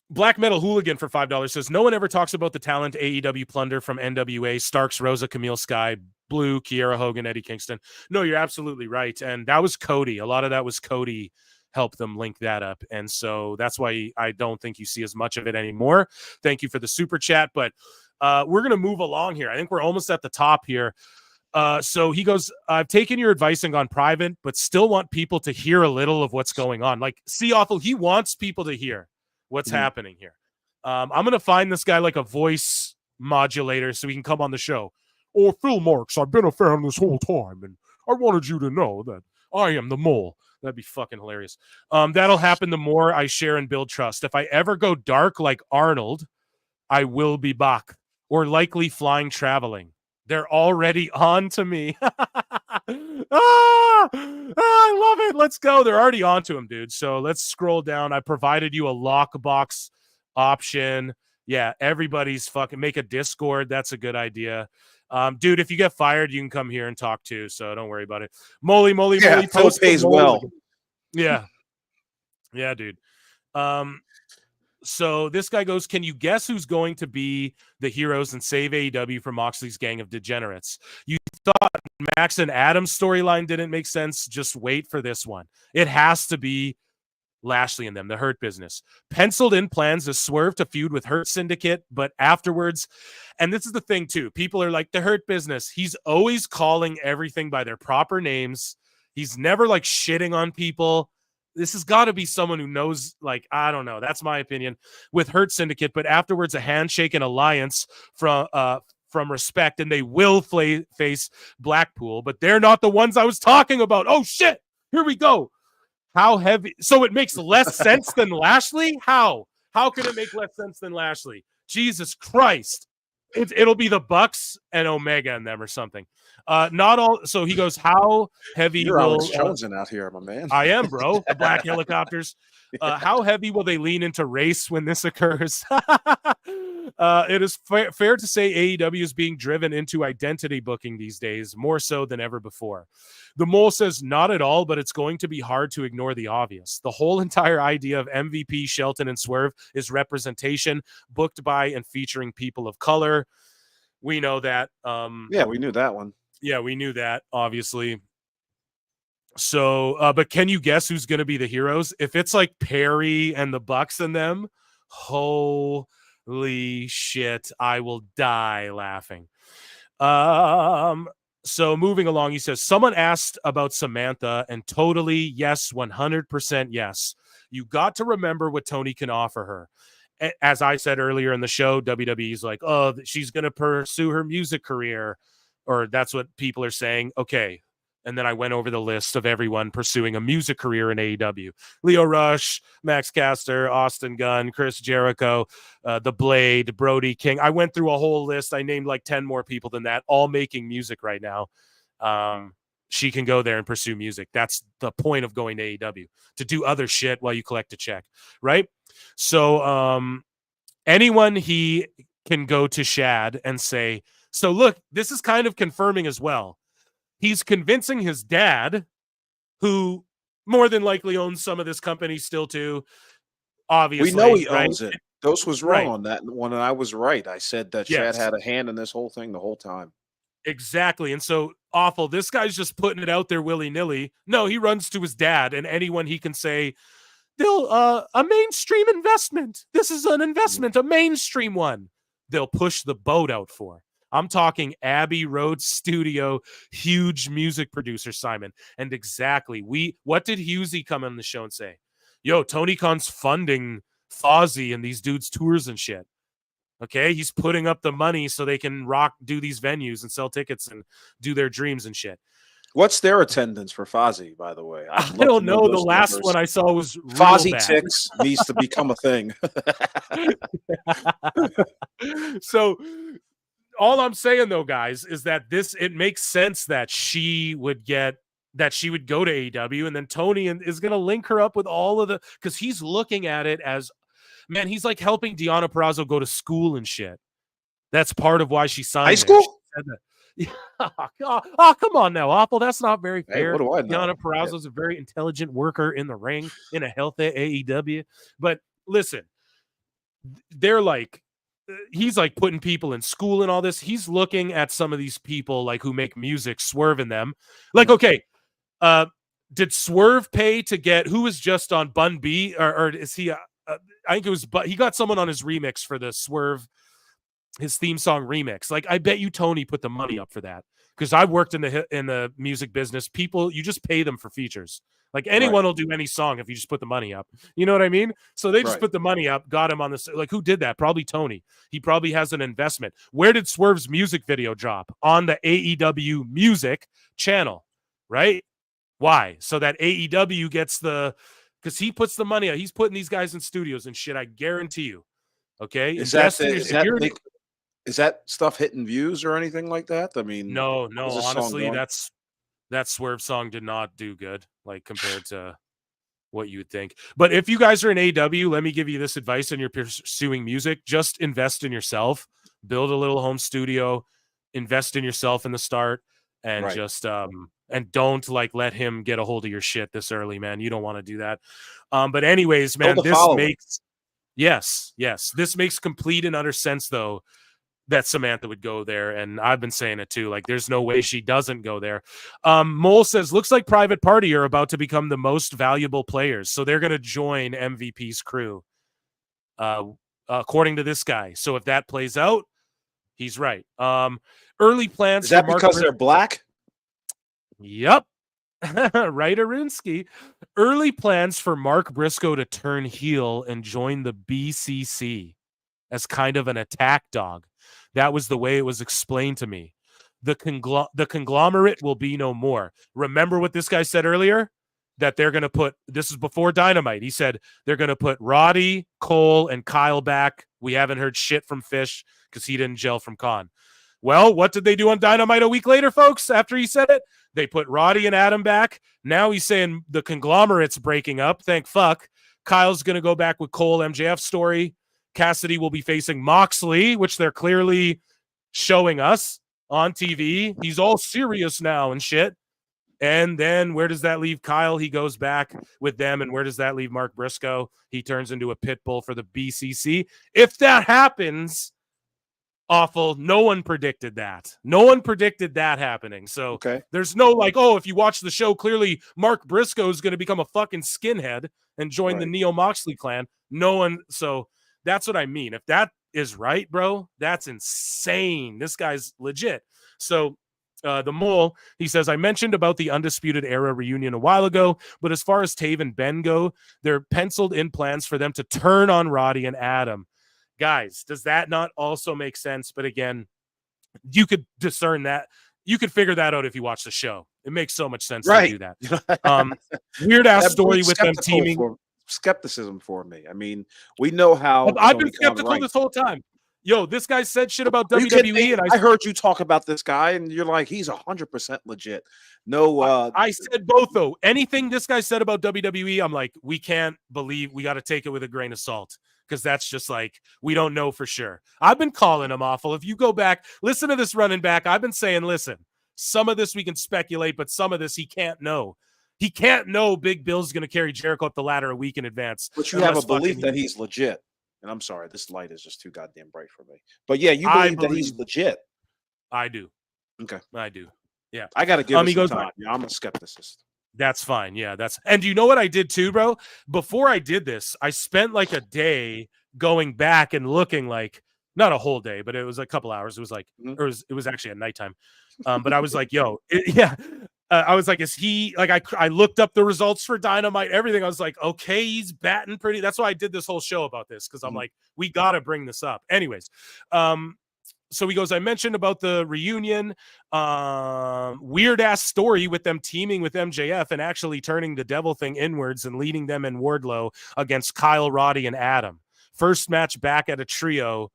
Black Metal Hooligan for $5 says, no one ever talks about the talent AEW plunder from NWA, Starks, Rosa, Camille Sky, Blue, Kiera Hogan, Eddie Kingston. No, you're absolutely right. And that was Cody. A lot of that was Cody helped them link that up. And so that's why I don't think you see as much of it anymore. Thank you for the super chat. But we're going to move along here. I think we're almost at the top here. So he goes, I've taken your advice and gone private, but still want people to hear a little of what's going on. Like, see, Awful, he wants people to hear what's happening here. I'm going to find this guy like a voice modulator so he can come on the show. Oh, Phil Marks, I've been a fan this whole time, and I wanted you to know that I am the mole. That'd be fucking hilarious. That'll happen the more I share and build trust. If I ever go dark like Arnold, I will be back, or likely flying traveling. They're already on to me. I love it. Let's go. They're already on to him, dude. So let's scroll down. I provided you a lockbox option. Yeah, everybody's fucking make a Discord. That's a good idea. Dude, if you get fired, you can come here and talk too. So don't worry about it. Moly. Post pays well. Yeah. Yeah, dude. So this guy goes, can you guess who's going to be the heroes and save AEW from Moxley's gang of degenerates? You thought Max and Adam's storyline didn't make sense? Just wait for this one. It has to be Lashley and them, the Hurt Business. Penciled in plans to Swerve to feud with Hurt Syndicate, but afterwards, and this is the thing too, people are like, the Hurt Business, he's always calling everything by their proper names. He's never like shitting on people. This has got to be someone who knows, like, I don't know. That's my opinion with Hurt Syndicate. But afterwards, a handshake and alliance from respect, and they will face Blackpool. But they're not the ones I was talking about. Oh, shit. Here we go. How heavy? So it makes less sense than Lashley? How? How can it make less sense than Lashley? Jesus Christ. It'll be the Bucks and Omega in them or something. Not all. So he goes, how heavy You're will Alex Jones out here, my man. I am, bro. The black helicopters. How heavy will they lean into race when this occurs? It is fair to say AEW is being driven into identity booking these days, more so than ever before. The Mole says, not at all, but it's going to be hard to ignore the obvious. The whole entire idea of MVP, Shelton, and Swerve is representation, booked by and featuring people of color. We know that. Yeah, we knew that one. Yeah, we knew that, obviously. So, but can you guess who's going to be the heroes? If it's like Perry and the Bucks and them, holy shit, I will die laughing. So moving along, he says, someone asked about Samantha, and totally yes, 100% yes. You got to remember what Tony can offer her. As I said earlier in the show, WWE's like, oh, she's going to pursue her music career, or that's what people are saying. Okay, And then I went over the list of everyone pursuing a music career in AEW. Leo Rush, Max Caster, Austin Gunn, Chris Jericho, The Blade, Brody King. I went through a whole list. I named like 10 more people than that, all making music right now. She can go there and pursue music. That's the point of going to AEW, to do other shit while you collect a check, right? So anyone he can go to Shad and say, so look, this is kind of confirming as well. He's convincing his dad, who more than likely owns some of this company still too. Obviously, we know he right? owns it. Dose was wrong on that one, and I was right. I said that Chad had a hand in this whole thing the whole time. Exactly. And so awful. This guy's just putting it out there willy-nilly. No, he runs to his dad and anyone he can say, they'll a mainstream investment. This is an investment, a mainstream one. They'll push the boat out for. I'm talking Abbey Road Studio, huge music producer, Simon. And exactly, what did Husey come on the show and say? Yo, Tony Khan's funding Fozzy and these dudes' tours and shit. Okay, he's putting up the money so they can do these venues and sell tickets and do their dreams and shit. What's their attendance for Fozzy, by the way? I don't know. The last one I saw was Fozzy Ticks needs to become a thing. So all I'm saying though, guys, is that it makes sense that she would go to AEW, and then Tony is going to link her up with all of because he's looking at it as, man, he's like helping Deonna Purrazzo go to school and shit. That's part of why she signed high school. Oh, come on now, Awful. That's not very fair. Hey, what do I know? Deonna Purrazzo's a very intelligent worker in the ring, in a healthy AEW. But listen, they're like, he's like putting people in school and all this. He's looking at some of these people like who make music, swerving them. Like, okay, did Swerve pay to get who was just on Bun B, or is he? I think it was, but he got someone on his remix for the Swerve, his theme song remix. Like, I bet you Tony put the money up for that, because I've worked in the music business. People, you just pay them for features. Like, anyone will do any song if you just put the money up. You know what I mean? So they just put the money up, got him on this. Like, who did that? Probably Tony. He probably has an investment. Where did Swerve's music video drop? On the AEW music channel, right? Why? So that AEW gets because he puts the money out. He's putting these guys in studios and shit. I guarantee you. Okay. Is that stuff hitting views or anything like that? I mean, no. Honestly, that Swerve song did not do good, like, compared to what you would think. But if you guys are in AEW, let me give you this advice, and you're pursuing music. Just invest in yourself. Build a little home studio. Invest in yourself in the start, and just and don't like let him get a hold of your shit this early, man. You don't want to do that. But anyways, man, this makes complete and utter sense though, that Samantha would go there. And I've been saying it too. Like, there's no way she doesn't go there. Mole says, looks like Private Party are about to become the most valuable players. So they're going to join MVP's crew, according to this guy. So if that plays out, he's right. Early plans. Is that because they're black? Yep. Right, Arunsky. Early plans for Mark Briscoe to turn heel and join the BCC as kind of an attack dog. That was the way it was explained to me. The conglomerate will be no more. Remember what this guy said earlier? That they're going to put, this is before Dynamite. He said they're going to put Roddy, Cole, and Kyle back. We haven't heard shit from Fish because he didn't gel from Khan. Well, what did they do on Dynamite a week later, folks, after he said it? They put Roddy and Adam back. Now he's saying the conglomerate's breaking up. Thank fuck. Kyle's going to go back with Cole, MJF story. Cassidy will be facing Moxley, which they're clearly showing us on TV. He's all serious now and shit. And then where does that leave Kyle? He goes back with them. And where does that leave Mark Briscoe? He turns into a pit bull for the BCC. If that happens, awful. No one predicted that. No one predicted that happening. So there's no like, oh, if you watch the show, clearly Mark Briscoe is going to become a fucking skinhead and join the Neo Moxley clan. No one. So that's what I mean. If that is right, bro, that's insane. This guy's legit. So the Mole, he says, I mentioned about the Undisputed Era reunion a while ago, but as far as Tave and Ben go, they're penciled in plans for them to turn on Roddy and Adam. Guys, does that not also make sense? But again, you could discern that You could figure that out if you watch the show. It makes so much sense Right. to do that. Weird ass That story breeds with them teaming. skepticism for me. I mean, we know how I've Tony been Khan skeptical writes. this whole time. Yo, this guy said shit about Are you kidding WWE, me? and I heard you talk about this guy, and you're like, he's 100% legit. No, I said both though. Anything this guy said about WWE, I'm like, we can't believe. We got to take it with a grain of salt because that's just like we don't know for sure. I've been calling him awful. If you go back, listen to this running back. I've been saying, listen, some of this we can speculate, but some of this he can't know. He can't know Big Bill's going to carry Jericho up the ladder a week in advance. but you have a belief that he's legit. And I'm sorry, this light is just too goddamn bright for me. But yeah, you believe that he's legit. I do. Okay. I do. Yeah. I got to give it some time. Like, yeah, I'm a skepticist. That's fine. Yeah, and you know what I did too, bro? Before I did this, I spent like a day going back and looking, like not a whole day, but it was a couple hours. It was like, it was actually at nighttime. But I was like, yo, I was like, is he like, I looked up the results for Dynamite, everything. I was like, okay, he's batting pretty. That's why I did this whole show about this. Cause I'm like, we got to bring this up anyways. So he goes, I mentioned about the reunion, weird ass story with them teaming with MJF and actually turning the devil thing inwards and leading them in Wardlow against Kyle, Roddy, and Adam. First match back at a trio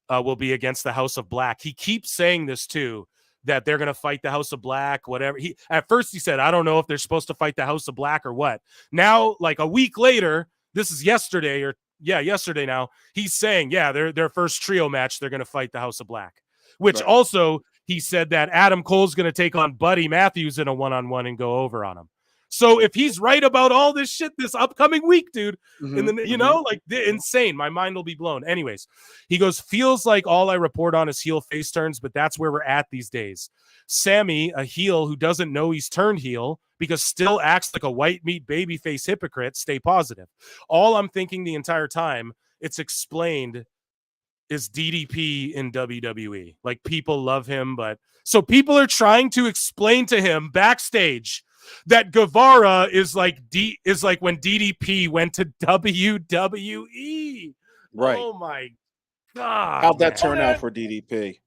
will be against the House of Black. He keeps saying this too, that they're going to fight the House of Black, whatever. At first he said, I don't know if they're supposed to fight the House of Black or what. Now, like a week later, this is yesterday yesterday now, he's saying, their first trio match, they're going to fight the House of Black, which also he said that Adam Cole's going to take on Buddy Matthews in a one-on-one and go over on him. So if he's right about all this shit this upcoming week, dude, insane. My mind will be blown. Anyways, he goes, feels like all I report on is heel face turns, but that's where we're at these days. Sammy, a heel who doesn't know he's turned heel because still acts like a white meat babyface hypocrite, stay positive. All I'm thinking the entire time, it's explained, is DDP in WWE. Like, people love him, but so people are trying to explain to him backstage that Guevara is like when DDP went to WWE. Right. Oh my God. How'd that turn out for DDP?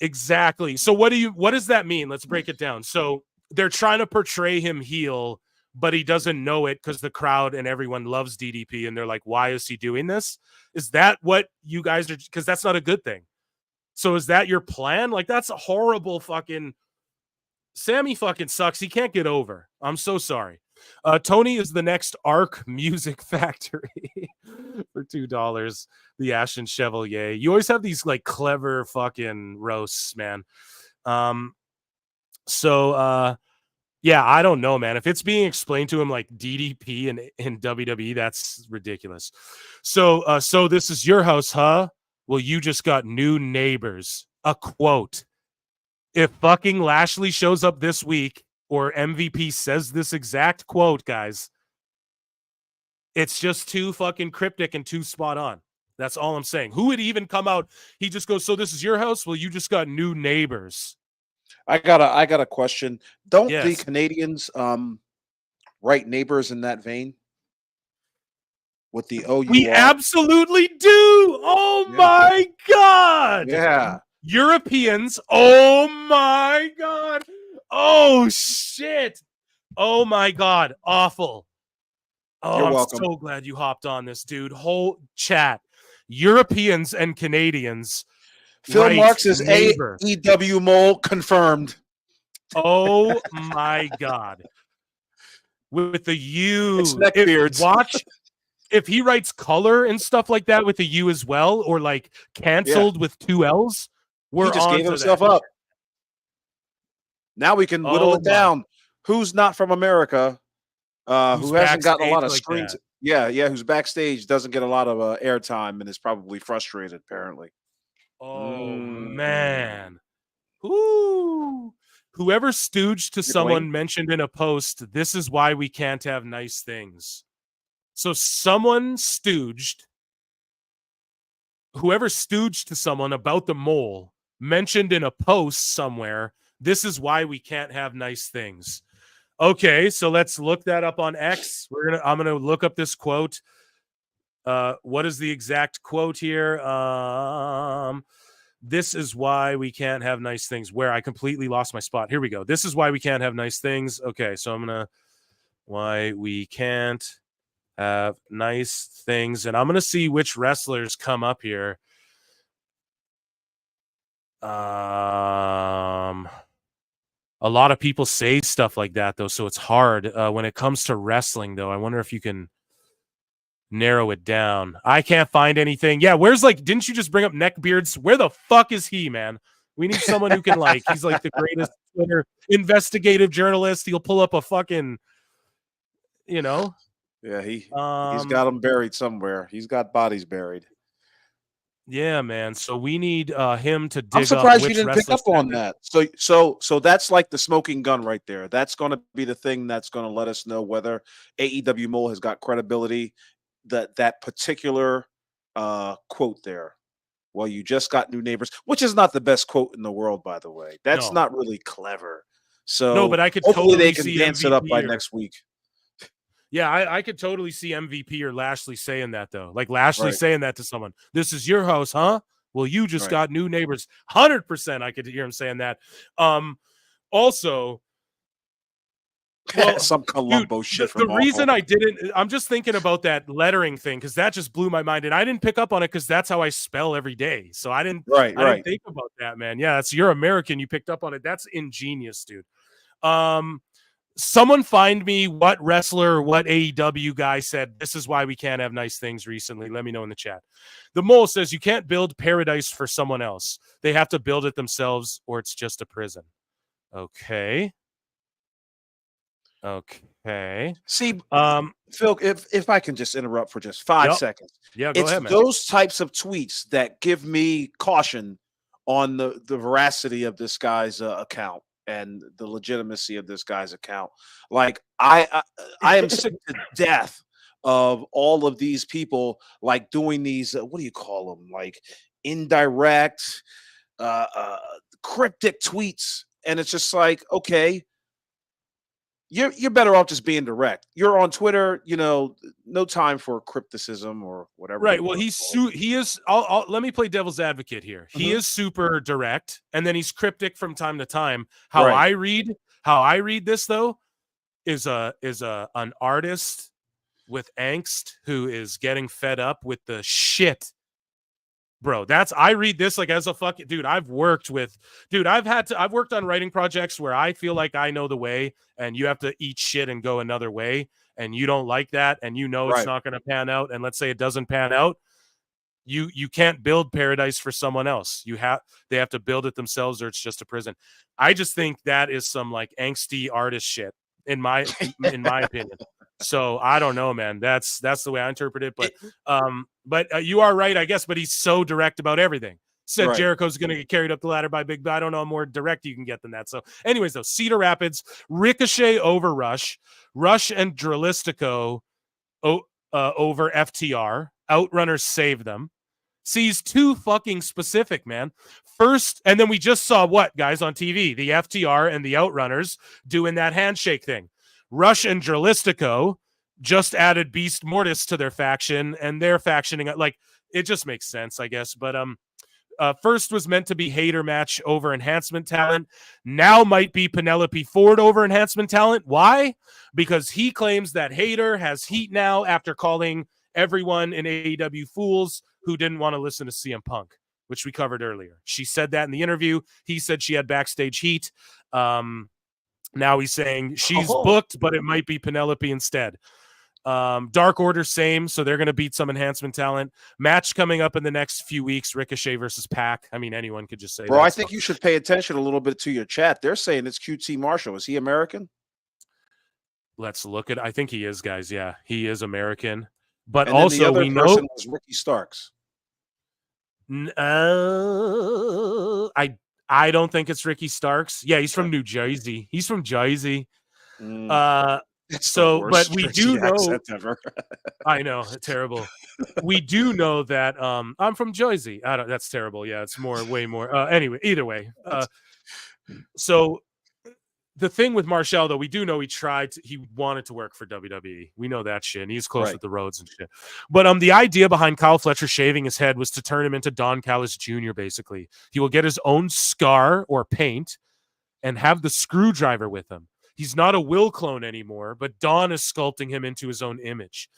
Exactly. So what does that mean? Let's break it down. So they're trying to portray him heel, but he doesn't know it because the crowd and everyone loves DDP. And they're like, why is he doing this? Is that what you guys are? Because that's not a good thing. So is that your plan? Like, that's a horrible fucking... Sammy fucking sucks. He can't get over. I'm so sorry. Tony is the next Arc Music Factory for $2. The Ashen Chevalier. You always have these like clever fucking roasts, man. Yeah, I don't know, man. If it's being explained to him like DDP in WWE, that's ridiculous. So this is your house, huh? Well, you just got new neighbors. A quote. If fucking Lashley shows up this week or MVP says this exact quote, guys, it's just too fucking cryptic and too spot on. That's all I'm saying. Who would even come out? He just goes, so this is your house? Well, you just got new neighbors. I got a question. Don't the Canadians write neighbors in that vein? With the OUR? We absolutely do. Oh my God. Yeah. Europeans. Oh my God. Oh shit. Oh my God. Awful. Oh, You're I'm welcome. so glad you hopped on this, dude. Whole chat. Europeans and Canadians. Phil Marks is AEW mole confirmed. Oh my God. With the U. It's neckbeards. Watch. If he writes color and stuff like that with the U as well, or like canceled with 2 L's, he just gave himself up. Now we can whittle it down. Who's not from America? Who hasn't gotten a lot of screens? Yeah, who's backstage, doesn't get a lot of airtime, and is probably frustrated, apparently. Oh man. Ooh. Whoever stooged to someone mentioned in a post, this is why we can't have nice things. So someone stooged, whoever stooged to someone about the mole mentioned in a post somewhere, this is why we can't have nice things. Okay, so let's look that up on X. I'm gonna look up this quote. What is the exact quote here? This is why we can't have nice things. Where I completely lost my spot. Here we go. This is why we can't have nice things. Okay, so I'm gonna why we can't have nice things, and I'm gonna see which wrestlers come up here. A lot of people say stuff like that though, so it's hard. When it comes to wrestling, though, I wonder if you can narrow it down. I can't find anything. Yeah, where's didn't you just bring up Neckbeards? Where the fuck is he, man? We need someone who can he's like the greatest Twitter investigative journalist. He'll pull up a fucking, Yeah, he's got them buried somewhere. He's got bodies buried. Yeah, man. So we need him to dig up. I'm surprised you didn't pick up on that. So that's like the smoking gun right there. That's going to be the thing that's going to let us know whether AEW Mole has got credibility. That particular quote there. Well, you just got new neighbors, which is not the best quote in the world, by the way. That's not really clever. So no, but I could hopefully totally they can see dance MVP it up by next week. Yeah, I could totally see MVP or Lashley saying that though. Like Lashley saying that to someone. This is your house, huh? Well, you just got new neighbors. 100% I could hear him saying that. Also, well, some Columbo shit from the reason I didn't, I'm just thinking about that lettering thing because that just blew my mind, and I didn't pick up on it because that's how I spell every day. So I didn't think about that, man. Yeah, you're American. You picked up on it. That's ingenious, dude. Someone find me what wrestler or what AEW guy said this is why we can't have nice things recently. Let me know in the chat. The Mole says you can't build paradise for someone else. They have to build it themselves or it's just a prison. Okay. See, Phil, if I can just interrupt for just 5 seconds. Yeah, go ahead, man. Those types of tweets that give me caution on the veracity of this guy's account and the legitimacy of this guy's account. Like I am sick to death of all of these people doing these what do you call them, like indirect cryptic tweets, and it's just like, okay, you're better off just being direct. You're on Twitter, no time for crypticism or whatever. Right. Well, he is. Let me play devil's advocate here. He is super direct, and then he's cryptic from time to time. How I read this though is an artist with angst who is getting fed up with the shit. Bro, I read this as a fucking dude. I've worked on writing projects where I feel like I know the way and you have to eat shit and go another way. And you don't like that. And it's not going to pan out. And let's say it doesn't pan out. You can't build paradise for someone else. They have to build it themselves or it's just a prison. I just think that is some angsty artist shit in my opinion. So I don't know, man. That's the way I interpret it. But you are right, I guess. But he's so direct about everything. Said Jericho's going to get carried up the ladder by Big Bad. I don't know how more direct you can get than that. So, anyways, though, Cedar Rapids, Ricochet over Rush and Dralistico over FTR. Outrunners save them. See, he's too fucking specific, man. First, and then we just saw what, guys, on TV? The FTR and the Outrunners doing that handshake thing. Rush and Dralistico just added Beast Mortis to their faction, and they're factioning. It just makes sense, I guess. But first was meant to be Hater match over enhancement talent. Now might be Penelope Ford over enhancement talent. Why? Because he claims that Hater has heat now after calling everyone in AEW fools who didn't want to listen to CM Punk, which we covered earlier. She said that in the interview. He said she had backstage heat. Now he's saying she's booked, but it might be Penelope instead. Dark Order, same. So they're going to beat some enhancement talent. Match coming up in the next few weeks, Ricochet versus Pac. I mean, anyone could just say Bro, I think you should pay attention a little bit to your chat. They're saying it's QT Marshall. Is he American? Let's look at I think he is, guys. Yeah, he is American. But and also, the other we person know was Ricky Starks. I don't think it's Ricky Starks. Yeah, he's from New Jersey. He's from Jersey. So, but we do know. I know, terrible. We do know that I'm from Jersey. That's terrible. Yeah, it's way more. Anyway, either way. So the thing with Marshall, though, we do know he wanted to work for WWE. We know that shit. And he's close with the Rhodes and shit. But the idea behind Kyle Fletcher shaving his head was to turn him into Don Callis Jr., basically. He will get his own scar or paint and have the screwdriver with him. He's not a Will clone anymore, but Don is sculpting him into his own image.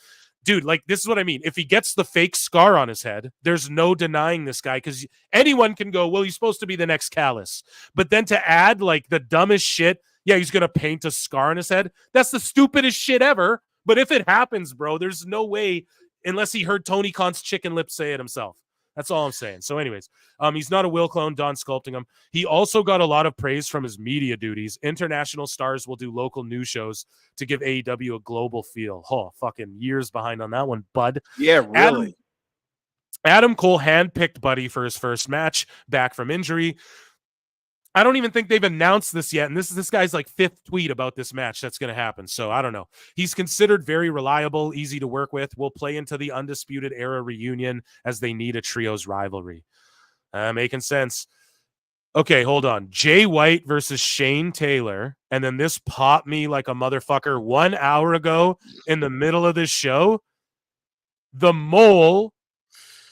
Dude, like, this is what I mean. If he gets the fake scar on his head, there's no denying this guy, because anyone can go, well, he's supposed to be the next Callis. But then to add, like, the dumbest shit, yeah, he's going to paint a scar on his head. That's the stupidest shit ever. But if it happens, bro, there's no way, unless he heard Tony Khan's chicken lips say it himself. That's all I'm saying. So anyways, he's not a Will clone, Don sculpting him. He also got a lot of praise from his media duties. International stars will do local news shows to give AEW a global feel. Oh, fucking years behind on that one, bud. Yeah, really. Adam Cole handpicked Buddy for his first match back from injury. I don't even think they've announced this yet. And this guy's like fifth tweet about this match that's going to happen. So I don't know. He's considered very reliable, easy to work with. Will play into the Undisputed Era reunion as they need a trios rivalry. Making sense. Okay, hold on. Jay White versus Shane Taylor. And then this popped me like a motherfucker 1 hour ago in the middle of this show. The Mole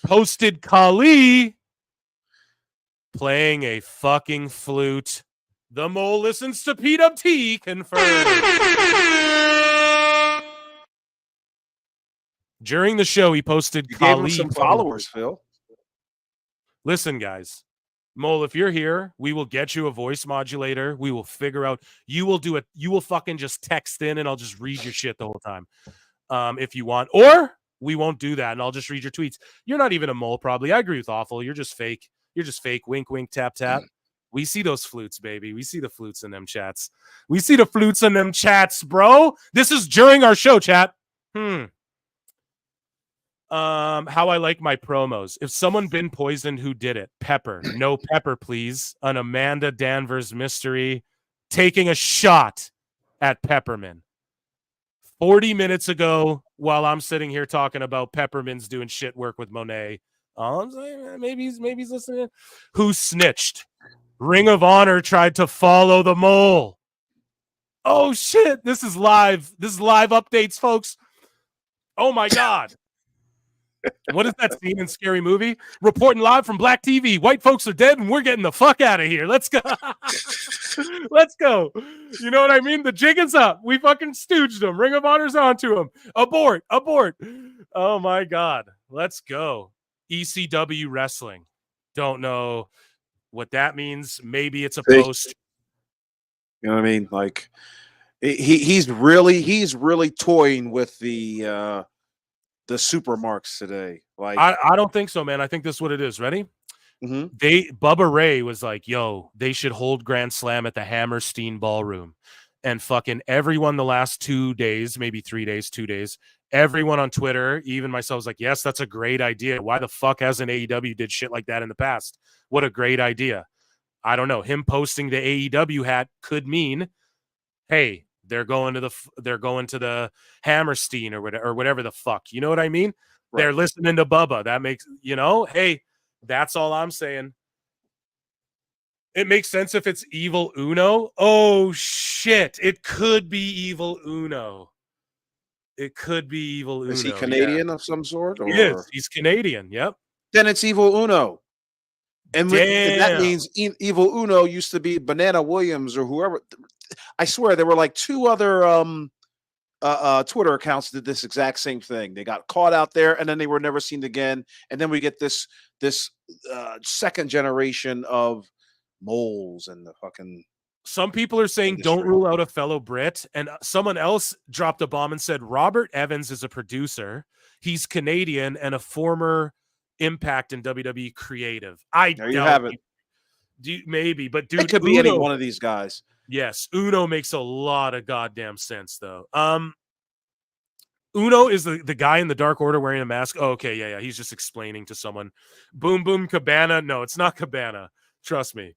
posted Khali playing a fucking flute. The Mole listens to PWT, confirmed. During the show, he posted You Khali. gave him some followers, Phil. Listen, guys. Mole, if you're here, we will get you a voice modulator. We will figure out. You will fucking just text in, and I'll just read your shit the whole time. If you want. Or we won't do that, and I'll just read your tweets. You're not even a mole, probably. I agree with Awful. You're just fake. You're just fake. Wink, wink, tap, tap. We see those flutes, baby. We see the flutes in them chats. We see the flutes in them chats, bro. This is during our show, chat. How I like my promos. If someone been poisoned, who did it? Pepper. No pepper, please. An Amanda Danvers mystery. Taking a shot at Peppermint. 40 minutes ago, while I'm sitting here talking about Peppermint's doing shit work with Monet. All I'm saying, maybe he's listening. Who snitched? Ring of Honor tried to follow the Mole. Oh shit! This is live. This is live updates, folks. Oh my god! What is that scene in Scary Movie? Reporting live from Black TV. White folks are dead, and we're getting the fuck out of here. Let's go. Let's go. You know what I mean? The jig is up. We fucking stooged them. Ring of Honor's onto him. Abort. Abort. Oh my god. Let's go. ECW wrestling. Don't know what that means. Maybe it's a post. You know what I mean? Like he's really toying with the super marks today. Like I don't think so, man. I think this is what it is. Ready? Mm-hmm. Bubba Ray was like, yo, they should hold Grand Slam at the Hammerstein Ballroom. And fucking everyone the last 2 days, maybe 3 days, 2 days, everyone on Twitter, even myself, was like, yes, that's a great idea. Why the fuck hasn't AEW did shit like that in the past? What a great idea. I don't know. Him posting the AEW hat could mean, hey, they're going to the Hammerstein or whatever the fuck. You know what I mean? Right. They're listening to Bubba. That makes, hey, that's all I'm saying. It makes sense if it's Evil Uno. Oh, shit. It could be Evil Uno. It could be Evil Uno. Is he Canadian of some sort? Or? He is. He's Canadian. Yep. Then it's Evil Uno. And that means Evil Uno used to be Banana Williams or whoever. I swear there were like two other Twitter accounts that did this exact same thing. They got caught out there and then they were never seen again. And then we get this second generation of moles and the fucking. Some people are saying industry. Don't rule out a fellow Brit. And someone else dropped a bomb and said Robert Evans is a producer. He's Canadian and a former Impact and WWE creative. There you have it. Maybe, but dude, it could be any one of these guys. Yes, Uno makes a lot of goddamn sense, though. Uno is the guy in the Dark Order wearing a mask. Oh, okay, yeah. He's just explaining to someone. Boom, boom, Cabana. No, it's not Cabana. Trust me.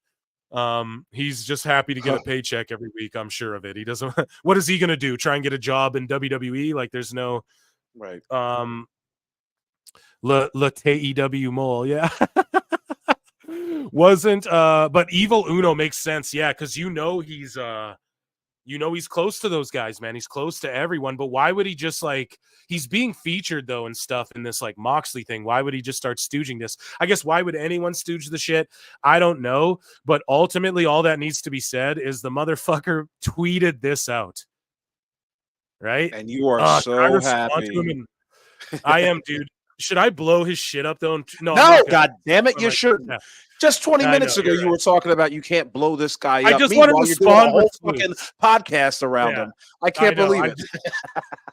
He's just happy to get a paycheck every week. I'm sure of it. He doesn't. What is he gonna do? Try and get a job in WWE? Like, there's no. Right. Le TEW mole, yeah. Wasn't but Evil Uno makes sense, yeah, because he's You know, he's close to those guys, man. He's close to everyone. But why would he just like, he's being featured though and stuff in this like Moxley thing. Why would he just start stooging this? I guess why would anyone stooge the shit? I don't know. But ultimately, all that needs to be said is the motherfucker tweeted this out. Right? And you are so happy. I am, dude. Should I blow his shit up though? No, God damn it, you shouldn't. Yeah. Just 20 minutes ago, you were talking about you can't blow this guy up. I just wanted to spawn a whole fucking podcast around him. I can't believe it.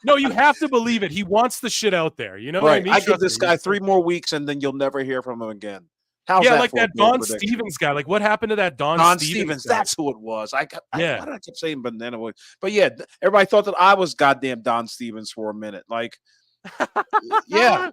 No, you have to believe it. He wants the shit out there. You know what I mean? I give this guy 3 more weeks, and then you'll never hear from him again. How's that like that Don Stevens guy. Like, what happened to that Don Stevens? That's who it was. Why did I keep saying Banana Boy? But yeah, everybody thought that I was goddamn Don Stevens for a minute. Like, yeah.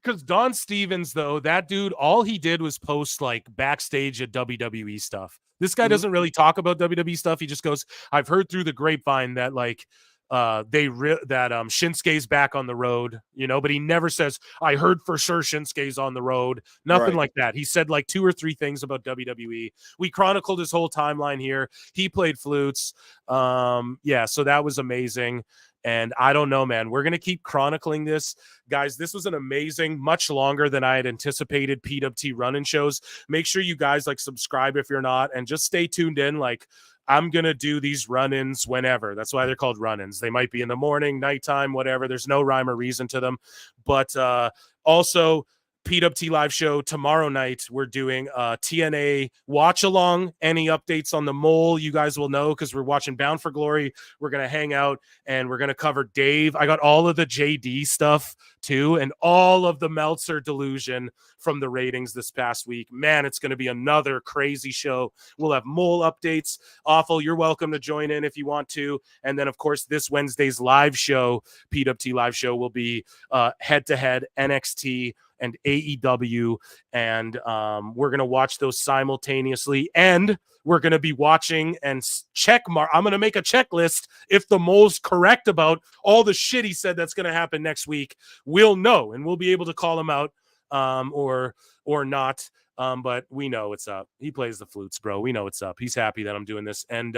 Because Don Stevens, though, that dude, all he did was post like backstage at WWE stuff. This guy doesn't really talk about WWE stuff. He just goes, I've heard through the grapevine that like Shinsuke's back on the road, you know, but he never says, I heard for sure Shinsuke's on the road. Nothing like that. He said like 2 or 3 things about WWE. We chronicled his whole timeline here. He played flutes. Yeah, so that was amazing. And I don't know, man, we're going to keep chronicling this. Guys, this was an amazing, much longer than I had anticipated PWT run-in shows. Make sure you guys like subscribe if you're not, and just stay tuned in. Like, I'm going to do these run-ins whenever. That's why they're called run-ins. They might be in the morning, nighttime, whatever. There's no rhyme or reason to them. But also, PWT live show tomorrow night. We're doing TNA watch along. Any updates on the mole, you guys will know because we're watching Bound for Glory. We're going to hang out and we're going to cover Dave. I got all of the JD stuff too, and all of the Meltzer delusion from the ratings this past week. Man, it's going to be another crazy show. We'll have mole updates. Awful, you're welcome to join in if you want to. And then, of course, this Wednesday's live show, PWT live show, will be head-to-head NXT and AEW, and we're going to watch those simultaneously, and we're going to be watching and I'm going to make a checklist. If the mole's correct about all the shit he said that's going to happen next week, we'll know, and we'll be able to call him out or not. But we know it's up. He plays the flutes, bro. We know it's up. He's happy that I'm doing this. And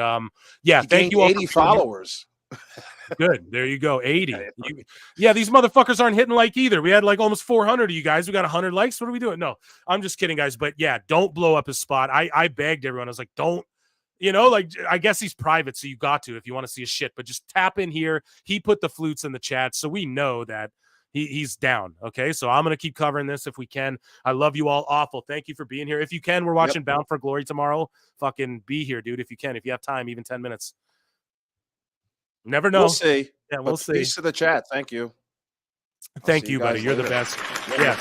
yeah, thank you all. 80 followers. Good. There you go. 80. Yeah, these motherfuckers aren't hitting like either. We had like almost 400 of you guys. We got 100 likes. What are we doing? No, I'm just kidding, guys. But yeah, don't blow up his spot. I begged everyone. I was like, don't, you know, like, I guess he's private, so you got to if you want to see his shit. But just tap in here. He put the flutes in the chat, so we know that he's down. Okay, so I'm going to keep covering this if we can. I love you all. Awful. Thank you for being here. If you can, we're watching Bound for Glory tomorrow. Fucking be here, dude, if you can. If you have time, even 10 minutes. Never know. We'll see. Yeah, we'll see. Peace to the chat. Thank you. Thank you, buddy. You're the best. Yeah.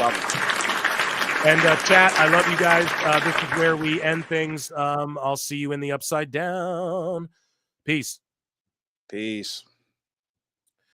And chat, I love you guys. This is where we end things. I'll see you in the upside down. Peace. Peace.